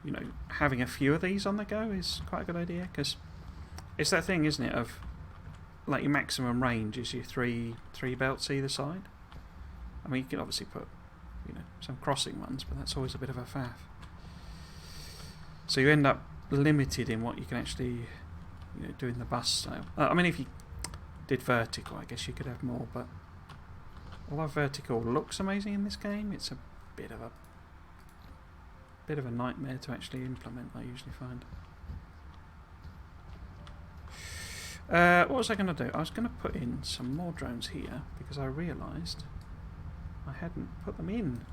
You know, having a few of these on the go is quite a good idea, because it's that thing, isn't it, of like your maximum range is your three belts either side. I mean, you can obviously put, you know, some crossing ones, but that's always a bit of a faff. So you end up limited in what you can actually, you know, do in the bus style. I mean, if you did vertical, I guess you could have more, but although vertical looks amazing in this game, it's a bit of a nightmare to actually implement, I usually find. What was I going to do? I was going to put in some more drones here because I realised I hadn't put them in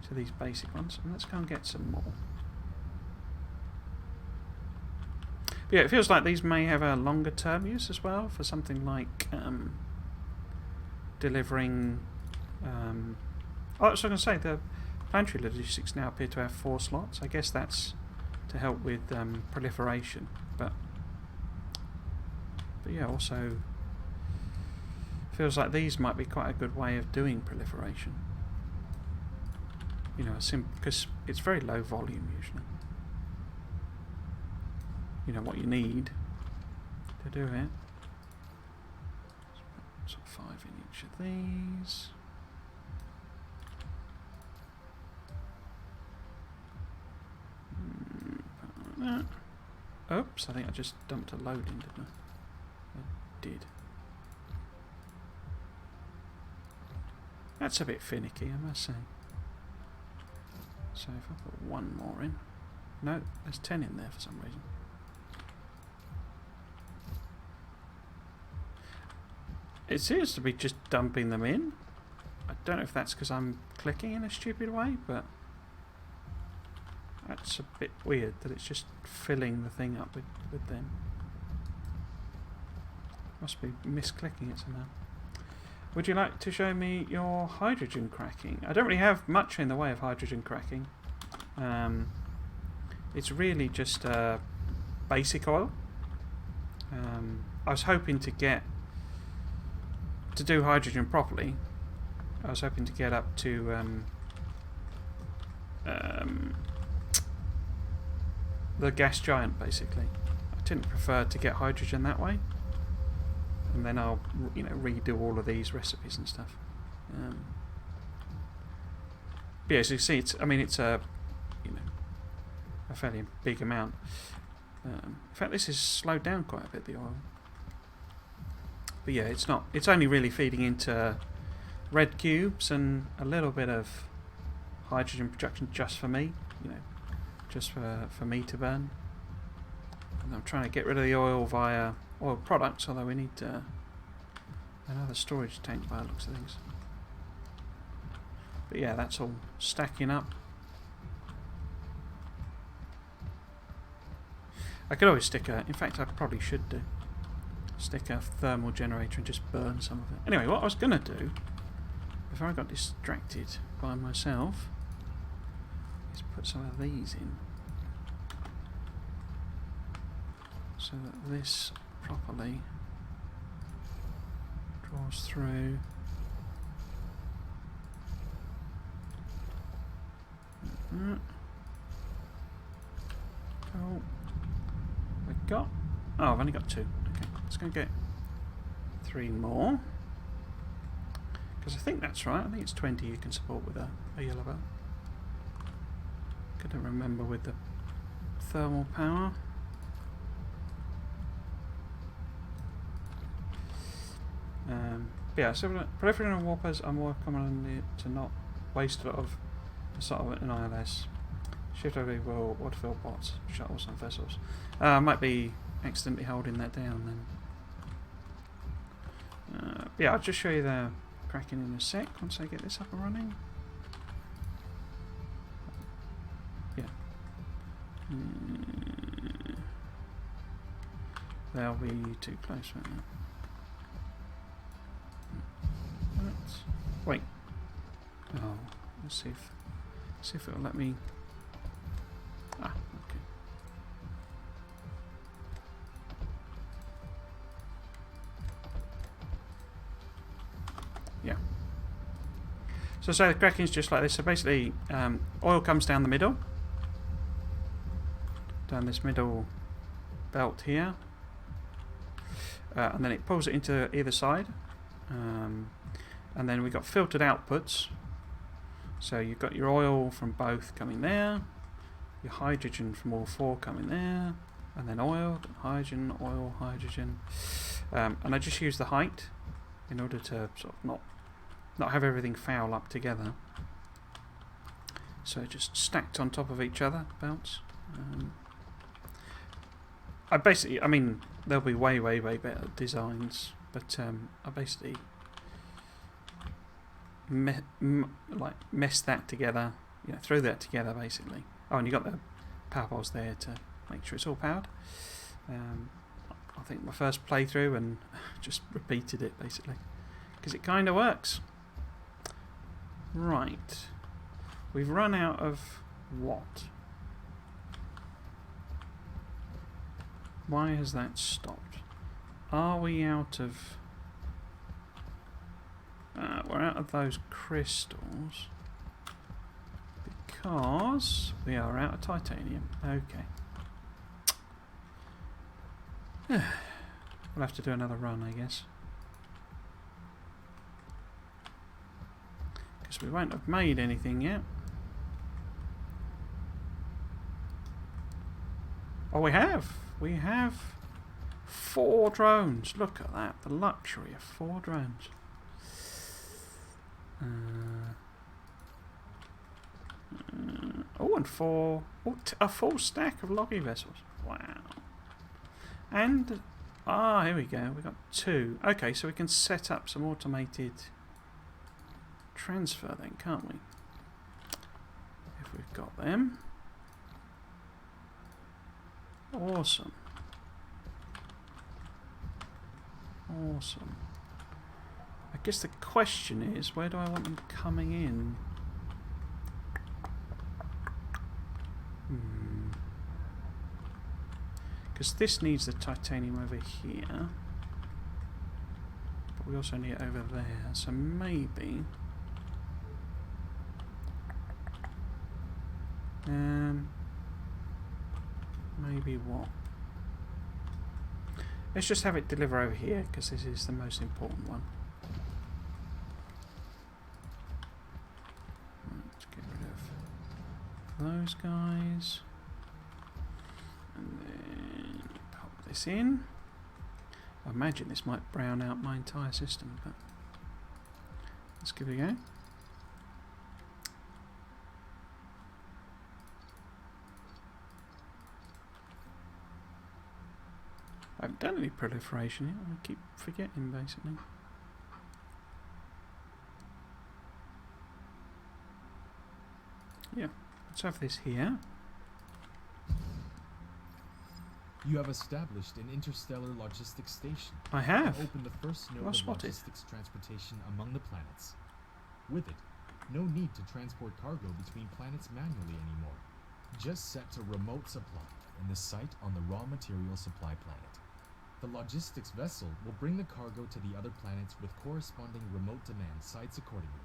to these basic ones, and let's go and get some more. But yeah, it feels like these may have a longer term use as well for something like delivering. Oh, I was going to say the planetary logistics now appear to have 4 slots. I guess that's to help with proliferation, but yeah, also feels like these might be quite a good way of doing proliferation. You know, because it's very low volume usually. You know what you need to do it. So 5 in each of these. Oops, I think I just dumped a load in, didn't I? Did. That's a bit finicky, I must say. So if I put 1 more in, no, there's 10 in there for some reason. It seems to be just dumping them in. I don't know if that's because I'm clicking in a stupid way, but that's a bit weird that it's just filling the thing up with them. Must be misclicking it somehow. Would you like to show me your hydrogen cracking? I don't really have much in the way of hydrogen cracking. It's really just basic oil. I was hoping to do hydrogen properly. I was hoping to get up to the gas giant, basically. I didn't prefer to get hydrogen that way. And then I'll, you know, redo all of these recipes and stuff. But yeah, as you see, it's a, you know, a fairly big amount. In fact, this is slowed down quite a bit, the oil. But yeah, it's not. It's only really feeding into red cubes and a little bit of hydrogen production just for me, you know, just for me to burn. And I'm trying to get rid of the oil via oil products, although we need another storage tank by the looks of things. But yeah, that's all stacking up. I could always stick a... In fact, I probably should do. Stick a thermal generator and just burn some of it. Anyway, what I was going to do, before I got distracted by myself, is put some of these in. So that this properly draws through. Cool. I've got... Oh, I've only got 2. Okay, let's go get 3 more. Because I think that's right. I think it's 20 you can support with a yellow belt. Couldn't remember with the thermal power. Yeah, so proliferating warpers are more common to not waste a lot of the sort of an ILS. Shift over will autofill bots, shuttles and vessels. Might be accidentally holding that down then. Yeah, I'll just show you the Kraken in a sec once I get this up and running. Yeah. They'll be too close right now. Wait. Oh, let's see if it'll let me. Ah, okay. Yeah. So the Kraken's just like this. So basically, oil comes down the middle, down this middle belt here, and then it pulls it into either side. And then we've got filtered outputs. So you've got your oil from both coming there, your hydrogen from all 4 coming there, and then oil, hydrogen, oil, hydrogen. And I just use the height in order to sort of not have everything foul up together. So just stacked on top of each other, belts. I mean, there'll be way better designs, but I basically mess that together, throw that together basically. Oh, and you got the power poles there to make sure it's all powered. I think my first playthrough and just repeated it basically because it kind of works. Right, we've run out of what? Why has that stopped? Are we out of... we're out of those crystals because we are out of titanium. Okay. We'll have to do another run, I guess. Because we won't have made anything yet. Oh, we have! We have 4 drones. Look at that. The luxury of 4 drones. Oh, and 4... Oh, a full stack of loggy vessels. Wow. And... Ah, here we go. We've got 2. Okay, so we can set up some automated transfer then, can't we? If we've got them. Awesome. Awesome. I guess the question is, where do I want them coming in? Because this needs the titanium over here. But we also need it over there. So maybe... maybe what? Let's just have it deliver over here, because this is the most important one. Let's get rid of those guys. And then pop this in. I imagine this might brown out my entire system, but let's give it a go. I haven't done any proliferation yet. I keep forgetting, basically. Yeah, let's have this here. You have established an interstellar logistics station. I have. And opened the first node Well of spotted. logistics transportation among the planets. With it, no need to transport cargo between planets manually anymore. Just set to remote supply in the site on the raw material supply planet. The logistics vessel will bring the cargo to the other planets with corresponding remote demand sites accordingly.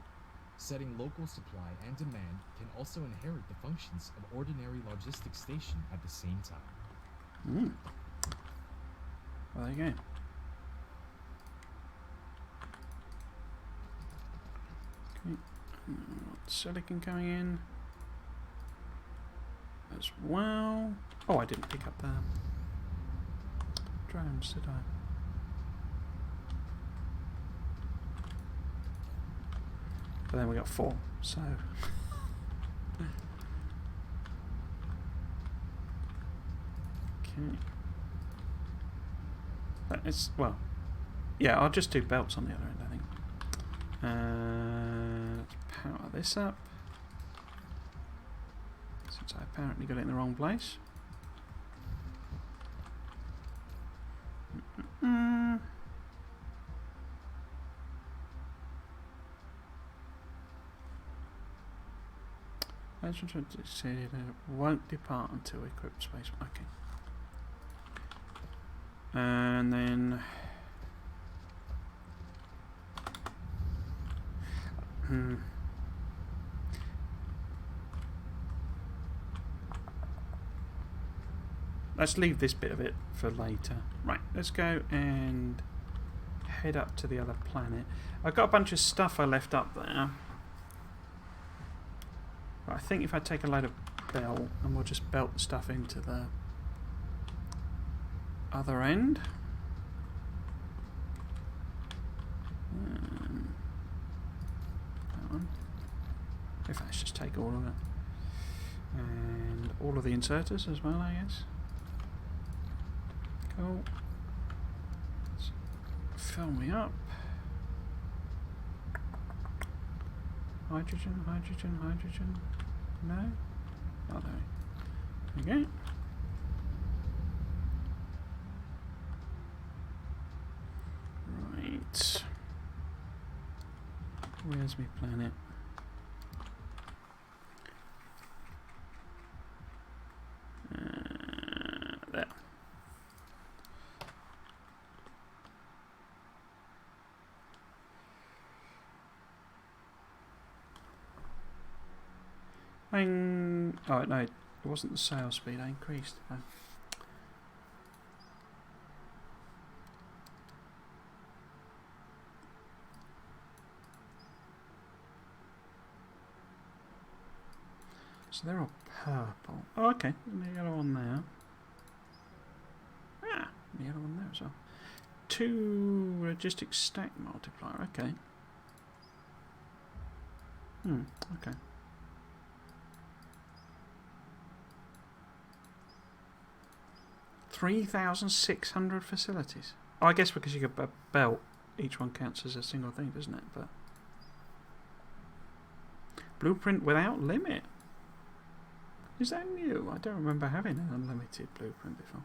Setting local supply and demand can also inherit the functions of ordinary logistics station at the same time. Well, there you go. Okay. Silicon coming in as well. Oh, I didn't pick up the drones, did I? But then we got 4, so okay. That is, well, yeah, I'll just do belts on the other end, I think. Let's power this up, since I apparently got it in the wrong place. Won't depart until equipped space. Okay. And then let's leave this bit of it for later. Right, let's go and head up to the other planet. I've got a bunch of stuff I left up there. But I think if I take a load of belt, and we'll just belt the stuff into the other end. That one. In fact, let's just take all of it. And all of the inserters as well, I guess. Cool. Let's fill me up. Hydrogen, hydrogen, hydrogen. No? Oh, no. Okay. Right. Where's my planet? There. Oh no, it wasn't the sail speed I increased. So they're all purple. Oh, okay. And the yellow one there. Ah, the yellow one there as well. 2 logistics stack multiplier. Okay. Okay. 3,600 facilities. Oh, I guess because you get a belt, each one counts as a single thing, doesn't it? But blueprint without limit. Is that new? I don't remember having an unlimited blueprint before.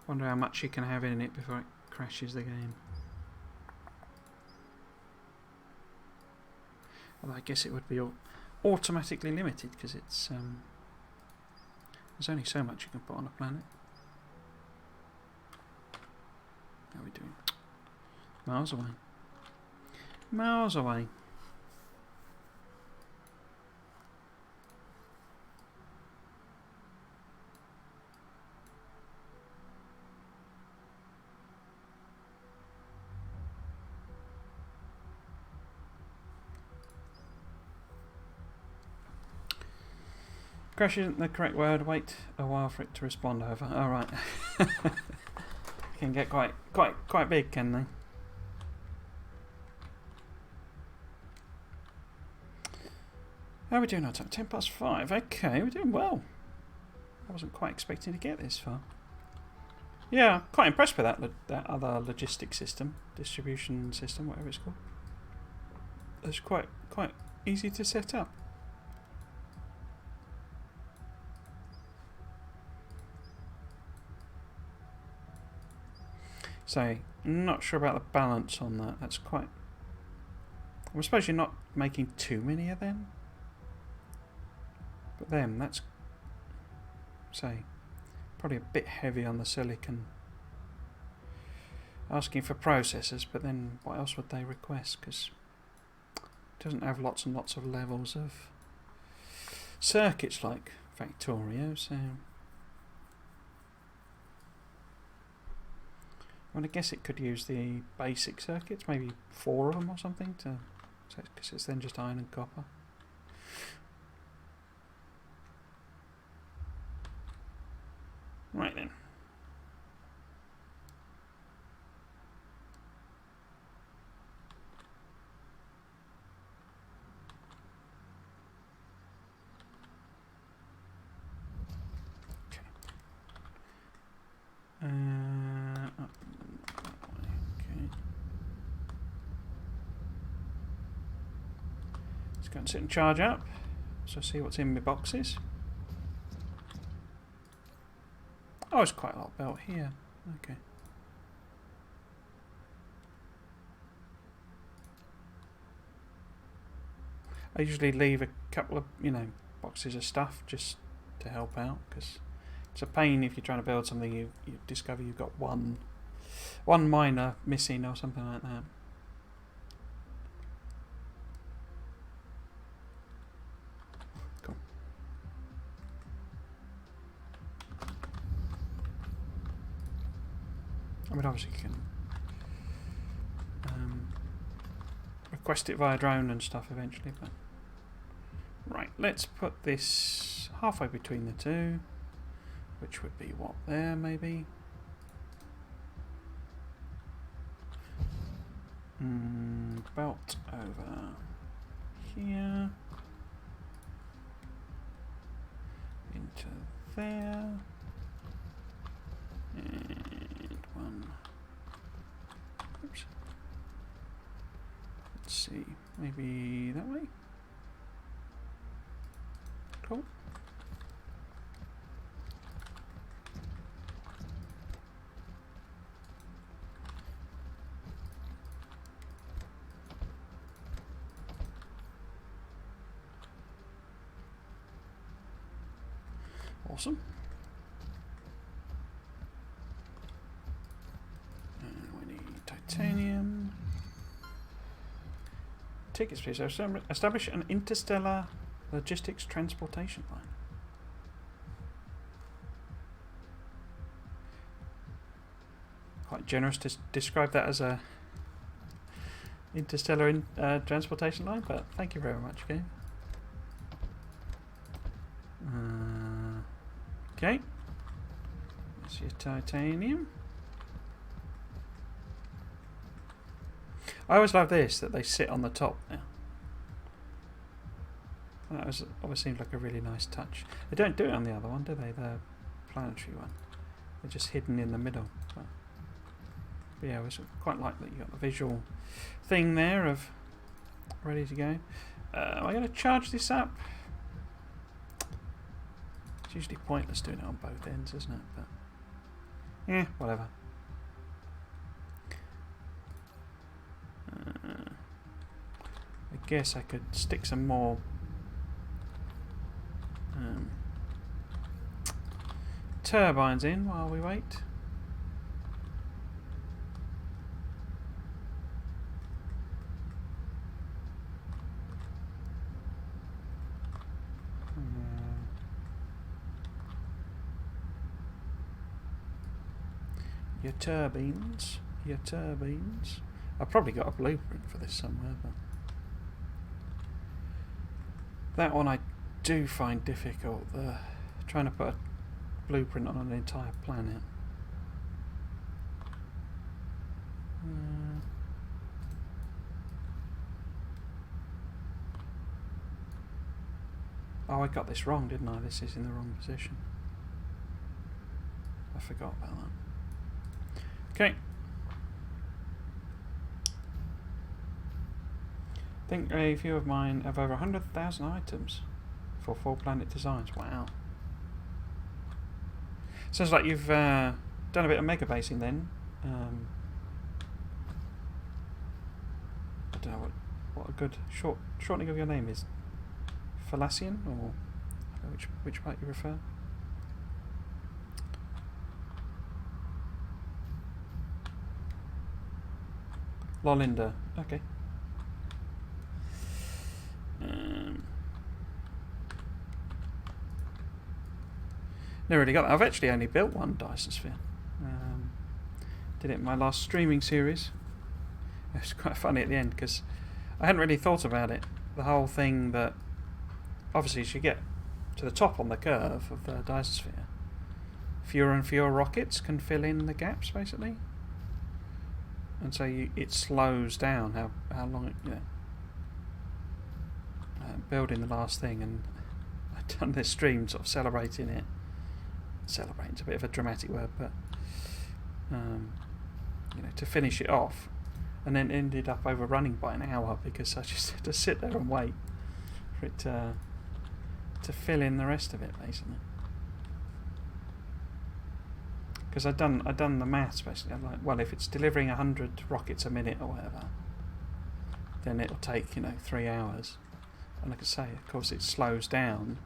Wonder how much you can have in it before it crashes the game. Although I guess it would be automatically limited because it's there's only so much you can put on a planet. How are we doing? Miles away. Miles away. Crash isn't the correct word. Wait a while for it to respond over. All right. Can get quite big, can they? How are we doing our time? 5:10. Okay, we're doing well. I wasn't quite expecting to get this far. Yeah, quite impressed with that other logistic system, distribution system, whatever it's called. It's quite easy to set up. So, not sure about the balance on that. That's quite... I suppose you're not making too many of them. But then, that's... say, probably a bit heavy on the silicon. Asking for processors, but then what else would they request? Because it doesn't have lots and lots of levels of circuits like Factorio, so... I mean, I guess it could use the basic circuits, maybe 4 of them or something, because it's then just iron and copper. Right then. Up that way. Okay. Let's go and sit and charge up. So see what's in my boxes. Oh, it's quite a lot built here. Okay. I usually leave a couple of, boxes of stuff just to help out, because it's a pain if you're trying to build something, you discover you've got one miner missing or something like that. Cool. I mean, obviously you can request it via drone and stuff eventually, but right, let's put this halfway between the two. Which would be what there, maybe? Belt over here. Into there. And one. Oops. Let's see. Maybe that way? Cool. Awesome. And we need titanium. Tickets, please. Establish an interstellar logistics transportation line. Quite generous to describe that as a interstellar transportation line, but thank you very much, game. Okay, that's your titanium. I always love this, that they sit on the top now. That always seems like a really nice touch. They don't do it on the other one, do they? The planetary one. They're just hidden in the middle. But yeah, I quite like that you got the visual thing there of ready to go. Am I going to charge this up? It's usually pointless doing it on both ends, isn't it? But yeah, whatever. I guess I could stick some more turbines in while we wait. Your turbines. I've probably got a blueprint for this somewhere, but that one I do find difficult. Trying to put a blueprint on an entire planet. Oh, I got this wrong, didn't I? This is in the wrong position. I forgot about that. Okay. I think a few of mine have over 100,000 items for full planet designs. Wow. Sounds like you've done a bit of mega basing then. don't know what a good shortening of your name is. Fallacian, or I don't know which part you refer. Lolinda. Okay. Never really got that. I've actually only built one Dyson Sphere. Did it in my last streaming series. It was quite funny at the end because I hadn't really thought about it. The whole thing that obviously as you get to the top on the curve of the Dyson Sphere, fewer and fewer rockets can fill in the gaps basically, and so it slows down how long it, building the last thing. And I'd done this stream sort of celebrating it. Celebrating's a bit of a dramatic word, but to finish it off, and then ended up overrunning by an hour because I just had to sit there and wait for it to fill in the rest of it basically. Because I'd done the maths basically. I'm like, well, if it's delivering 100 rockets a minute or whatever, then it'll take 3 hours. And like I say, of course, it slows down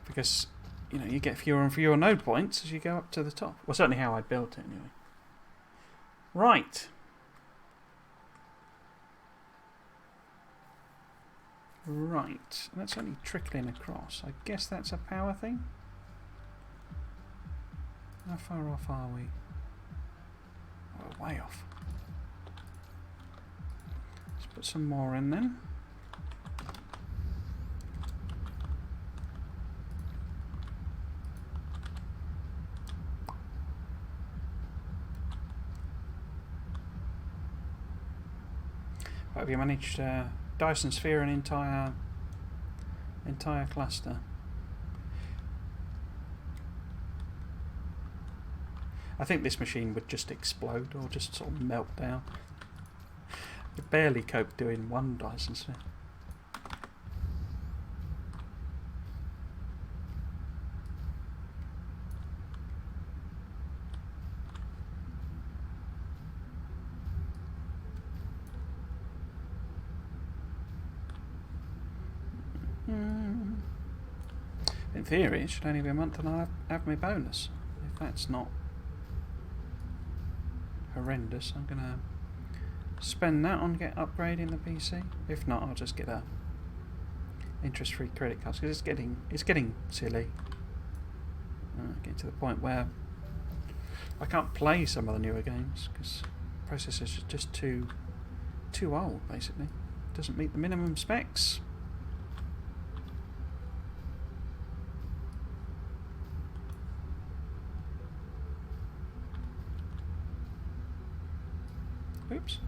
because you get fewer and fewer node points as you go up to the top. Well, certainly how I built it anyway. Right. Right. That's only trickling across. I guess that's a power thing. How far off are we? We're way off. Let's put some more in then. Have you managed Dyson Sphere an entire cluster? I think this machine would just explode or just sort of melt down. It barely coped doing one Dyson Sphere. In theory, it should only be a month and I'll have my bonus. If that's not horrendous, I'm going to spend that on upgrading the PC. If not, I'll just get a interest-free credit card because it's getting silly. Getting to the point where I can't play some of the newer games because processors are just too old. Basically, doesn't meet the minimum specs. Oops.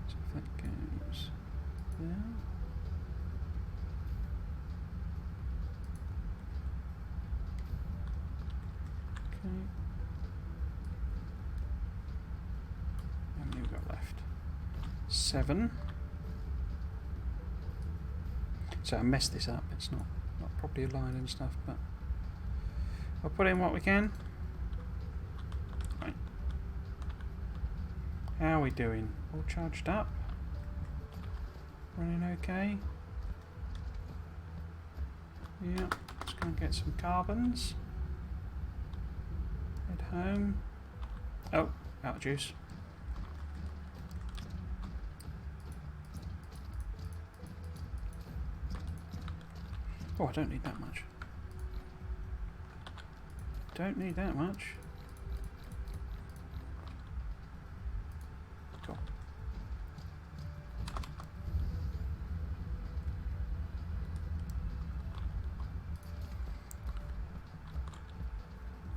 So if that goes there. Okay. How many we've got left? 7. So I messed this up. It's not properly aligned and stuff, but I'll put in what we can. Right. How are we doing? All charged up? Running okay? Yeah, just going to get some carbons. Head home. Oh, out of juice. Oh, I don't need that much. Don't need that much. Cool.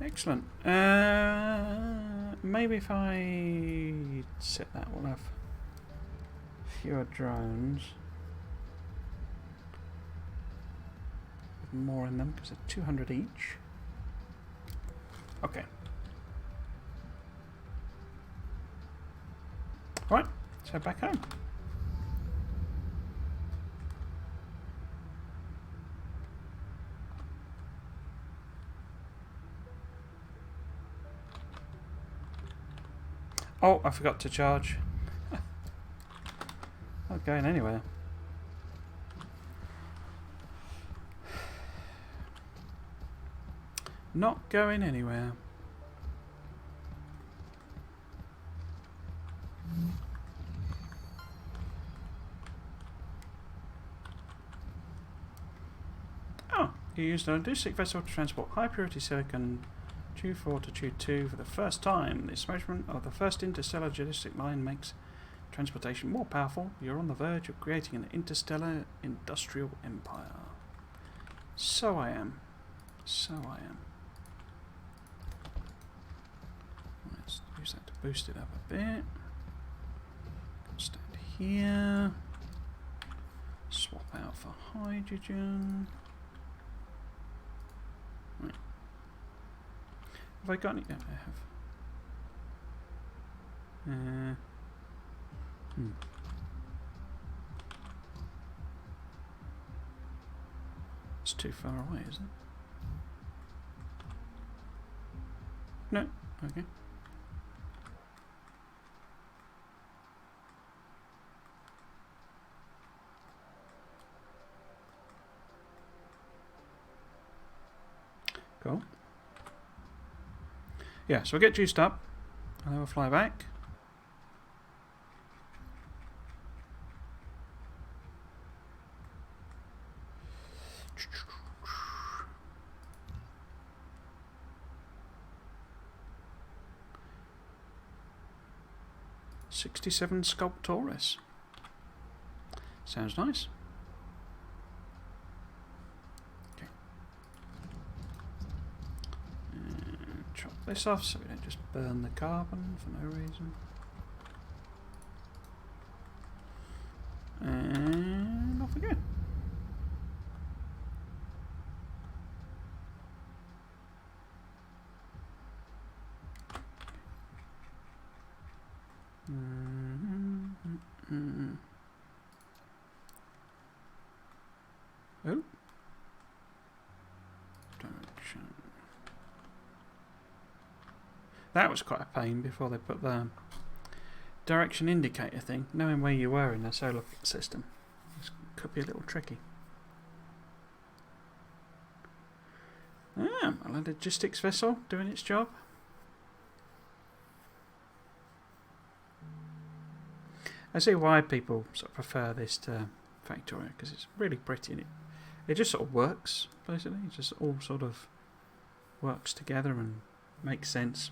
Excellent. Maybe if I set that, we'll have fewer drones. More in them because they're 200 each. Okay. Right, let's head back home. Oh, I forgot to charge. Not going anywhere. Not going anywhere. Oh, you used a logistic vessel to transport high purity silicon Q4 to Q2 for the first time. This measurement of the first interstellar logistic line makes transportation more powerful. You're on the verge of creating an interstellar industrial empire. So I am. So I am. Let's use that to boost it up a bit. Stand here. Swap out for hydrogen. Right. Have I got any? Yeah, I have. It's too far away, isn't it? No. Okay. Cool. Yeah, so we'll get juiced up and then we'll fly back. '67 Sculptoris. Sounds nice. Okay. And chop this off so we don't just burn the carbon for no reason. And off we go. Oh. Direction. That was quite a pain before they put the direction indicator thing. Knowing where you were in the solar system could be a little tricky. Ah, a logistics vessel doing its job. I see why people sort of prefer this to Factorio, because it's really pretty and it just sort of works, basically. It just all sort of works together and makes sense.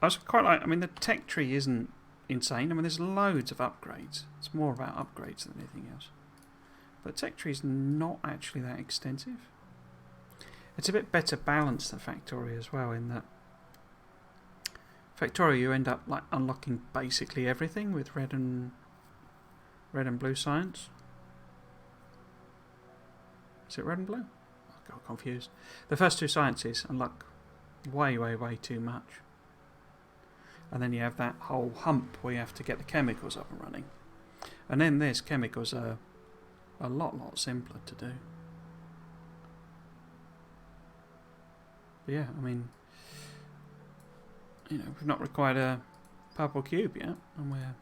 I was quite like, I mean, the tech tree isn't insane. I mean, there's loads of upgrades. It's more about upgrades than anything else. But the tech tree is not actually that extensive. It's a bit better balanced than Factorio as well, in that Factorio you end up like unlocking basically everything with red and blue science. Is it red and blue? I got confused. The first two sciences unlock way too much. And then you have that whole hump where you have to get the chemicals up and running. And then this, chemicals are a lot simpler to do. But yeah, I mean, you know, we've not required a purple cube yet, and we're,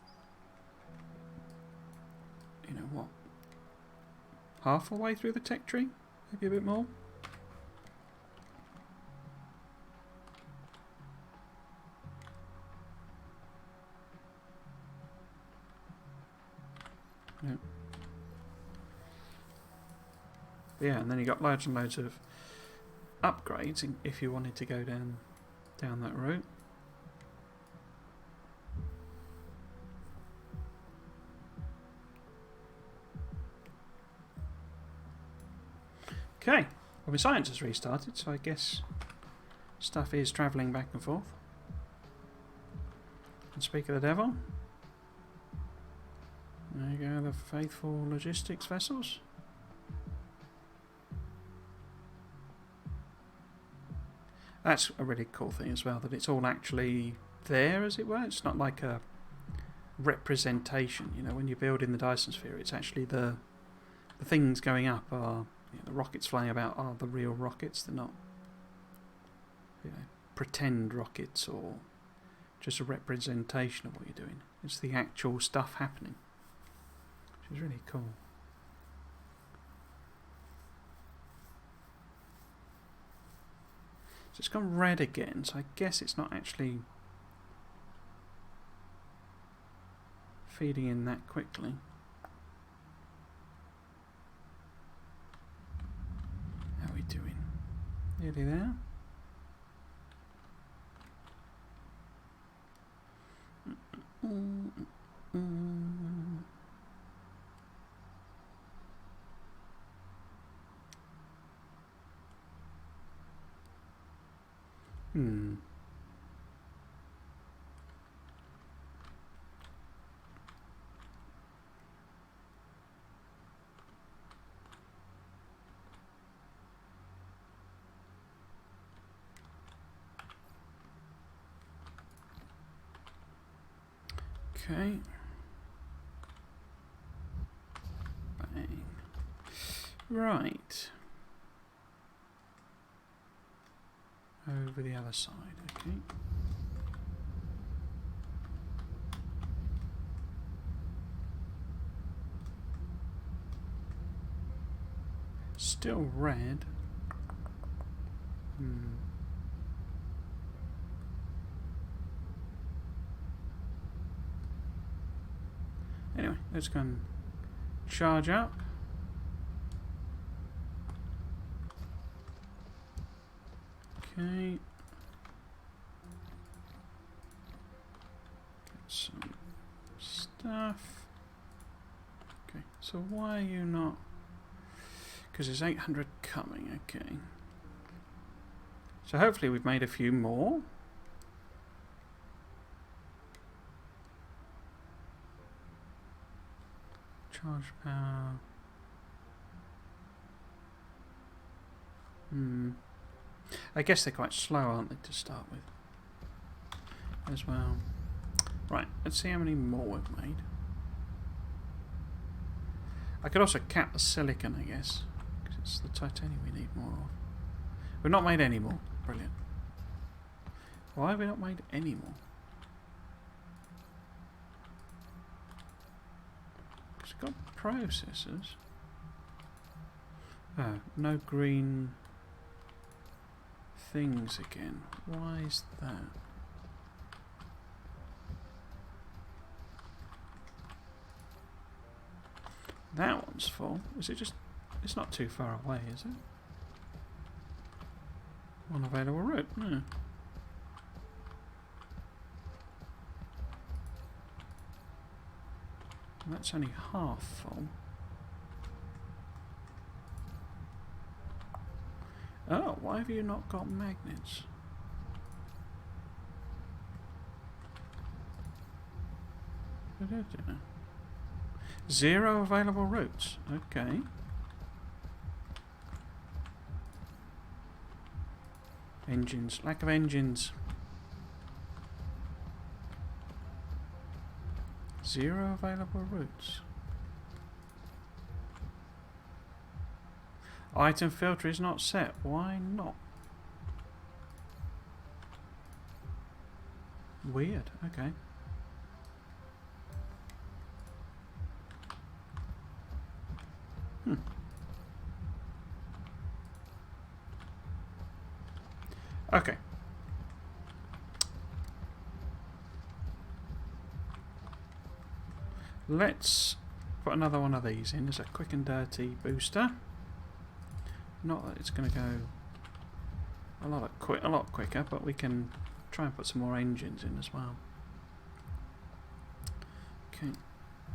you know, what, half a way through the tech tree? Maybe a bit more? Yeah. Yeah, and then you got loads and loads of upgrades if you wanted to go down that route. Okay, well, my science has restarted, so I guess stuff is travelling back and forth. And speak of the devil, there you go, the faithful logistics vessels. That's a really cool thing as well, that it's all actually there, as it were. It's not like a representation. You know, when you build in the Dyson Sphere, it's actually the things going up are, you know, the rockets flying about are the real rockets. They're not, you know, pretend rockets or just a representation of what you're doing. It's the actual stuff happening, which is really cool. So it's gone red again, so I guess it's not actually feeding in that quickly. How are we doing? Nearly there? Okay. Bang. Right. Over the other side, okay. Still red. Anyway, let's go and charge up. Okay. Get some stuff. Okay, so why are you not? Because there's 800 coming, okay. So hopefully we've made a few more. Charge power. I guess they're quite slow, aren't they, to start with? As well. Right, let's see how many more we've made. I could also cap the silicon, I guess. Because it's the titanium we need more of. We've not made any more. Brilliant. Why have we not made any more? It's got processors. Oh, no green things again. Why is that? That one's full. Is it just... It's not too far away, is it? One available route. No. That's only half full. Oh, why have you not got magnets? Zero available routes. Okay. Engines. Lack of engines. Zero available routes. Item filter is not set. Why not? Weird. Okay. Okay. Let's put another one of these in as a quick and dirty booster. Not that it's going to go a lot quicker, but we can try and put some more engines in as well. Okay,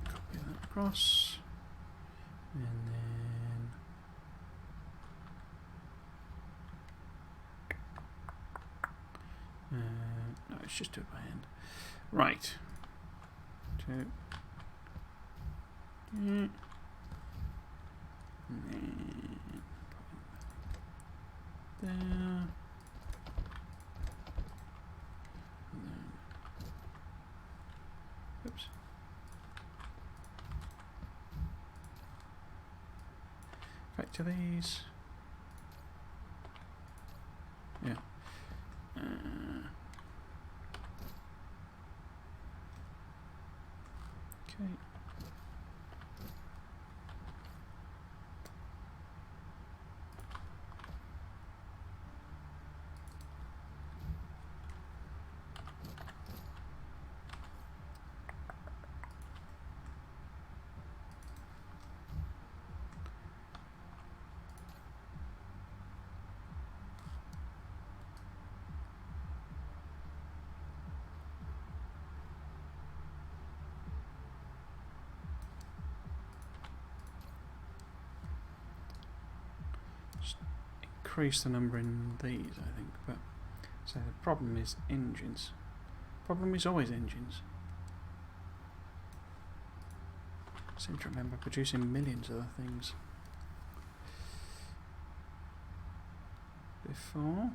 copy that across, and then no, it's just do it by hand. Right. Two. And then there. And then, oops. Back to these. Yeah. Okay. Increase the number in these, I think, but so the problem is engines. Problem is always engines. I seem to remember producing millions of the things before.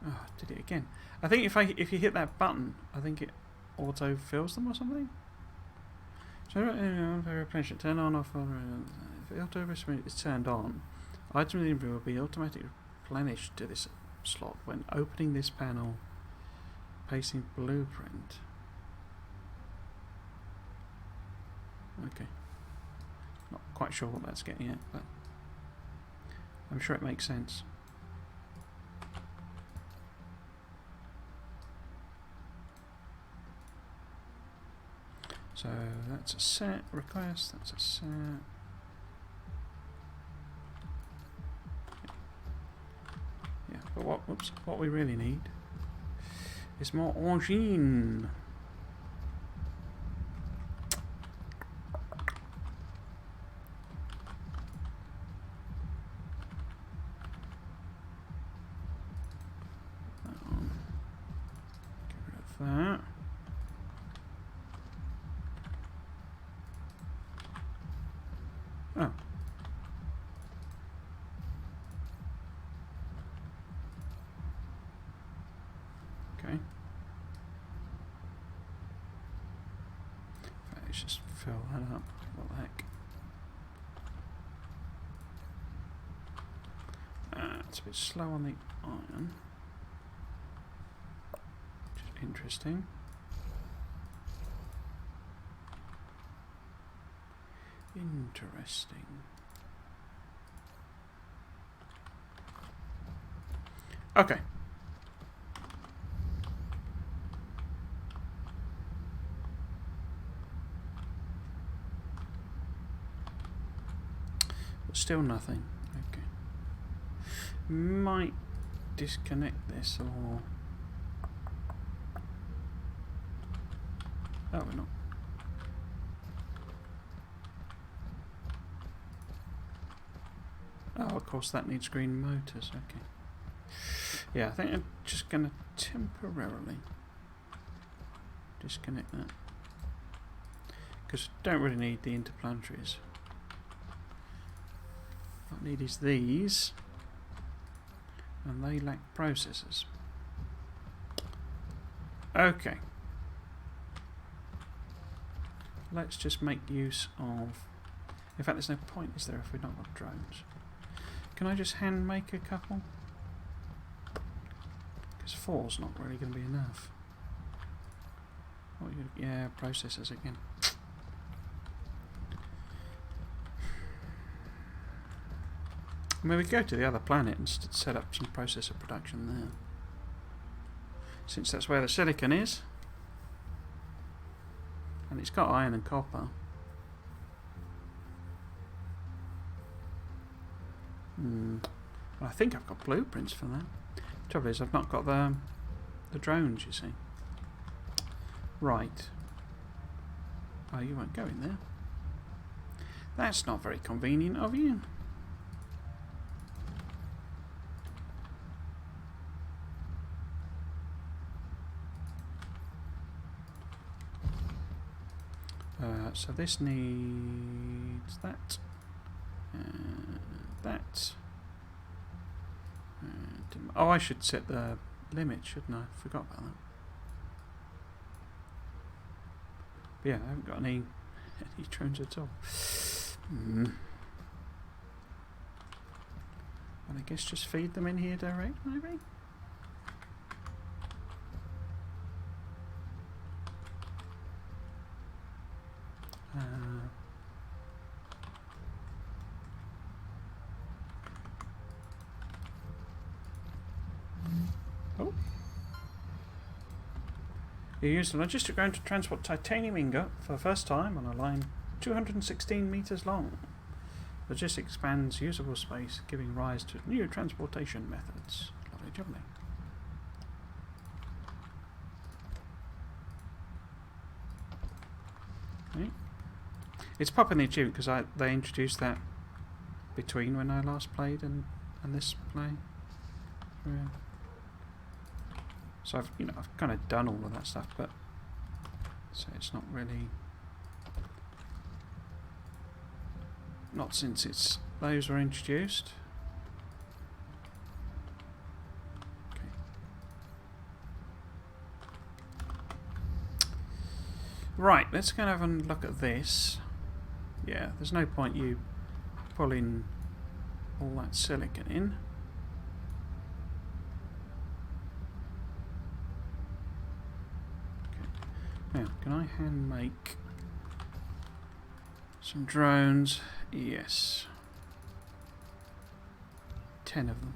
Oh, did it again. I think if you hit that button, I think it auto fills them or something. So turn on off. If auto replacement is turned on, items in inventory will be automatically replenished to this slot when opening this panel, pasting blueprint. Okay. Not quite sure what that's getting at, but I'm sure it makes sense. So that's a set request, that's a set. Yeah, but what we really need is more engine. Get rid of that. Oh. Okay. Let's just fill that up. What the heck? It's a bit slow on the iron. Which is interesting. Interesting. Okay. But still nothing. Okay. Might disconnect this or... Oh, we're not. Oh, of course that needs green motors, okay. Yeah, I think I'm just going to temporarily disconnect that. Because I don't really need the interplanetaries. What I need is these. And they lack processors. Okay. Let's just make use of... In fact, there's no point, is there, if we've not got drones? Can I just hand make a couple? Because 4's not really going to be enough. Oh, yeah, processors again. I mean, we go to the other planet and set up some processor production there. Since that's where the silicon is. And it's got iron and copper. Well, I think I've got blueprints for that. The trouble is I've not got the drones, you see. Right. Oh, you won't go in there. That's not very convenient of you. So this needs that. That. Oh, I should set the limit, shouldn't I? Forgot about that. But yeah, I haven't got any drones at all. Well, I guess just feed them in here direct, maybe? Oh. You used a logistic drone to transport titanium ingot for the first time on a line 216 meters long. Logistics expands usable space, giving rise to new transportation methods. Lovely jubbly. Okay. It's popping the achievement because they introduced that between when I last played and this play. Yeah. So I've kind of done all of that stuff, but so it's not really, not since those were introduced. Okay. Right, let's go and have a look at this. Yeah, there's no point you pulling all that silicon in. Now, can I hand make some drones? Yes. 10 of them.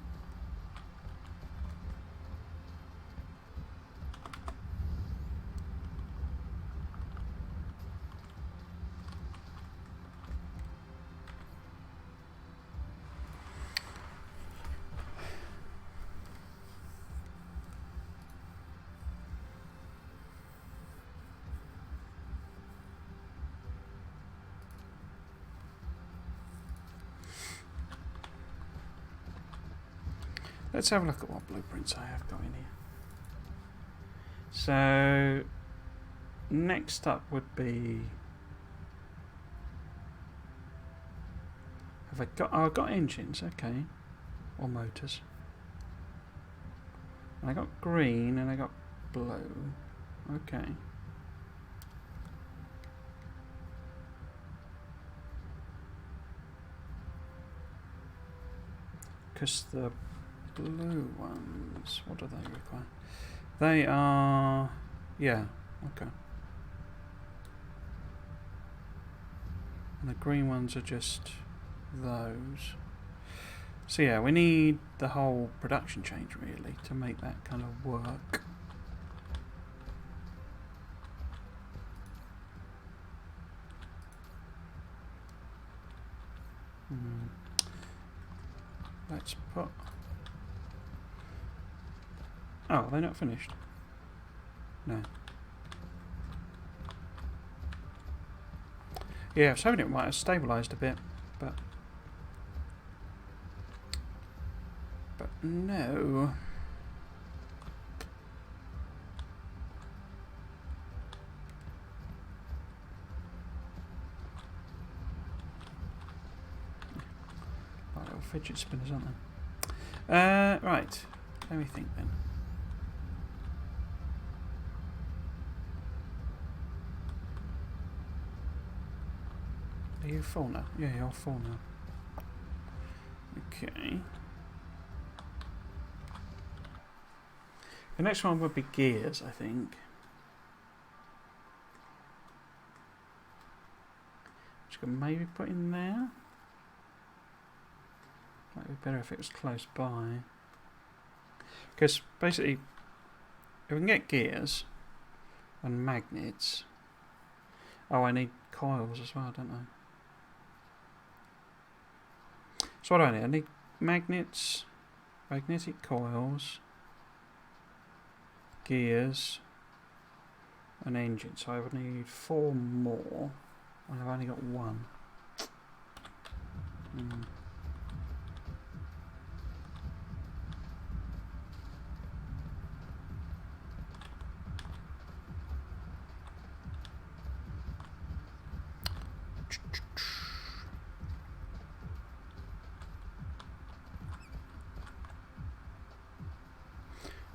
Let's have a look at what blueprints I have got in here. So, next up would be... Have I got... Oh, I've got engines, okay. Or motors. And I got green and I got blue. Okay. Because the blue ones, what do they require? They are, yeah, okay. And the green ones are just those. So yeah, we need the whole production change really to make that kind of work. Let's put... Oh, they're not finished? No. Yeah, I was hoping it might have stabilised a bit, but no. Like little fidget spinners, aren't they? Right. Let me think then. Are you full now? Yeah, you're full now. Okay. The next one would be gears, I think. Which I could maybe put in there. Might be better if it was close by. Because basically, if we can get gears and magnets. Oh, I need coils as well, don't I? So what do I need? I need magnets, magnetic coils, gears, and engine. So I would need 4 more, and I've only got 1.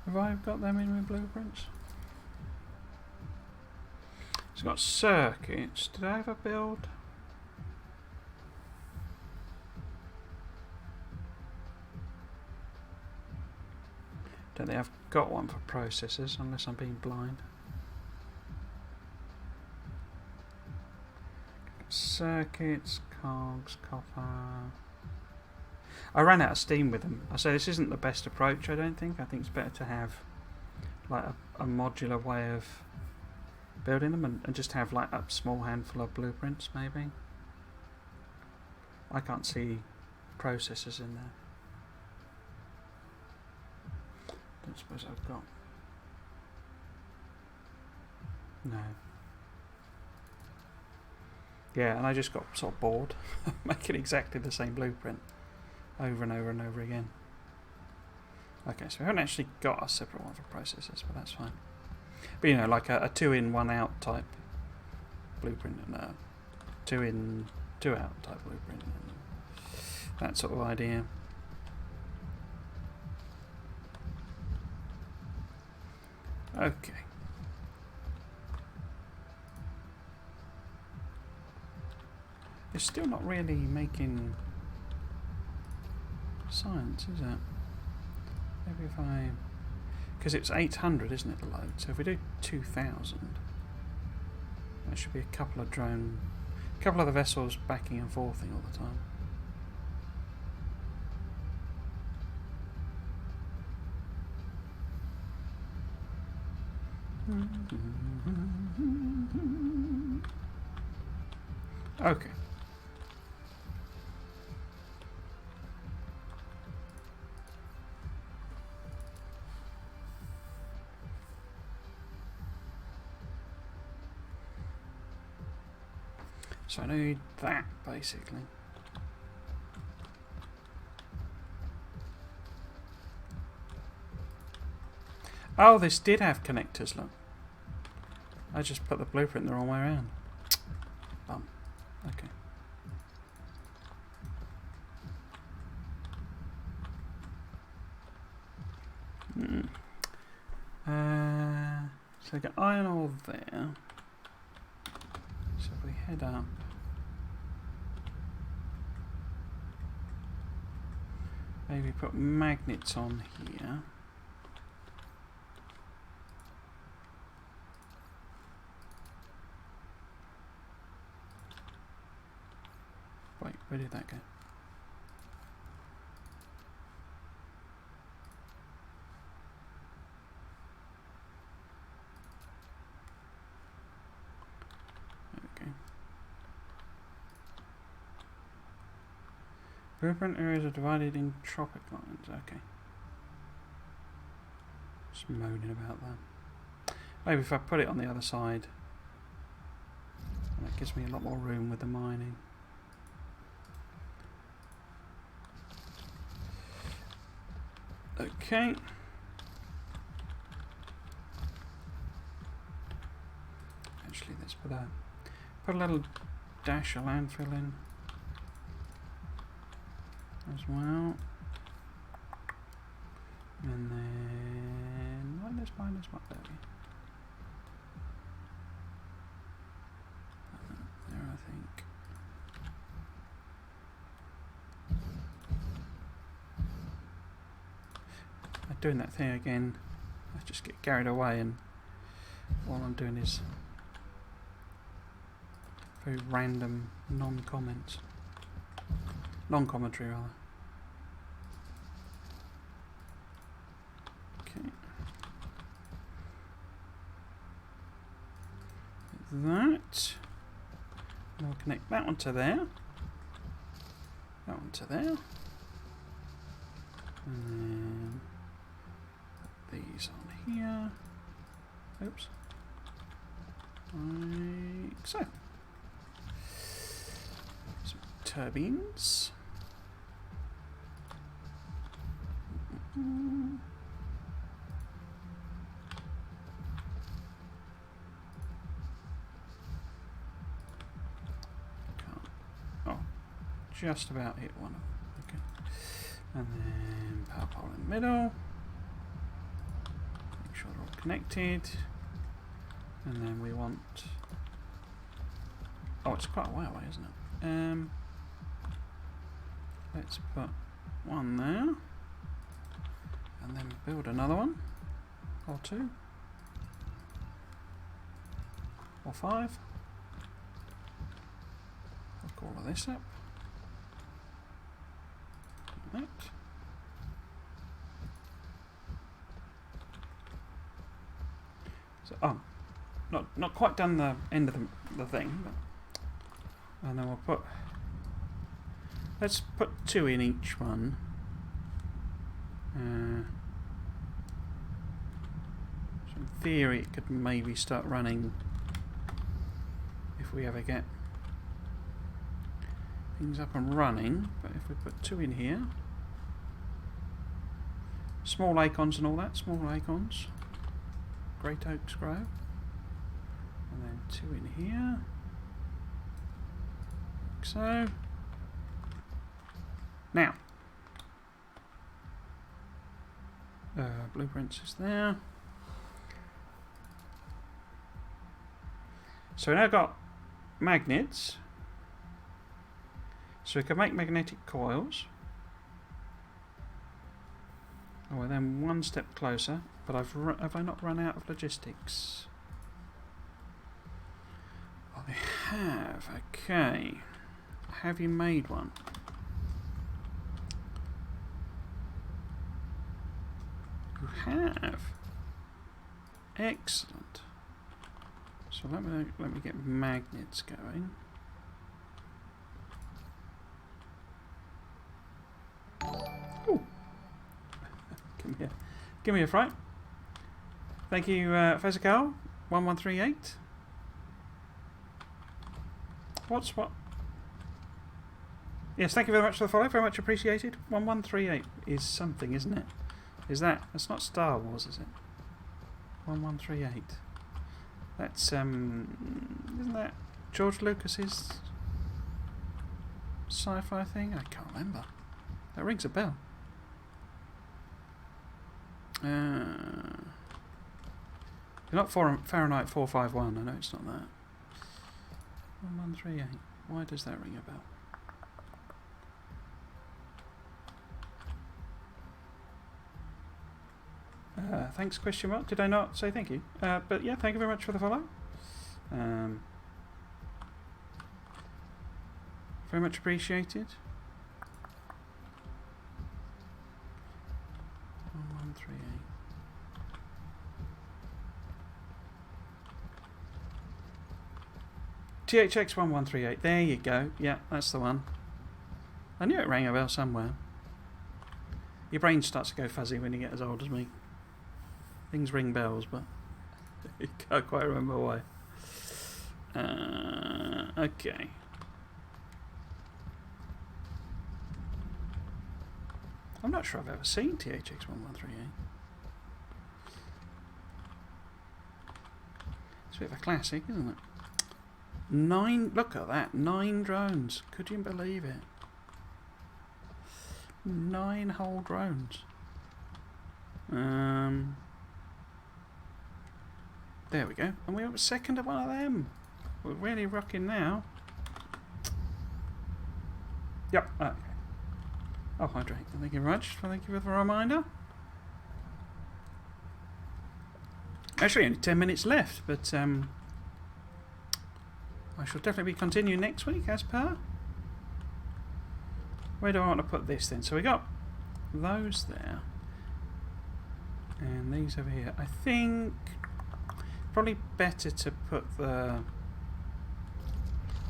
Have I got them in my blueprints? It's got circuits. Did I ever build? Don't think I've got one for processors unless I'm being blind. Circuits, cogs, copper. I ran out of steam with them. I say this isn't the best approach, I don't think. I think it's better to have like a modular way of building them and just have like a small handful of blueprints maybe. I can't see processors in there. Don't suppose I've got. No. Yeah, and I just got sort of bored making exactly the same blueprint over and over and over again. Okay, so we haven't actually got a separate one for processors, but that's fine. But you know, like a 2-in 1-out type blueprint and a 2-in 2-out type blueprint and that sort of idea. Okay. It's still not really making science, is it? Maybe if I... Because it's 800, isn't it, the load? So if we do 2,000, there should be a couple of the vessels backing and forthing all the time. Okay. So I need that basically. Oh, this did have connectors, look. I just put the blueprint the wrong way around. Bum. Okay. So we got iron ore there. So if we head up, maybe put magnets on here. Wait, where did that go? Okay. Blueprint areas are divided in tropic lines. Okay. Just moaning about that. Maybe if I put it on the other side, that gives me a lot more room with the mining. Okay. Actually, let's put a little dash of landfill in as well, and then minus. There we go. There, I think. Doing that thing again, I just get carried away, and all I'm doing is very random non-commentary rather. Okay. That. And I'll connect that one to there. That one to there. And then these on here. Oops. Like so. Some turbines. Oh, just about hit one of them. Okay. And then power pole in the middle. Make sure they're all connected. And then we want... Oh, it's quite a way away, isn't it? Let's put one there. And then build another one. Or two. Or five. Hook all of this up. that. So, oh, not quite done the end of the thing, but, and then we'll put. Let's put 2 in each one. So in theory, it could maybe start running if we ever get things up and running. But if we put 2 in here, small acorns and all that, small acorns, great oaks grow, and then 2 in here, like so. Now, blueprints is there. So we now got magnets. So we can make magnetic coils. Oh, we're then one step closer, but have I not run out of logistics? I have. Okay. Have you made one? You have. Excellent. So let me get magnets going. Ooh. Give me a fright. Thank you, Fezical 1138. What? Yes, thank you very much for the follow. Very much appreciated. 1138 is something, isn't it? Is that? That's not Star Wars, is it? 1138. That's isn't that George Lucas's sci-fi thing? I can't remember. That rings a bell. Not Fahrenheit 451. I know it's not that. 1138. Why does that ring a bell? Thanks, question mark. Did I not say thank you? But yeah, thank you very much for the follow. Very much appreciated. 1138. THX 1138. There you go. Yeah, that's the one. I knew it rang a bell somewhere. Your brain starts to go fuzzy when you get as old as me. Things ring bells, but you can't quite remember why. Okay. I'm not sure I've ever seen THX 1138. It's a bit of a classic, isn't it? 9, look at that, 9 drones. Could you believe it? 9 whole drones. There we go. And we were second at one of them. We're really rocking now. Yep. Okay. Oh, hydrate. Thank you very much. Thank you for the reminder. Actually, only 10 minutes left, but I shall definitely be continuing next week as per. Where do I want to put this then? So we got those there. And these over here. I think probably better to put the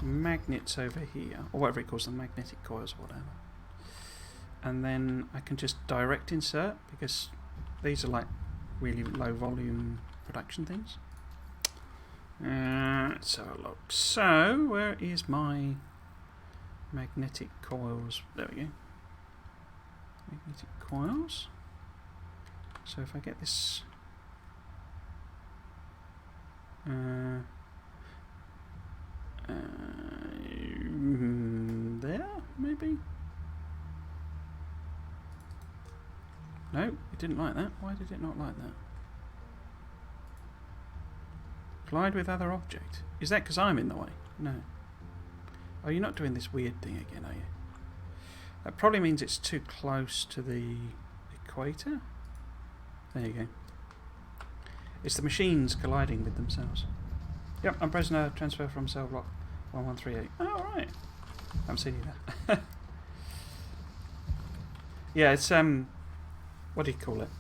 magnets over here, or whatever it calls them, magnetic coils or whatever. And then I can just direct insert, because these are like really low volume production things. Let's have a look. So, where is my magnetic coils? There we go. Magnetic coils. So if I get this there, maybe? No, it didn't like that. Why did it not like that? Collide with other object. Is that because I'm in the way? No. Oh, you're not doing this weird thing again, are you? That probably means it's too close to the equator. There you go. It's the machines colliding with themselves. Yep, I'm pressing a transfer from cell block 1138. Oh, right. I haven't seen you there. Yeah, it's what do you call it?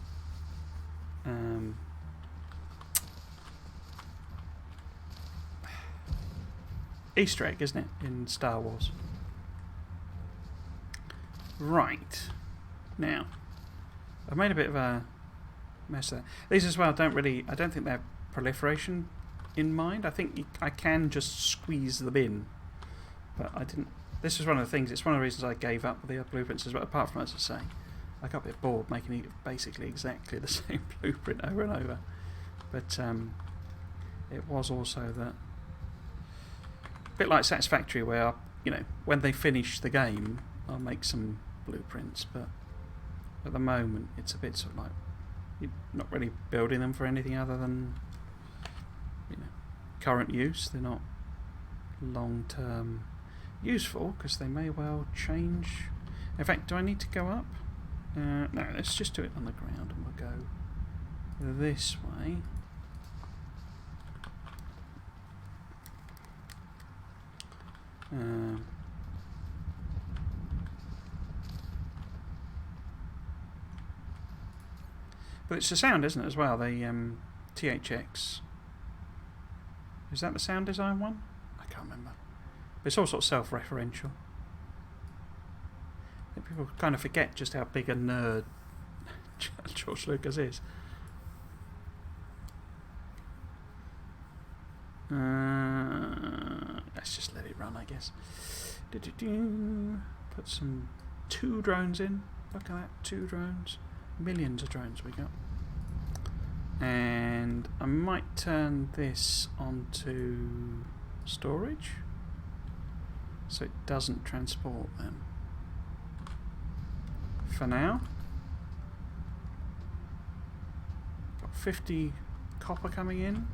Easter egg, isn't it, in Star Wars? Right. Now, I've made a bit of a mess of that. These as well don't I don't think they have proliferation in mind. I think I can just squeeze them in, but I didn't. This was one of the things, it's one of the reasons I gave up with the other blueprints as well, apart from, as I say, I got a bit bored making it basically exactly the same blueprint over and over. But it was also that, a bit like Satisfactory, where, you know, when they finish the game, I'll make some blueprints, but at the moment it's a bit sort of like, you're not really building them for anything other than, you know, current use. They're not long-term useful, because they may well change. In fact, do I need to go up? No, let's just do it on the ground, and we'll go this way. But it's the sound, isn't it, as well? The THX. Is that the sound design one? I can't remember. But it's all sort of self-referential. I think people kind of forget just how big a nerd George Lucas is. Let's just let it run, I guess. Put some 2 drones in. Look at that, 2 drones. Millions of drones we got. And I might turn this onto storage, so it doesn't transport them. For now, got 50 copper coming in.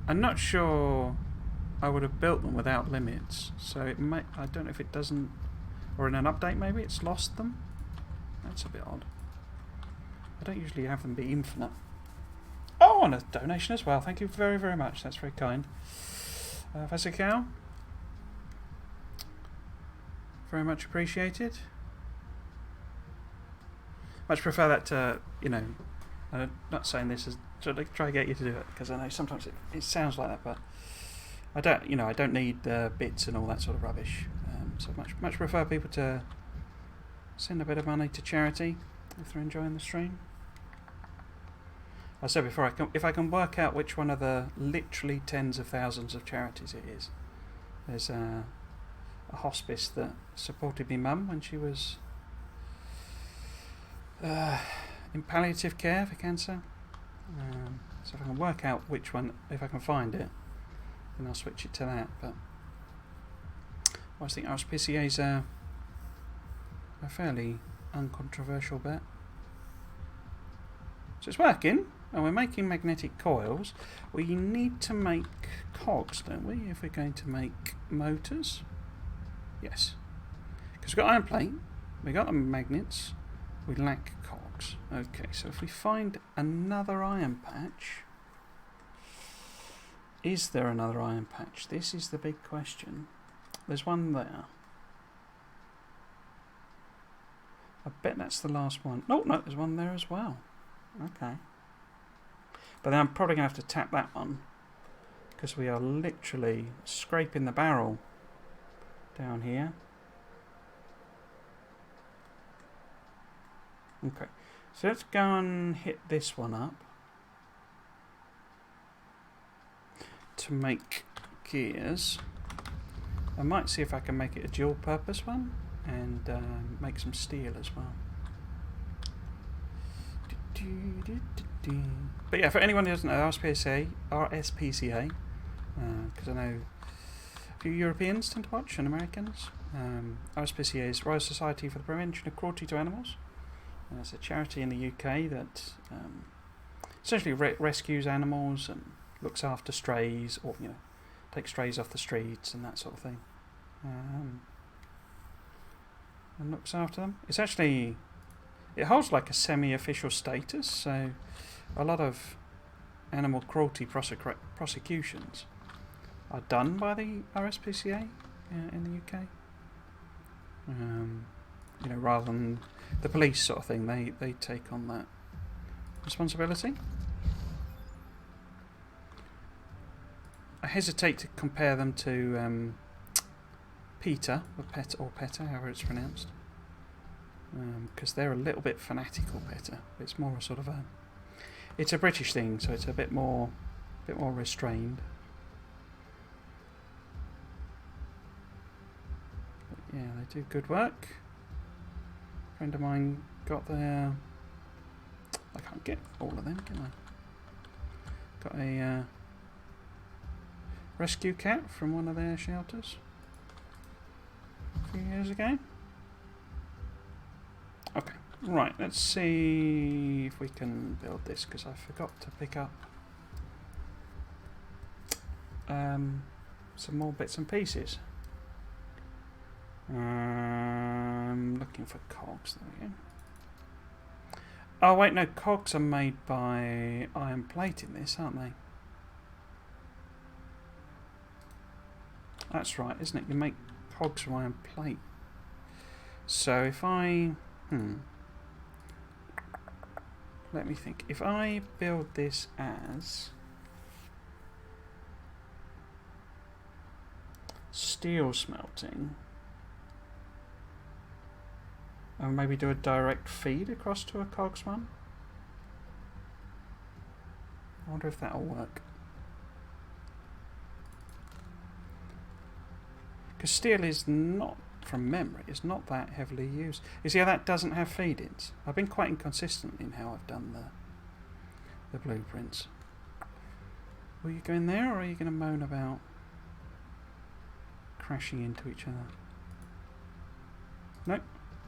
I'm not sure I would have built them without limits, so it might. I don't know if it doesn't, or in an update maybe it's lost them. That's a bit odd. I don't usually have them be infinite. Oh, and a donation as well. Thank you very, very much. That's very kind. Vasicao, very much appreciated. Much prefer that to, you know, I'm not saying this as to try to get you to do it, because I know sometimes it sounds like that, but I don't, you know, I don't need bits and all that sort of rubbish. So much prefer people to send a bit of money to charity if they're enjoying the stream. I said before, if I can work out which one of the literally tens of thousands of charities it is. There's a hospice that supported my mum when she was in palliative care for cancer. So if I can work out which one, if I can find it, then I'll switch it to that. But I think RSPCA is a fairly uncontroversial bet. So it's working, and we're making magnetic coils. We need to make cogs, don't we, if we're going to make motors? Yes. Because we've got iron plate, we've got the magnets, we lack cogs. Okay, so if we find another iron patch, is there another iron patch? This is the big question. There's one there. I bet that's the last one. No, there's one there as well. Okay. But then I'm probably going to have to tap that one, because we are literally scraping the barrel down here. Okay. So let's go and hit this one up to make gears. I might see if I can make it a dual purpose one and make some steel as well. But yeah, for anyone who doesn't know, RSPCA, because I know a few Europeans tend to watch and Americans. RSPCA is Royal Society for the Prevention of Cruelty to Animals. It's a charity in the UK that essentially rescues animals and looks after strays, or takes strays off the streets and that sort of thing, and looks after them. It holds like a semi-official status, so a lot of animal cruelty prosecutions are done by the RSPCA in the UK. You know, rather than the police sort of thing, they take on that responsibility. I hesitate to compare them to PETA, or PETA, however it's pronounced, because they're a little bit fanatical. PETA, it's more a sort of it's a British thing, so it's a bit more restrained. But yeah, they do good work. A friend of mine got their. I can't get all of them, can I? Got a rescue cat from one of their shelters a few years ago. Okay, right, let's see if we can build this, because I forgot to pick up some more bits and pieces. Looking for cogs, there we go. Oh wait, no, cogs are made by iron plate in this, aren't they? That's right, isn't it? You make cogs from iron plate. So if I... let me think. If I build this as steel smelting, and maybe do a direct feed across to a cogs one, I wonder if that'll work. Because steel is not, from memory, it's not that heavily used. You see how that doesn't have feed-ins? I've been quite inconsistent in how I've done the blueprints. Will you go in there, or are you going to moan about crashing into each other? Nope,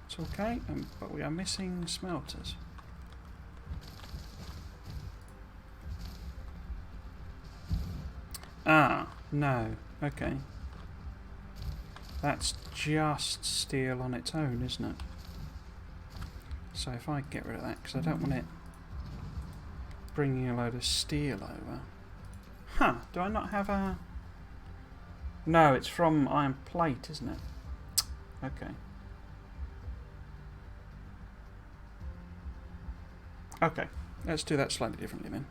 it's okay, but we are missing smelters. Ah, no, okay. That's just steel on its own, isn't it? So if I get rid of that, because I don't want it bringing a load of steel over. Huh, do I not have a... No, it's from iron plate, isn't it? Okay. Okay, let's do that slightly differently then.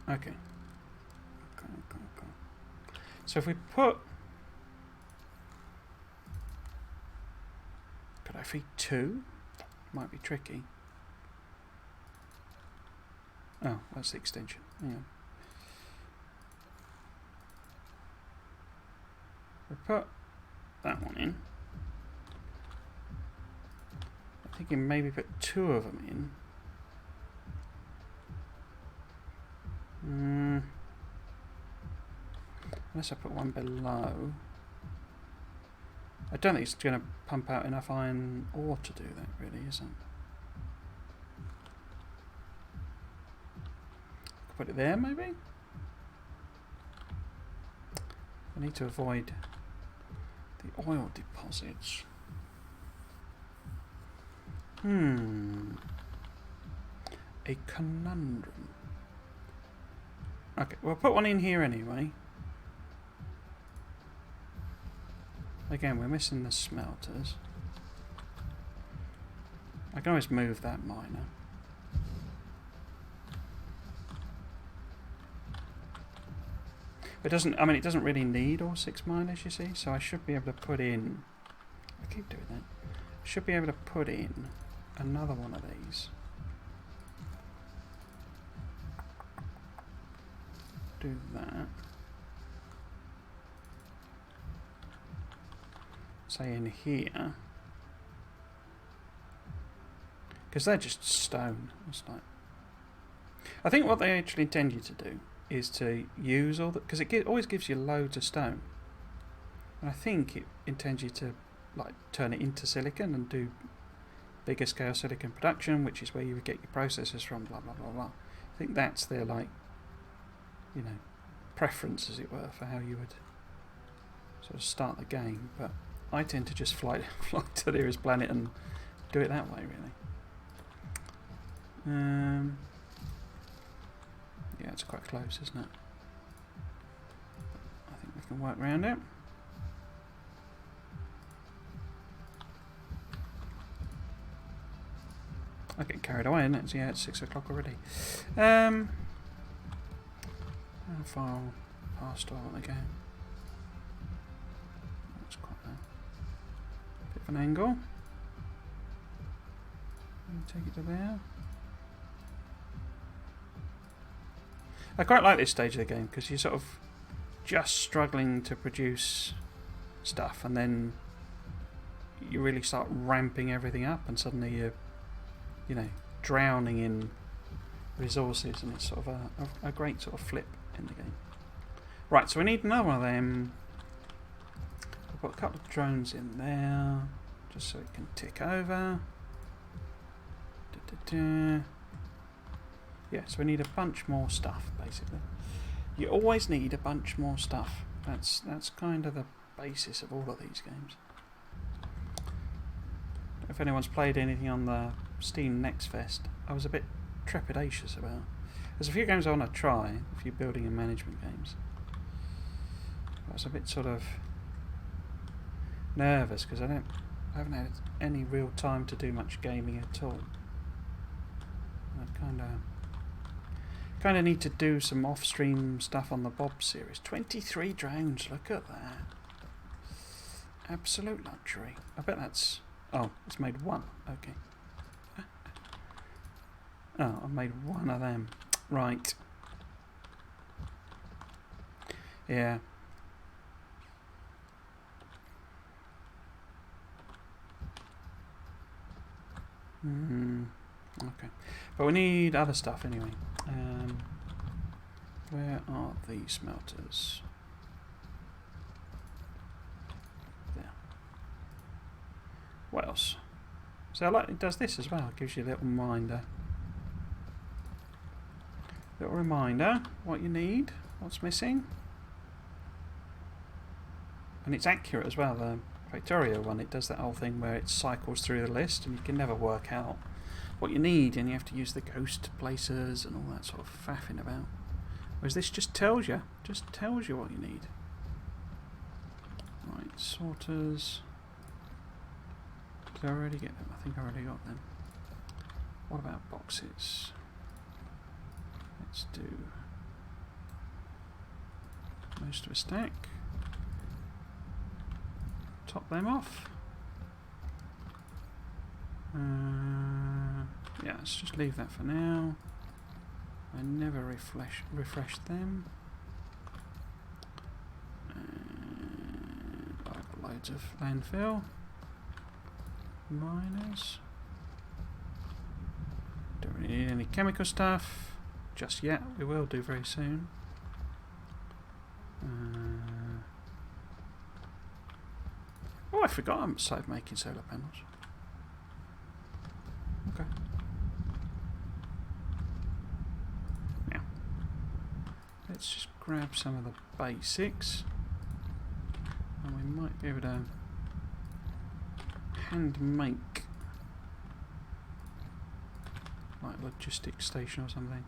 Okay. So if we put... Could I feed 2? Might be tricky. Oh, that's the extension. Hang on. We put that one in. I'm thinking maybe put 2 of them in. Unless I put one below. I don't think it's going to pump out enough iron ore to do that, really, is it? Put it there, maybe? I need to avoid the oil deposits. A conundrum. Okay, we'll put one in here anyway. Again, we're missing the smelters. I can always move that miner. It doesn't, I mean, it doesn't really need all 6 miners, you see, so I should be able to put in... I keep doing that. I should be able to put in another one of these. Do that. Say in here, because they're just stone. It's like, I think what they actually intend you to do is to use all the, because it always gives you loads of stone, and I think it intends you to like turn it into silicon and do bigger scale silicon production, which is where you would get your processors from. Blah blah blah blah. I think that's their, like, you know, preference, as it were, for how you would sort of start the game. But I tend to just fly to the nearest planet and do it that way, really. Yeah, it's quite close, isn't it? I think we can work around it. I get carried away, isn't it? So yeah, it's 6 o'clock already. How far past do I want to go? That's quite a bit of an angle. Take it to there. I quite like this stage of the game because you're sort of just struggling to produce stuff, and then you really start ramping everything up, and suddenly you're, you know, drowning in resources, and it's sort of a great sort of flip in the game. Right, so we need another one of them. We've got a couple of drones in there, just so it can tick over. Yeah, so we need a bunch more stuff, basically. You always need a bunch more stuff. That's kind of the basis of all of these games. If anyone's played anything on the Steam Next Fest, I was a bit trepidatious about. There's a few games I want to try, a few building and management games. I was a bit sort of nervous because I haven't had any real time to do much gaming at all. I kind of need to do some off-stream stuff on the Bob series. 23 drones, look at that. Absolute luxury. I bet that's... Oh, it's made one. Okay. Oh, I've made one of them. Right. Yeah. Okay. But we need other stuff anyway. Where are the smelters? There. What else? So I like it does this as well. It gives you a little reminder. Little reminder what you need, what's missing. And it's accurate as well, the Factorio one. It does that whole thing where it cycles through the list and you can never work out what you need, and you have to use the ghost placers and all that sort of faffing about. Whereas this just tells you what you need. Right, sorters. Did I already get them? I think I already got them. What about boxes? Let's do most of a stack. Top them off. Yeah, let's just leave that for now. I never refresh them. And I've got loads of landfill. Miners. Don't really need any chemical stuff just yet. We will do very soon. Oh, I forgot I started making solar panels. Okay. Now, let's just grab some of the basics, and we might be able to hand make like logistics station or something.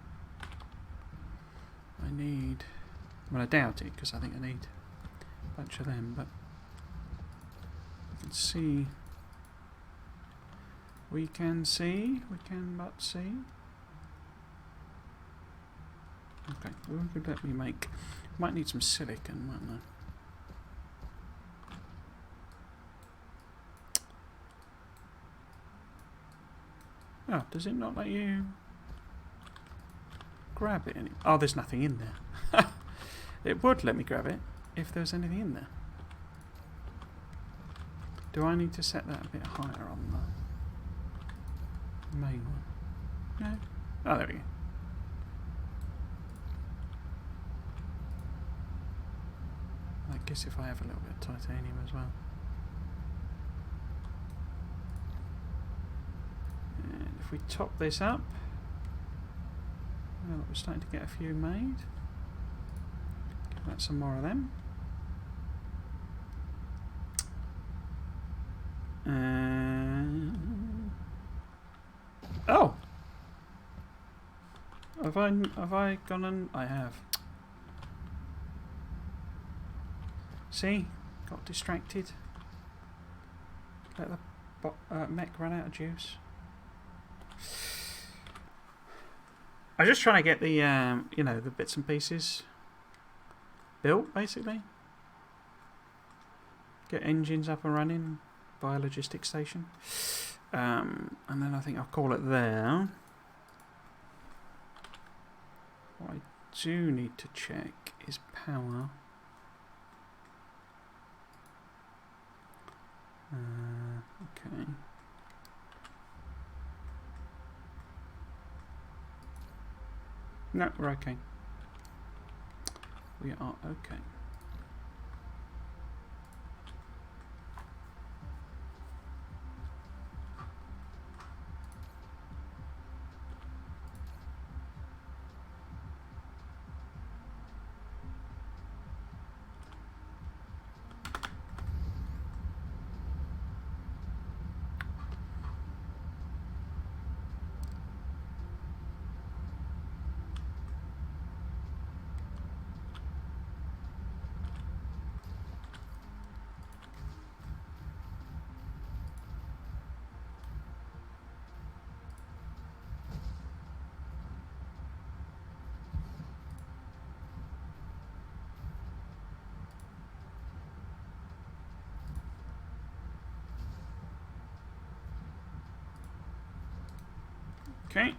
I need, well, I doubt it because I think I need a bunch of them, but we can see. We can but see. Okay, well, could let me make. Might need some silicon, mightn't I? Oh, does it not let you grab it? Oh, there's nothing in there. It would let me grab it if there's anything in there. Do I need to set that a bit higher on the main one? No? Oh, there we go. I guess if I have a little bit of titanium as well. And if we top this up, well, we're starting to get a few made. Give that some more of them. Oh! Have I gone and... I have. See? Got distracted. Let the mech run out of juice. I'm just trying to get the, you know, the bits and pieces built, basically. Get engines up and running via logistics station. And then I think I'll call it there. What I do need to check is power. Okay. No, we're okay. We are okay. Okay,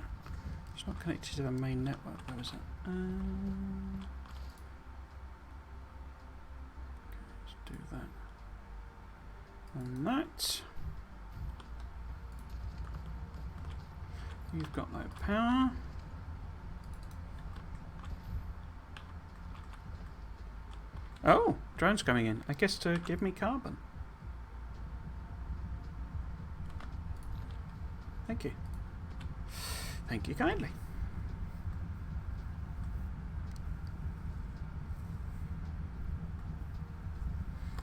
it's not connected to the main network, though, is it? Let's do that. And that. You've got no power. Oh, drone's coming in. I guess to give me carbon. Thank you. Thank you kindly.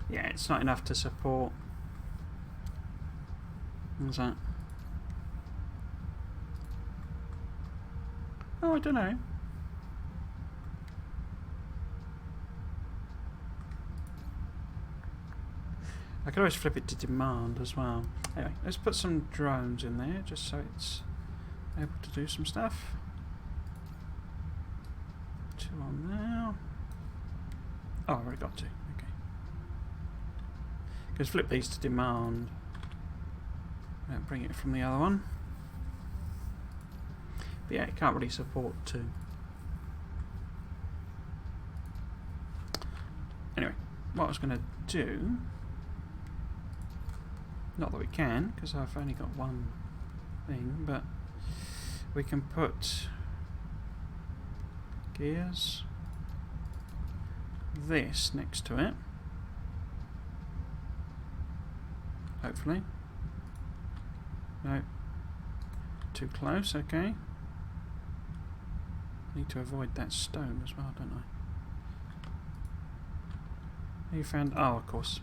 Yeah, it's not enough to support. What's that? Oh, I don't know. I could always flip it to demand as well. Anyway, let's put some drones in there just so it's able to do some stuff. 2 on now. Oh, I've already got 2. Okay. Because flip these to demand. And bring it from the other one. But yeah, it can't really support 2. Anyway, what I was going to do. Not that we can, because I've only got one thing, but we can put gears, this next to it, hopefully. No, too close, okay. Need to avoid that stone as well, don't I? You found, oh, of course.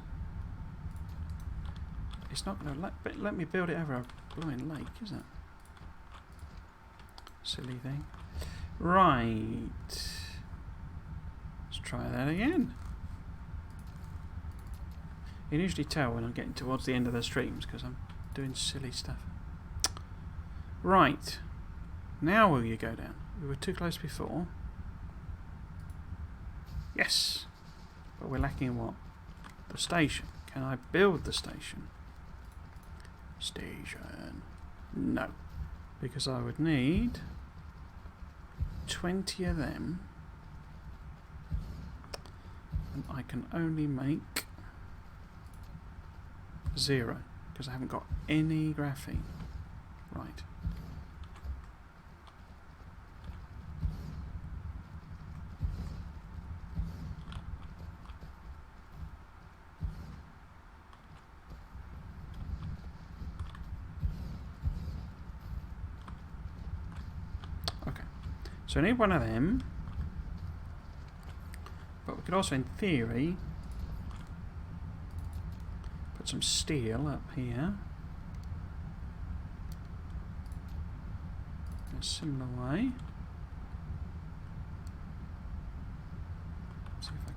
It's not going to let me build it over a blowing lake, is it? Silly thing. Right. Let's try that again. You can usually tell when I'm getting towards the end of the streams because I'm doing silly stuff. Right. Now will you go down? We were too close before. Yes. But we're lacking what? The station. Can I build the station? Station. No. Because I would need 20 of them. And I can only make 0. Because I haven't got any graphene. Right. So I need one of them, but we could also, in theory, put some steel up here in a similar way.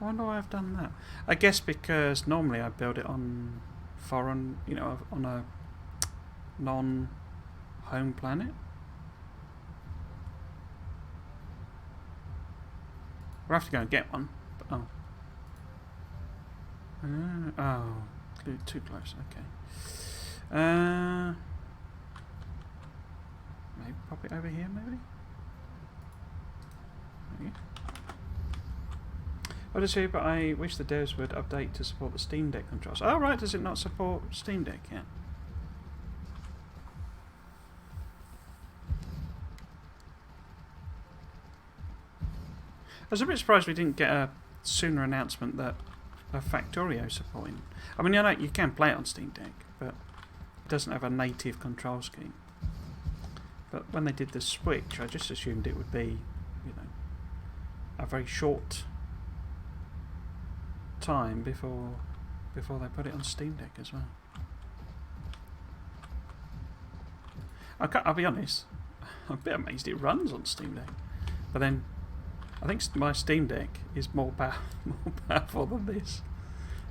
I wonder why I've done that. I guess because normally I build it on foreign, you know, on a non-home planet. We'll have to go and get one. But, oh. Oh, too close. Okay. Maybe pop it over here, maybe? There you go. Well, to but I wish the devs would update to support the Steam Deck controls. Oh, right, does it not support Steam Deck yet? I was a bit surprised we didn't get a sooner announcement that a Factorio supporting. I mean, you know, you can play it on Steam Deck, but it doesn't have a native control scheme. But when they did the Switch, I just assumed it would be, you know, a very short time before they put it on Steam Deck as well. I'll be honest, I'm a bit amazed it runs on Steam Deck, but then I think my Steam Deck is more powerful than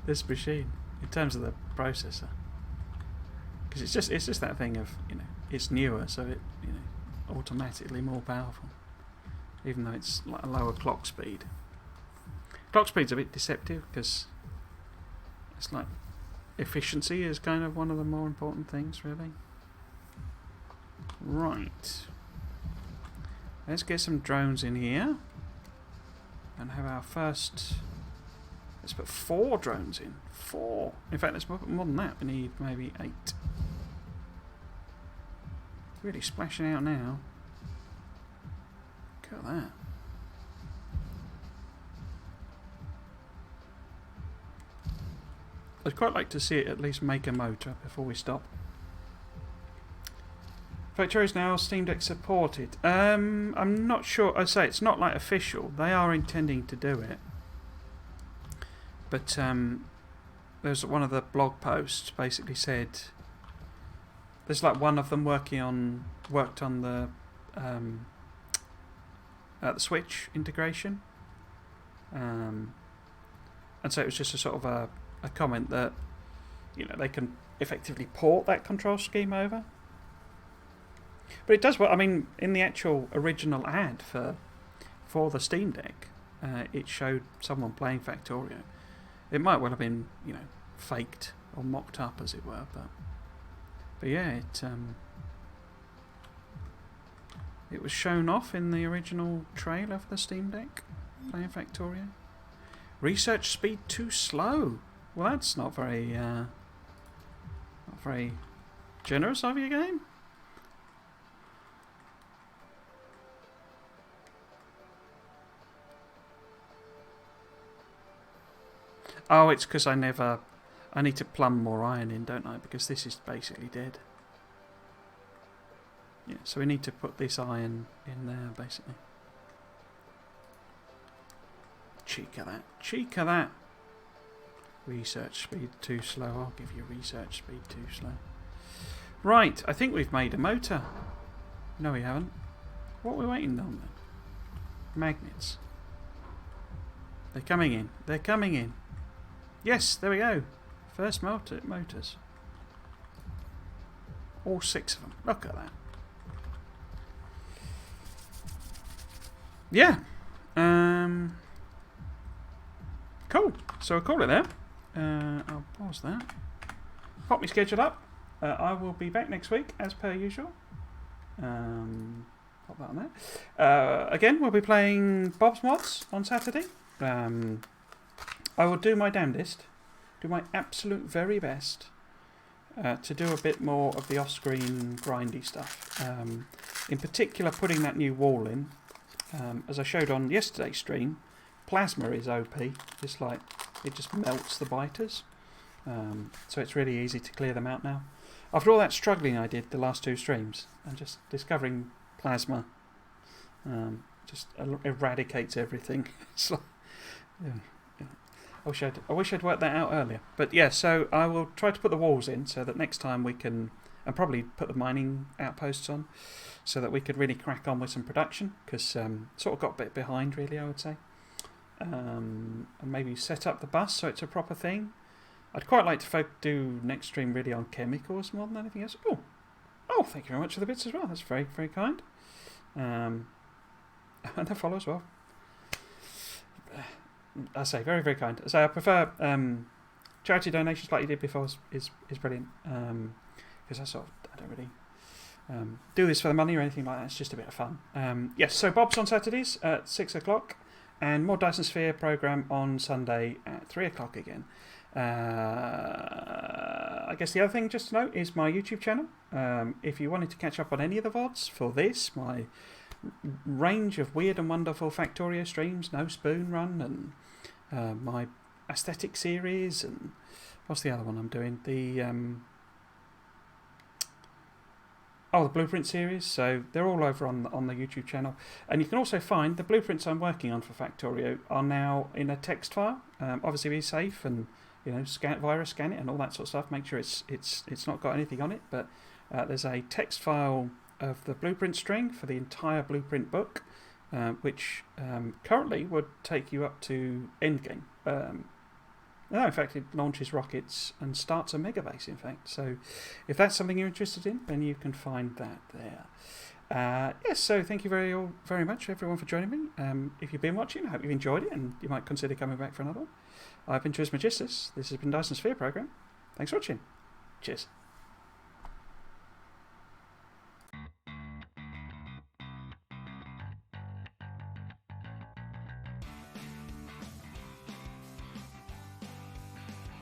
this machine in terms of the processor, because it's just that thing of, you know, it's newer, so it, you know, automatically more powerful, even though it's like a lower clock speed. Clock speed's a bit deceptive because it's like efficiency is kind of one of the more important things, really. Right. Let's get some drones in here and have our first. Let's put 4 drones in. 4. In fact, let's put more than that. We need maybe 8. Really splashing out now. Look at that. I'd quite like to see it at least make a motor before we stop. Factorio is now Steam Deck supported. I'm not sure. I say it's not like official. They are intending to do it, but there's one of the blog posts basically said there's like one of them worked on the Switch integration, and so it was just a sort of a comment that, you know, they can effectively port that control scheme over. But it does work. I mean, in the actual original ad for the Steam Deck, it showed someone playing Factorio. It might well have been, you know, faked or mocked up, as it were, but yeah, it was shown off in the original trailer for the Steam Deck playing Factorio. Research speed too slow. Well, that's not very generous of you, game. Oh, it's because I need to plumb more iron in, don't I? Because this is basically dead. Yeah, so we need to put this iron in there, basically. Cheek of that. Cheek of that. Research speed too slow. I'll give you research speed too slow. Right, I think we've made a motor. No, we haven't. What are we waiting on then? Magnets. They're coming in. They're coming in. Yes, there we go. First motors. All 6 of them. Look at that. Yeah. Cool. So I'll call it there. I'll pause that. Pop my schedule up. I will be back next week as per usual. Pop that on there. Again, we'll be playing Bob's Mods on Saturday. I will do my damnedest, do my absolute very best to do a bit more of the off-screen grindy stuff. In particular, putting that new wall in. As I showed on yesterday's stream, plasma is OP. Just like it just melts the biters, so it's really easy to clear them out now. After all that struggling I did the last 2 streams, and just discovering plasma just eradicates everything. It's like, yeah. I wish I'd worked that out earlier. But yeah, so I will try to put the walls in so that next time we can, and probably put the mining outposts on, so that we could really crack on with some production, because sort of got a bit behind really, I would say. and maybe set up the bus so it's a proper thing. I'd quite like to do next stream really on chemicals more than anything else. Oh, thank you very much for the bits as well. That's very, very kind. And the follow as well. I say very, very kind. I prefer charity donations like you did before is brilliant. Because I don't really do this for the money or anything like that. It's just a bit of fun. Yes, so Bob's on Saturdays at 6 o'clock, and more Dyson Sphere Program on Sunday at 3 o'clock again. I guess the other thing just to note is my YouTube channel. If you wanted to catch up on any of the VODs for this, my range of weird and wonderful Factorio streams, No Spoon Run, and my aesthetic series, and what's the other one I'm doing? The Blueprint series. So they're all over on the YouTube channel, and you can also find the blueprints I'm working on for Factorio are now in a text file. Obviously, be safe and virus scan it and all that sort of stuff. Make sure it's not got anything on it. But there's a text file of the blueprint string for the entire blueprint book, which currently would take you up to endgame. No, in fact, it launches rockets and starts a mega base, in fact. So if that's something you're interested in, then you can find that there. Yes, so thank you very much, everyone, for joining me. If you've been watching, I hope you've enjoyed it, and you might consider coming back for another one. I've been Trismegistus. This has been Dyson Sphere Program. Thanks for watching. Cheers.